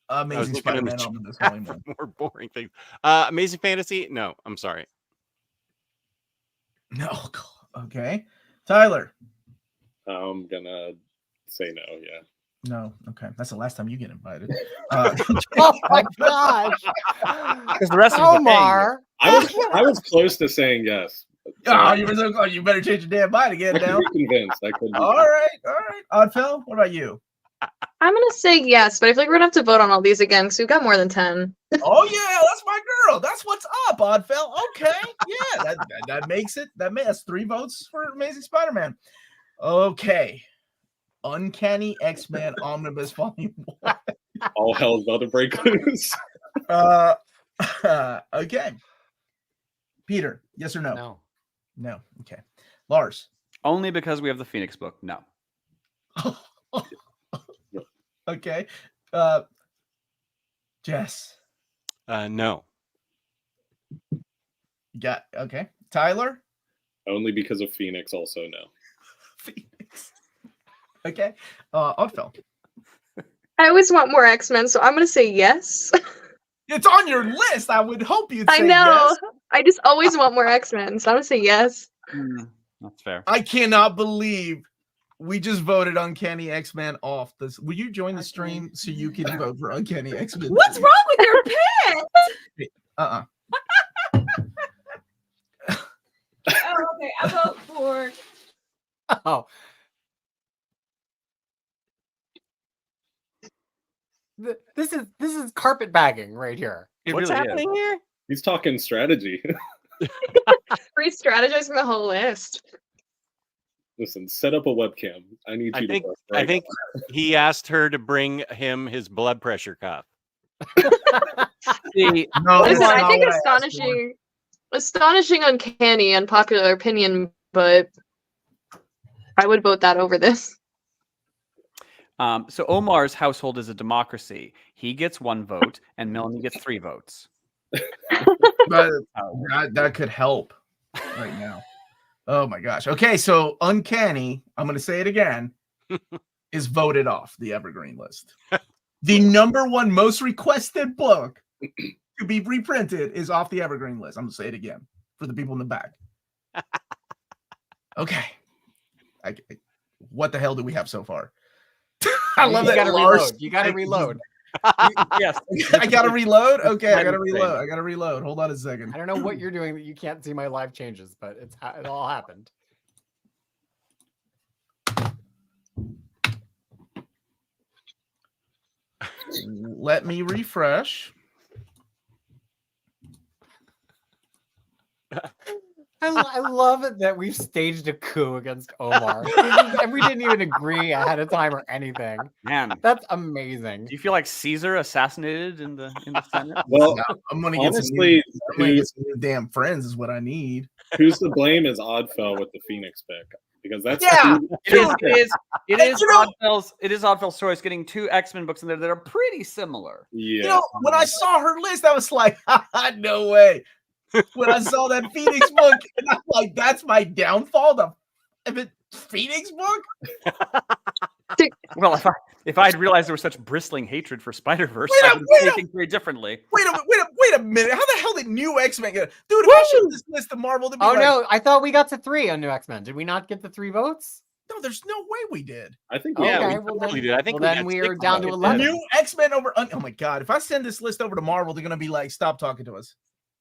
Amazing looking in the Spider-Man chat Omnibus Volume for 1. more boring things. Amazing Fantasy? No, I'm sorry. No. Okay. Tyler. I'm gonna say no. Yeah. No. Okay. That's the last time you get invited. Oh my gosh. Because the rest of us are paying you. Omar. I was close to saying yes. Oh, you were so close. You better change your damn mind again I could now. be convinced. I could. Be All right. Oddfell, what about you? I'm gonna say yes, but I feel like we're gonna have to vote on all these again because we've got more than 10. Oh yeah, that's my girl. That's what's up, Oddfell. Okay, yeah, that makes it. That's 3 votes for Amazing Spider-Man. Okay, Uncanny X-Men Omnibus Volume 1. All hell's about to break loose. Okay, Peter, yes or no? No. No. Okay, Lars. Only because we have the Phoenix book. No. Okay, Jess. No. Got okay. Tyler. Only because of Phoenix. Also no. Phoenix. Okay. Oddfell. I always want more X-Men, so I'm gonna say yes. It's on your list. I would hope you'd say I know. yes. I just always want more X-Men, so I'm gonna say yes. That's fair. I cannot believe we just voted Uncanny X-Men off. Will you join the stream so you can vote for Uncanny X-Men? What's wrong with your pet? Uh-uh. Oh, okay. I vote for. Oh. This is carpetbagging right here. It What's really happening is. here? He's talking strategy. Re-strategizing the whole list. Listen, set up a webcam. I need you to. I think he asked her to bring him his blood pressure cuff. See, No, Listen, that's I not think what I asked for. astonishing, uncanny, unpopular opinion, but I would vote that over this. so Omar's household is a democracy. He gets 1 vote, and Melanie gets 3 votes. But that could help right now. Oh my gosh. Okay, so Uncanny, I'm going to say it again, is voted off the Evergreen list. The #1 most requested book to be reprinted is off the Evergreen list. I'm going to say it again for the people in the back. Okay. What the hell do we have so far? I love that. Lars, You gotta reload. Yes. I gotta reload. Okay, I gotta reload. Hold on a second. I don't know what you're doing that you can't see my live changes, but it all happened. Let me refresh. I love it that we've staged a coup against Omar, and we didn't even agree ahead of time or anything. Man, That's amazing. do you feel like Caesar assassinated in the Senate? Well, Yeah, I'm gonna honestly, get some new damn friends is what I need. who's to blame is Oddfell with the Phoenix pick, because that's Yeah. It is You know- Oddfell's choice getting 2 X-Men books in there that are pretty similar. Yeah. You know, when I saw her list, I was like, no way. When I saw that Phoenix book, and I'm like, that's my downfall. The Phoenix book? Well, if I had realized there was such bristling hatred for Spider-Verse, Wait I a- would wait a- have thinking very differently. Wait a minute. How the hell did New X-Men get? Dude, if I showed this list to Marvel, they'd be Oh like, no, I thought we got to 3 on New X-Men. Did we not get the 3 votes? no, there's no way we did. I think Yeah, Okay, we well totally then, did. I think well we then got we are 6 down to votes. 11. New X-Men over. Oh my god! If I send this list over to Marvel, they're gonna be like, "Stop talking to us."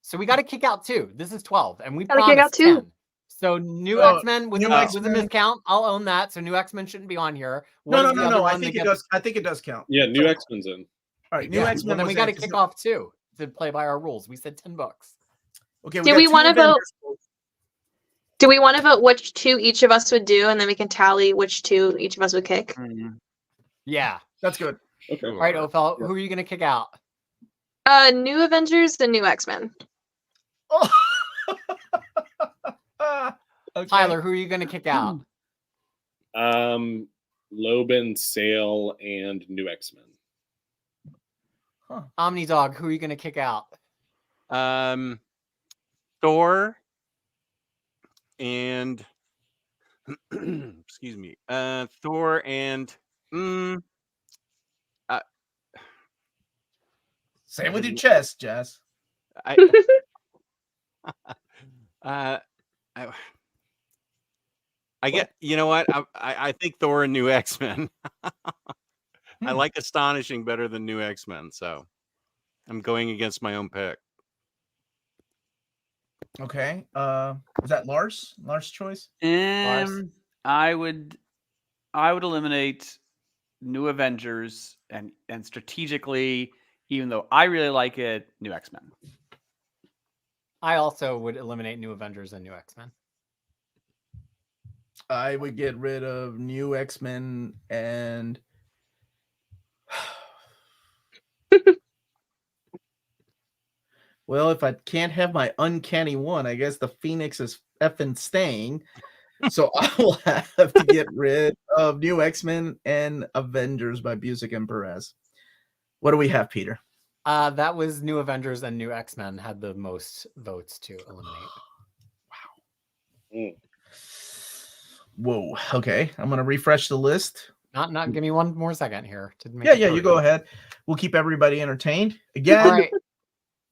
So we got to kick out 2. This is 12, and we Gotta kick out promised 2. 10. So New Oh, X-Men with New a X-Men. miscount, I'll own that. So New X-Men shouldn't be on here. What No. is the other I one think that it gets- does. I think it does count. Yeah, New X-Men's in. All right, New Yeah, X-Men. well, then was we got to in. kick off 2 to play by our rules. We said 10 books. Okay, Do we got 2 wanna vote- Avengers books. Do we want to vote which 2 each of us would do, and then we can tally which 2 each of us would kick? Yeah. That's good. Okay. All right, Ophel, who are you going to kick out? New Avengers and New X-Men. Oh. Okay. Tyler, who are you going to kick out? Loban, Sale, and New X-Men. Omni Dog, who are you going to kick out? Thor and excuse me, Thor and Same with your chest, Jess. I, I get. You know what? I think Thor and New X-Men. I like Astonishing better than New X-Men, so I'm going against my own pick. Okay. Is that Lars? Lars' choice? I would eliminate New Avengers and strategically, even though I really like it, New X-Men. I also would eliminate New Avengers and New X-Men. I would get rid of New X-Men and well, if I can't have my uncanny one, I guess the Phoenix is effing staying. So I will have to get rid of New X-Men and Avengers by Busick and Perez. What do we have, Peter? That was New Avengers and New X-Men had the most votes to eliminate. Mm. Whoa. Okay. I'm going to refresh the list. Not give me one more second here to make Yeah, you go ahead. We'll keep everybody entertained. Again, All right.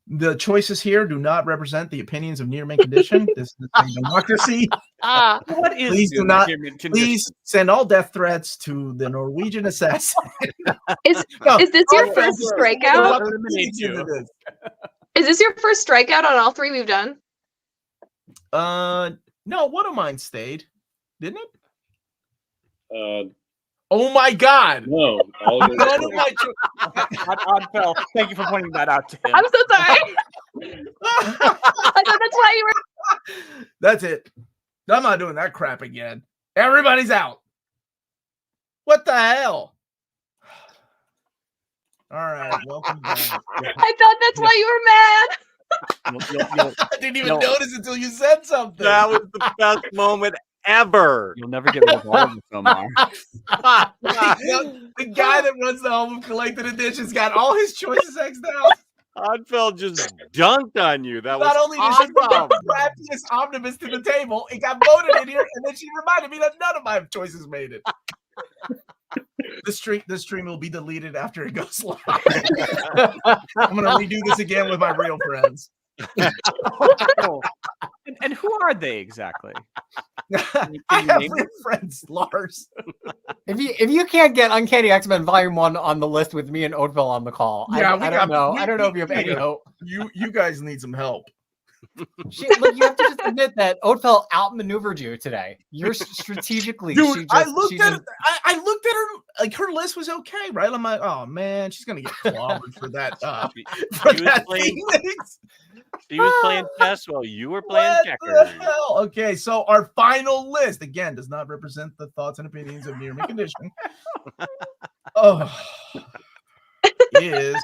the choices here do not represent the opinions of Near Mint Condition. This is a democracy. What is Please do not. Please send all death threats to the Norwegian assassin. Is this your first strikeout? Is this your first strikeout on all three we've done? No, one of mine stayed, didn't it? Uh, Oh my God! no. All None of my Oddfell, thank you for pointing that out to him. I'm so sorry. I thought that's why you were. That's it. I'm not doing that crap again. Everybody's out. What the hell? All right, welcome back. I thought that's why you were mad. I didn't even notice until you said something. That was the best moment ever. You'll never get rid of all of this, Omar. The guy that runs the Home of Collected Editions got all his choices X'd out. Oddfell just dunked on you. That Not was only did she bring awesome. the crappiest omnibus to the table, it got voted in here, and then she reminded me that none of my choices made it. The stream will be deleted after it goes live. I'm gonna redo this again with my real friends. And who are they exactly? I have real friends, Lars. If you can't get Uncanny X-Men Volume 1 on the list with me and Oatville on the call, Yeah, I don't know. I don't know if you have any hope. You guys need some help. Look, you have to just admit that Oatville outmaneuvered you today. You're strategically. Dude, I looked at her like her list was okay, right? I'm like, oh man, she's gonna get clobbered for that. For that Phoenix. She was playing chess while you were playing What checkers. the hell? Okay, so our final list again does not represent the thoughts and opinions of Near Mint Condition. Is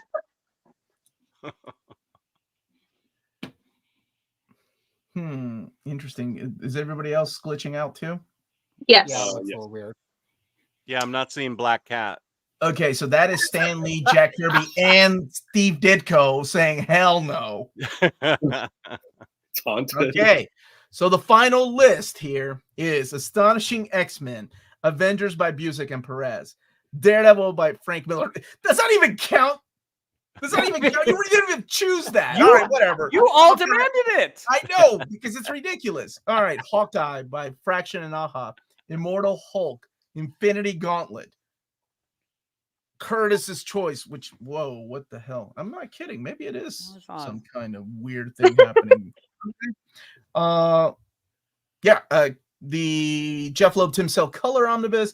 interesting. Is everybody else glitching out too? Yes. Yeah, that's yes. a little weird. Yeah, I'm not seeing Black Cat. Okay, so that is Stan Lee, Jack Kirby, and Steve Ditko saying hell no. Taunted. Okay, so the final list here is Astonishing X-Men, Avengers by Busick and Perez, Daredevil by Frank Miller. Does that even count? Does that even count? You didn't even choose that. All right, whatever. You all demanded it. I know, because it's ridiculous. All right, Hawkeye by Fraction and Aha, Immortal Hulk, Infinity Gauntlet, Curtis's Choice, which, whoa, what the hell? I'm not kidding. Maybe it is some kind of weird thing happening. The Jeff Loeb Tim Cell Color Omnibus,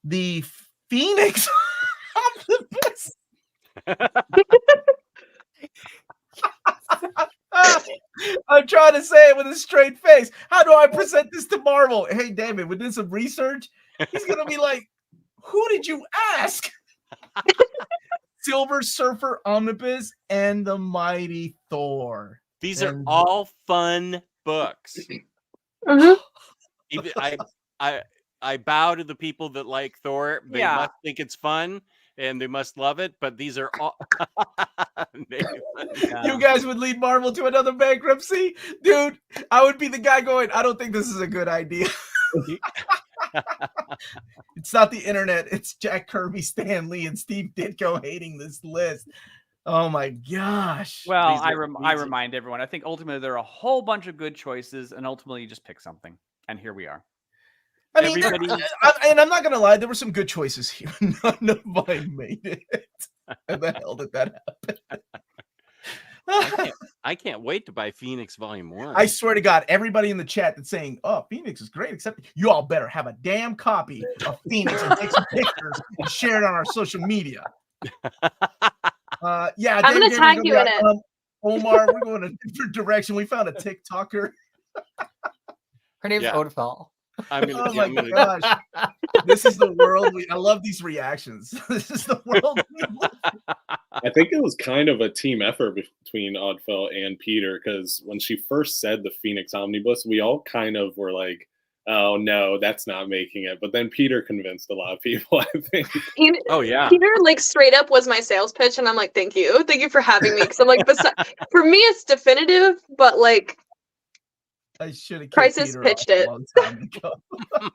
the Phoenix Omnibus. I'm trying to say it with a straight face. How do I present this to Marvel? Hey, David, we did some research. He's going to be like, who did you ask? Silver Surfer Omnibus and the Mighty Thor. These are all fun books. Even, I bow to the people that like Thor. They must think it's fun and they must love it, but these are all You guys would lead Marvel to another bankruptcy? Dude, I would be the guy going, I don't think this is a good idea. It's not the internet. It's Jack Kirby, Stan Lee, and Steve Ditko hating this list. Oh my gosh. Well, These I are I these are- remind everyone. I think ultimately there are a whole bunch of good choices, and ultimately you just pick something, and here we are. I mean, Everybody- and I'm not gonna lie, there were some good choices here. None of mine made it. How the hell did that happen? I can't wait to buy Phoenix Volume 1. I swear to God, everybody in the chat that's saying, "Oh, Phoenix is great," except you all better have a damn copy of Phoenix and take some pictures and share it on our social media. Yeah, I'm gonna tag you in it. Omar, we're going a different direction. We found a TikToker. Her name's Yeah. Odafel. I'm gonna, Oh yeah, my I'm gonna- gosh. This is the world. I love these reactions. This is the world. I think it was kind of a team effort between Oddfell and Peter, because when she first said the Phoenix Omnibus, we all kind of were like, oh no, that's not making it. But then Peter convinced a lot of people, I think. Oh yeah. Peter, like, straight up was my sales pitch, and I'm like, thank you for having me. Because I'm like, for me, it's definitive, but like, I should have Crisis pitched it. a long time ago.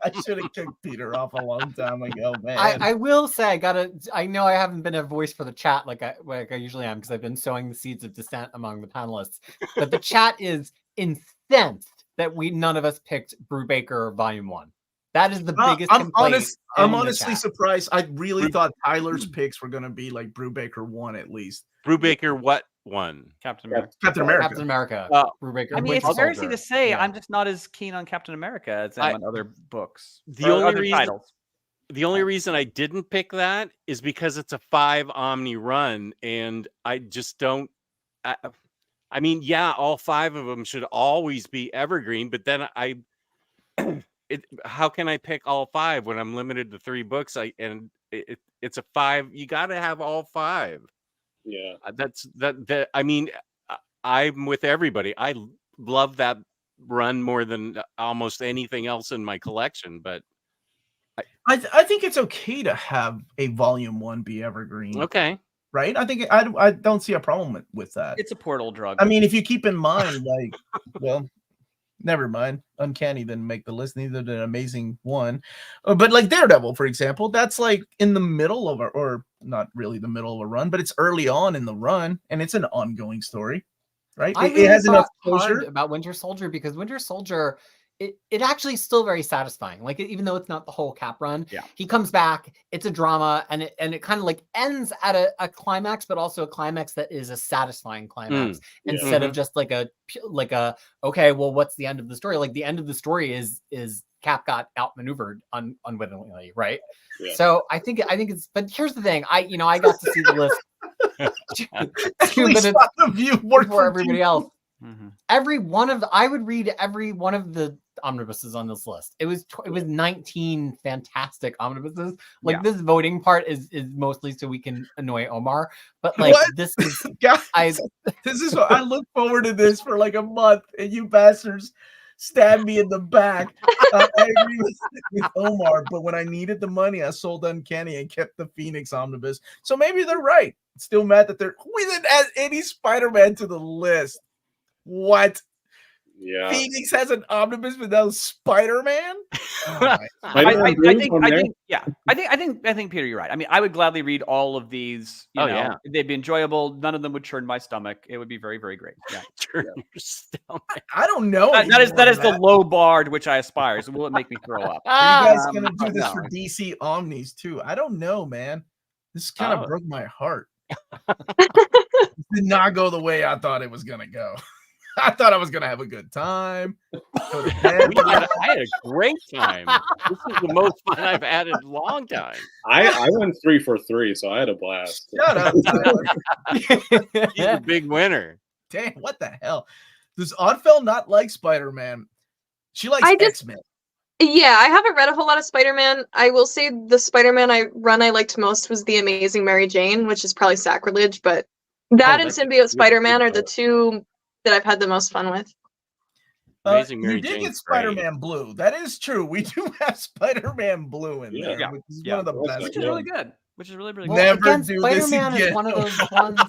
I should have kicked Peter off a long time ago, man. I will say I know I haven't been a voice for the chat like I usually am, because I've been sowing the seeds of dissent among the panelists. But the chat is incensed that none of us picked Brubaker Volume 1. That is the biggest complaint. I'm honestly surprised. I really thought Tyler's picks were going to be like Brubaker 1 at least. Brubaker what one? Captain America. Captain America. Captain America. I Brubaker. mean, Winter it's very easy Soldier. to say. Yeah. I'm just not as keen on Captain America as I am on other books. The or only other reason- titles. The only reason I didn't pick that is because it's a 5 Omni run, and I just don't. I mean, yeah, all 5 of them should always be evergreen, but then how can I pick all 5 when I'm limited to 3 books? It's a 5. You got to have all 5. Yeah. That. I mean, I'm with everybody. I love that run more than almost anything else in my collection, but. I think it's okay to have a Volume 1 be evergreen. Okay. Right? I think I don't see a problem with that. It's a portal drug. I mean, if you keep in mind, like, well, never mind. Uncanny didn't make the list, neither did Amazing 1. But like Daredevil, for example, that's like in the middle of or not really the middle of a run, but it's early on in the run, and it's an ongoing story, right? It has enough hard closure about Winter Soldier, because Winter Soldier, it actually is still very satisfying. Like, even though it's not the whole Cap run, Yeah. he comes back. It's a drama, and it kind of like ends at a climax, but also a climax that is a satisfying climax instead of just like a okay, well, what's the end of the story? Like, the end of the story is Cap got outmaneuvered unwittingly, right? Yeah. So I think it's. But here's the thing, I got to see the list 2 minutes before everybody else. Mm-hmm. I would read every one of the omnibuses on this list. It was 19 fantastic omnibuses. Like, this voting part is mostly so we can annoy Omar, but like this is guys, this is what I look forward to this for like a month, and you bastards stab me in the back. I agree with Omar, but when I needed the money, I sold Uncanny and kept the Phoenix Omnibus. So maybe they're right. Still mad that we didn't add any Spider-Man to the list. What? Yeah. Phoenix has an omnibus without Spider-Man? Oh I think Peter, you're right. I mean, I would gladly read all of these. You know, yeah. they'd be enjoyable. None of them would churn my stomach. It would be very, very great. Yeah. Churn your stomach. I don't know. That is the low bar to which I aspire. So will it make me throw up? Are you guys gonna do this no. for DC Omnis too? I don't know, man. This kind of broke my heart. Did not go the way I thought it was gonna go. I thought I was gonna have a good time. I had a great time. This is the most fun I've had in a long time. I went 3 for 3, so I had a blast. Shut up, Tyler. He's a big winner. Damn, what the hell? Does Oddfell not like Spider-Man? She likes X-Men. Yeah, I haven't read a whole lot of Spider-Man. I will say the Spider-Man I liked most was the Amazing Mary Jane, which is probably sacrilege, but that and Symbiote Spider-Man are the 2 that I've had the most fun with. Amazing Mary you did Jane's get Spider-Man Blue. That is true. We do have Spider-Man Blue in there, which is one of the best. Which is really good. Which is really, really Well, good. Never again, do Spider-Man this is again. one of those ones.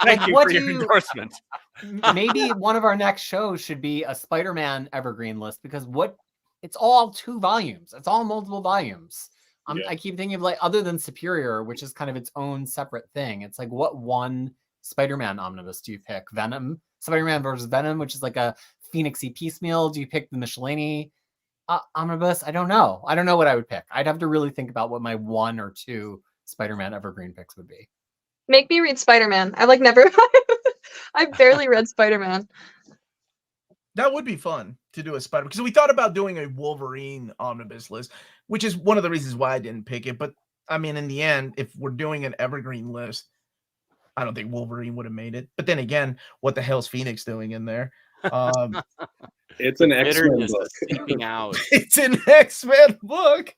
Thank you what for your do you- endorsement. Maybe one of our next shows should be a Spider-Man evergreen list, because it's all 2 volumes. It's all multiple volumes. Yeah. I keep thinking of like other than Superior, which is kind of its own separate thing. It's like what one Spider-Man omnibus do you pick? Venom, Spider-Man versus Venom, which is like a Phoenixy piecemeal. Do you pick the Michelini omnibus? I don't know. I don't know what I would pick. I'd have to really think about what my 1 or 2 Spider-Man Evergreen picks would be. Make me read Spider-Man. I've like never. I've barely read Spider-Man. That would be fun to do a Spider, because we thought about doing a Wolverine omnibus list, which is one of the reasons why I didn't pick it. But I mean, in the end, if we're doing an Evergreen list, I don't think Wolverine would have made it. But then again, what the hell's Phoenix doing in there? It's an X-Men Bitterness book. is seeping out. It's an X-Men book.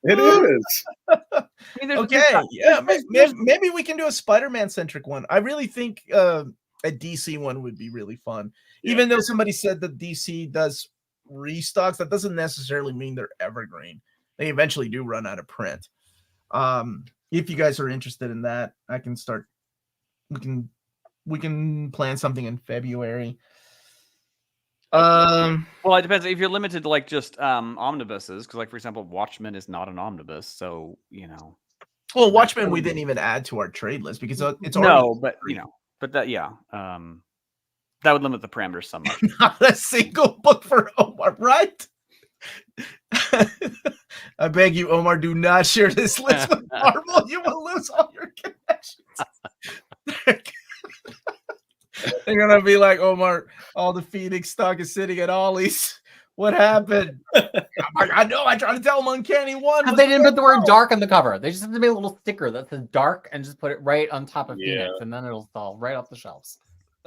It is. I mean, Okay, yeah, maybe we can do a Spider-Man centric one. I really think a DC one would be really fun. Yeah. Even though somebody said that DC does restocks, that doesn't necessarily mean they're evergreen. They eventually do run out of print. If you guys are interested in that, I can start. We can plan something in February. Well, it depends if you're limited to like just omnibuses, because like for example, Watchmen is not an omnibus, so you know. Well, Watchmen we didn't even add to our trade list because it's already no, but you know, but that that would limit the parameters somewhat. not a single book for Omar, right? I beg you, Omar, do not share this list with Marvel. You will lose all your connections. They're gonna be like, Omar, all the Phoenix stock is sitting at Ollie's. What happened? I know. I tried to tell them Uncanny One. Because they didn't put the word dark on the cover. They just have to make a little sticker that says dark and just put it right on top of Phoenix, and then it'll fall right off the shelves.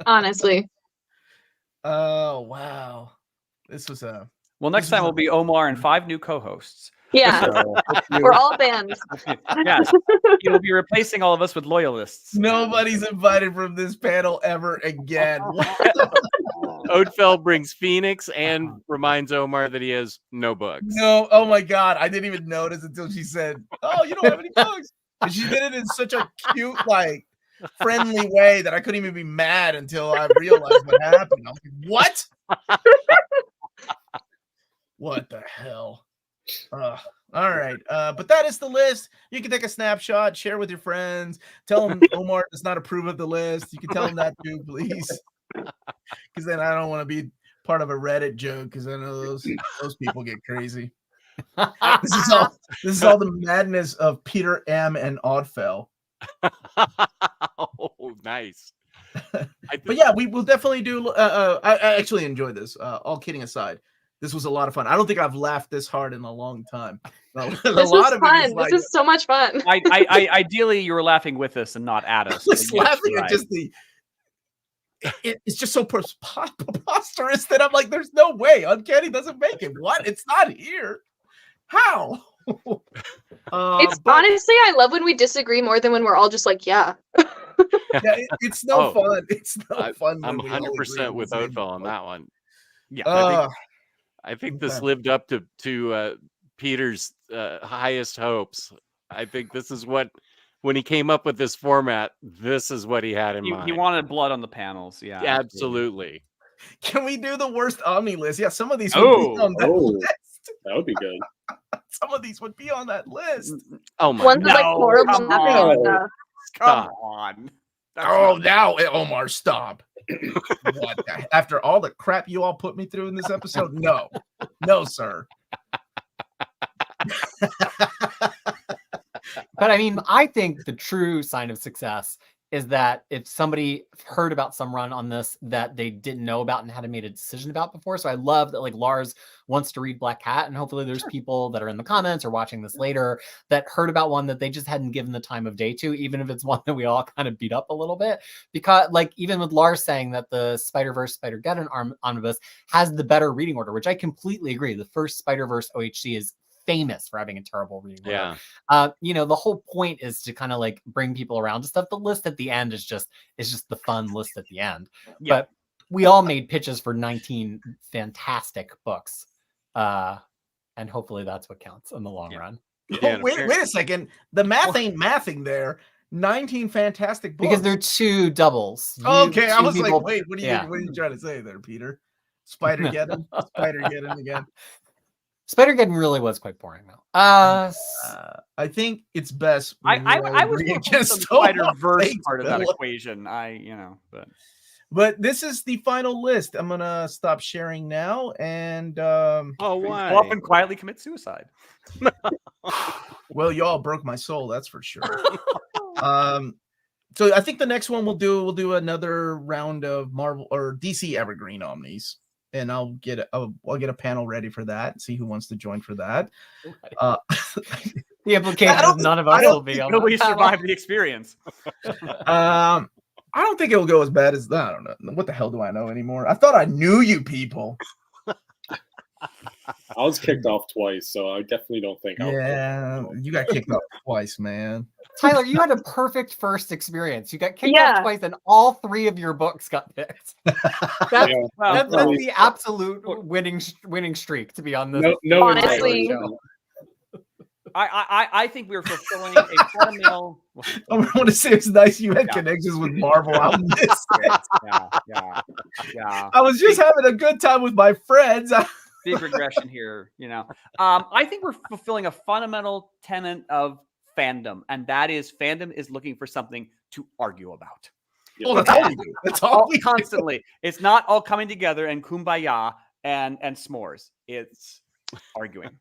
Honestly. Oh wow, this was a. Well, next time will be Omar and 5 new co-hosts. Yeah. So, We're all banned. yes, he will be replacing all of us with loyalists. Nobody's invited from this panel ever again. Oatfell brings Phoenix and reminds Omar that he has no books. No, oh my god, I didn't even notice until she said, "Oh, you don't have any books." And she did it in such a cute, like, friendly way that I couldn't even be mad until I realized what happened. I was like, "What? What the hell?" All right, but that is the list. You can take a snapshot, share with your friends, tell them Omar does not approve of the list. You can tell them that too, please, because then I don't want to be part of a Reddit joke, because I know those people get crazy. This is all the madness of Peter M. and Oddfell. Oh, nice. But yeah, we will definitely do. I actually enjoyed this. All kidding aside, this was a lot of fun. I don't think I've laughed this hard in a long time. This was fun. This is so much fun. Ideally, you were laughing with us and not at us. I was laughing at just the. It's just so preposterous that I'm like, there's no way Uncanny doesn't make it. What? It's not here. How? It's honestly, I love when we disagree more than when we're all just like, yeah. Yeah, it's no fun. It's no fun. I'm 100% with Oatfell on that one. Yeah, I think this lived up to Peter's highest hopes. I think this is what, when he came up with this format, this is what he had in mind. He wanted blood on the panels. Yeah, absolutely. Can we do the worst Omni list? Yeah, some of these would be on that list. That would be good. Some of these would be on that list. Oh my! Ones with like horrible come stuff. Come on. Now, Omar, stop. What after all the crap you all put me through in this episode? No, sir. But I mean, I think the true sign of success is that if somebody heard about some run on this that they didn't know about and hadn't made a decision about before. So I love that like Lars wants to read Black Cat, and hopefully there's people that are in the comments or watching this later that heard about one that they just hadn't given the time of day to, even if it's one that we all kind of beat up a little bit. Because like even with Lars saying that the Spider-Verse Spider-Geddon omnibus has the better reading order, which I completely agree. The first Spider-Verse OHC is famous for having a terrible reading order. Yeah. The whole point is to kind of like bring people around to stuff. The list at the end is just the fun list at the end. Yeah. But we all made pitches for 19 fantastic books. And hopefully that's what counts in the long run. Yeah, wait a second. The math ain't mathing there. 19 fantastic books. Because they're 2 doubles. Okay, I was like, wait, what are you trying to say there, Peter? Spider-Geddon again. Spider-Geddon really was quite boring, though. I think it's best. I when we all was agree looking for against some Omar Spider-Verse hates part of that villain. equation. But But this is the final list. I'm gonna stop sharing now, and Oh, go why? off and quietly commit suicide. well, y'all broke my soul, that's for sure. So I think the next one we'll do another round of Marvel or DC Evergreen Omnis, and I'll get a panel ready for that. See who wants to join for that. The implication is none of us will be on Will we that panel. survive the experience? I don't think it'll go as bad as I don't know. What the hell do I know anymore? I thought I knew you people. I was kicked off twice, so I definitely don't think I'll. Yeah, you got kicked off twice, man. Tyler, you had a perfect first experience. You got kicked Yeah. off twice, and all 3 of your books got picked. That's, Yeah, that's probably- the absolute winning streak to be on this. no Honestly. integrity. I think we're fulfilling a fundamental. I want to say it's nice you had Yeah. connections with Marvel. I missed it. Yeah. I was just having a good time with my friends. Big regression here, I think we're fulfilling a fundamental tenet of fandom, and that is fandom is looking for something to argue about. Well, that's all we do. That's all we do. Constantly. It's not all coming together and kumbaya and s'mores. It's arguing.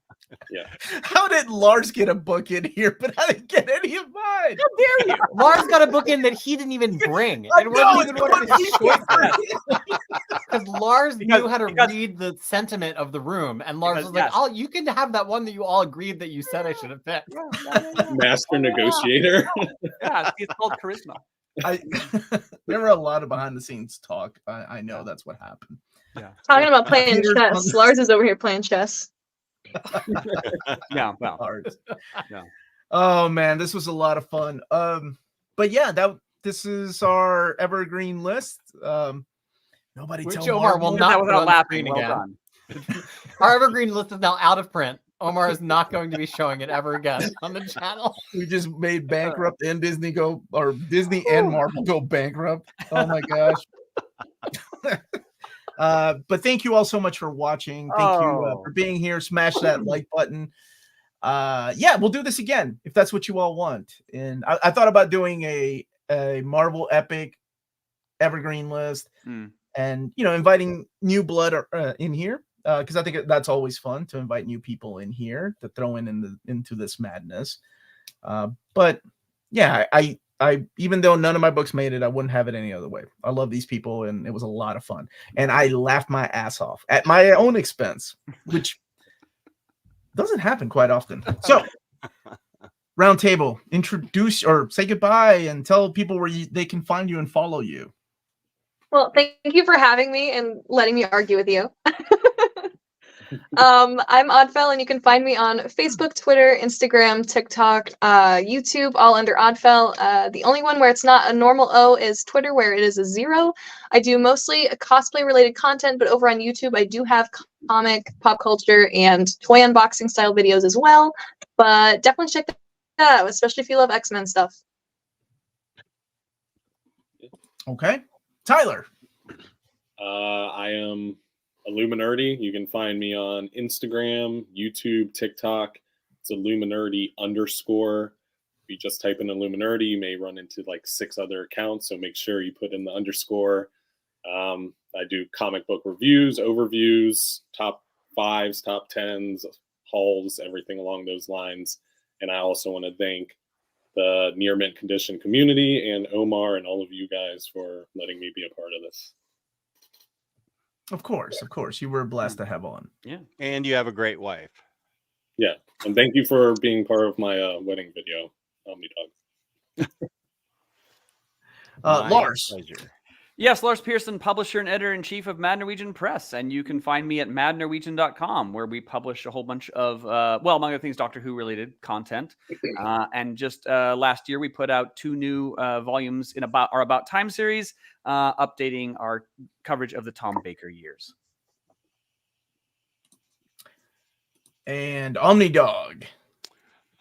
Yeah. How did Lars get a book in here, but I didn't get any of mine? How dare you? Lars got a book in that he didn't even bring. I And know, wasn't even one of his choices. Because Lars knew how to because- read the sentiment of the room. And Lars Because, was like, yes. Oh, you can have that one that you all agreed that you said I should have picked. Master negotiator. Yeah, it's called charisma. There were a lot of behind the scenes talk. I know that's what happened. Talking about playing Peter's on chess. the- Lars is over here playing chess. Yeah, well. Lars. Yeah. Oh man, this was a lot of fun. But yeah, this is our evergreen list. Nobody Which tell Omar Marvel. will That not without put on laughing. screen Well again. done. Our evergreen list is now out of print. Omar is not going to be showing it ever again on the channel. We just made bankrupt and Disney and Marvel go bankrupt. Oh my gosh. But thank you all so much for watching. Thank you for being here. Smash that like button. Yeah, we'll do this again if that's what you all want. And I thought about doing a Marvel Epic Evergreen list and inviting new blood in here because I think that's always fun to invite new people in here to throw into this madness. But yeah, I even though none of my books made it, I wouldn't have it any other way. I love these people, and it was a lot of fun. And I laughed my ass off at my own expense, which doesn't happen quite often. So, round table, introduce or say goodbye and tell people where they can find you and follow you. Well, thank you for having me and letting me argue with you. I'm Oddfell, and you can find me on Facebook, Twitter, Instagram, TikTok, YouTube, all under Oddfell. The only one where it's not a normal O is Twitter, where it is a 0. I do mostly cosplay-related content, but over on YouTube, I do have comic, pop culture, and toy unboxing style videos as well. But definitely check that out, especially if you love X-Men stuff. Okay, Tyler. I am Illuminati. You can find me on Instagram, YouTube, TikTok. It's Illuminati_. If you just type in Illuminati, you may run into like 6 other accounts. So make sure you put in the underscore. I do comic book reviews, overviews, top 5s, top 10s, hauls, everything along those lines. And I also want to thank the Near Mint Condition community and Omar and all of you guys for letting me be a part of this. Of course. You were blessed to have on. Yeah. And you have a great wife. Yeah. And thank you for being part of my wedding video, Omnidog. My Lars. pleasure. Yes, Lars Pearson, publisher and editor-in-chief of Mad Norwegian Press. And you can find me at madnorwegian.com, where we publish a whole bunch of, among other things, Doctor Who-related content. And just last year, we put out 2 new volumes in our About Time series, updating our coverage of the Tom Baker years. And Omnidog.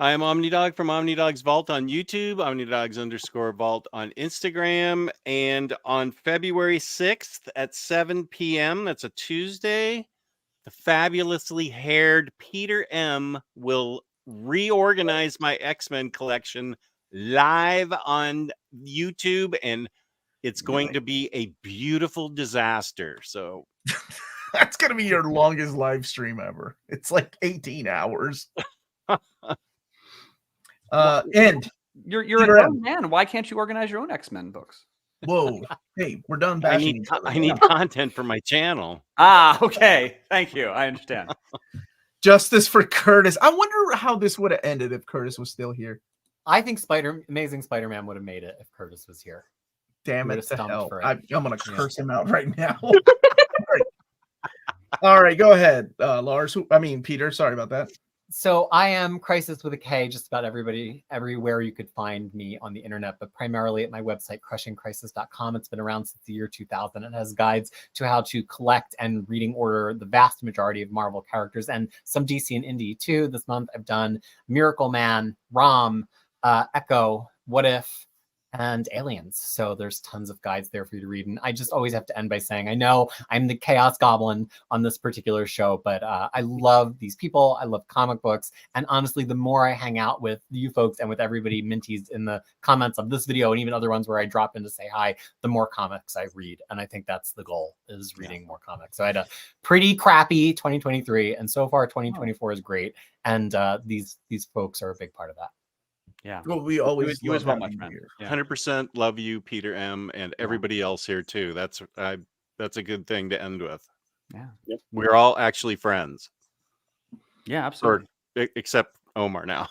I am Omnidog from Omnidog's Vault on YouTube, Omnidogs_Vault on Instagram, and on February 6th at 7 p.m., that's a Tuesday, the fabulously haired Peter M will reorganize my X-Men collection live on YouTube, and it's going to be a beautiful disaster. So That's gonna be your longest live stream ever. It's like 18 hours. And You're a Peter grown M. man. Why can't you organize your own X-Men books? Whoa, hey, we're done I bashing need each other. I need content for my channel. Ah, okay. Thank you. I understand. Justice for Curtis. I wonder how this would have ended if Curtis was still here. I think Amazing Spider-Man would have made it if Curtis was here. Damn He it would've to stumped hell. for it. I'm gonna curse him out right now. All right, go ahead, Lars. Peter. Sorry about that. So I am Crisis with a K, just about everywhere you could find me on the internet, but primarily at my website, crushingcrisis.com. It's been around since the year 2000. It has guides to how to collect and reading order the vast majority of Marvel characters and some DC and indie too. This month I've done Miracle Man, Rom, Echo, What If, and Aliens. So there's tons of guides there for you to read. And I just always have to end by saying, I know I'm the Chaos Goblin on this particular show, but I love these people. I love comic books. And honestly, the more I hang out with you folks and with everybody minties in the comments of this video and even other ones where I drop in to say hi, the more comics I read. And I think that's the goal, is reading more comics. So I had a pretty crappy 2023. And so far 2024 is great. And these folks are a big part of that. Yeah. Well, we always you as well, my having you friend. here. Yeah. 100% love you, Peter M, and everybody else here too. That's a good thing to end with. Yeah. Yep. We're all actually friends, Yeah, absolutely. except Omar now.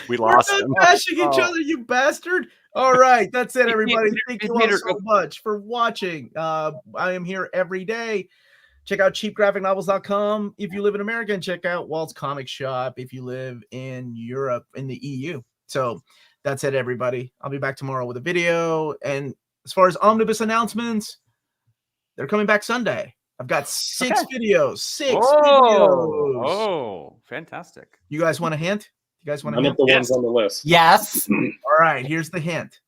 We We're lost done him. bashing each Oh. other, you bastard. All right, that's it, everybody. Peter, Thank you all Peter, so much for watching. I am here every day. Check out cheapgraphicnovels.com if you live in America, and check out Walt's Comic Shop if you live in Europe, in the EU. So that's it, everybody. I'll be back tomorrow with a video. And as far as omnibus announcements, they're coming back Sunday. I've got six videos. Six videos. Oh, fantastic. You guys want a hint? You guys want a None hint? of the ones on the list. Yes. All right, here's the hint.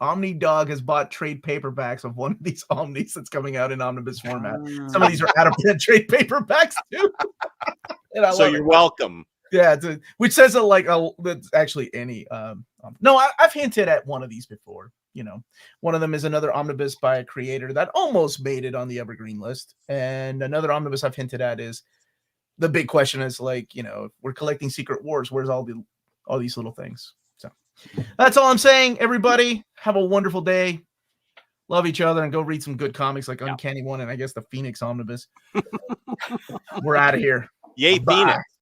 Omni Dog has bought trade paperbacks of one of these omnis that's coming out in omnibus format. Some of these are out of print trade paperbacks too. And I So love you're it. welcome. Yeah, which says that's actually any. No, I've hinted at one of these before. You know, one of them is another omnibus by a creator that almost made it on the Evergreen list, and another omnibus I've hinted at is the big question is like, you know, if we're collecting Secret Wars, where's all these little things? So that's all I'm saying. Everybody, have a wonderful day. Love each other and go read some good comics like Uncanny One and I guess the Phoenix Omnibus. We're out of here. Yay, Bye. Phoenix.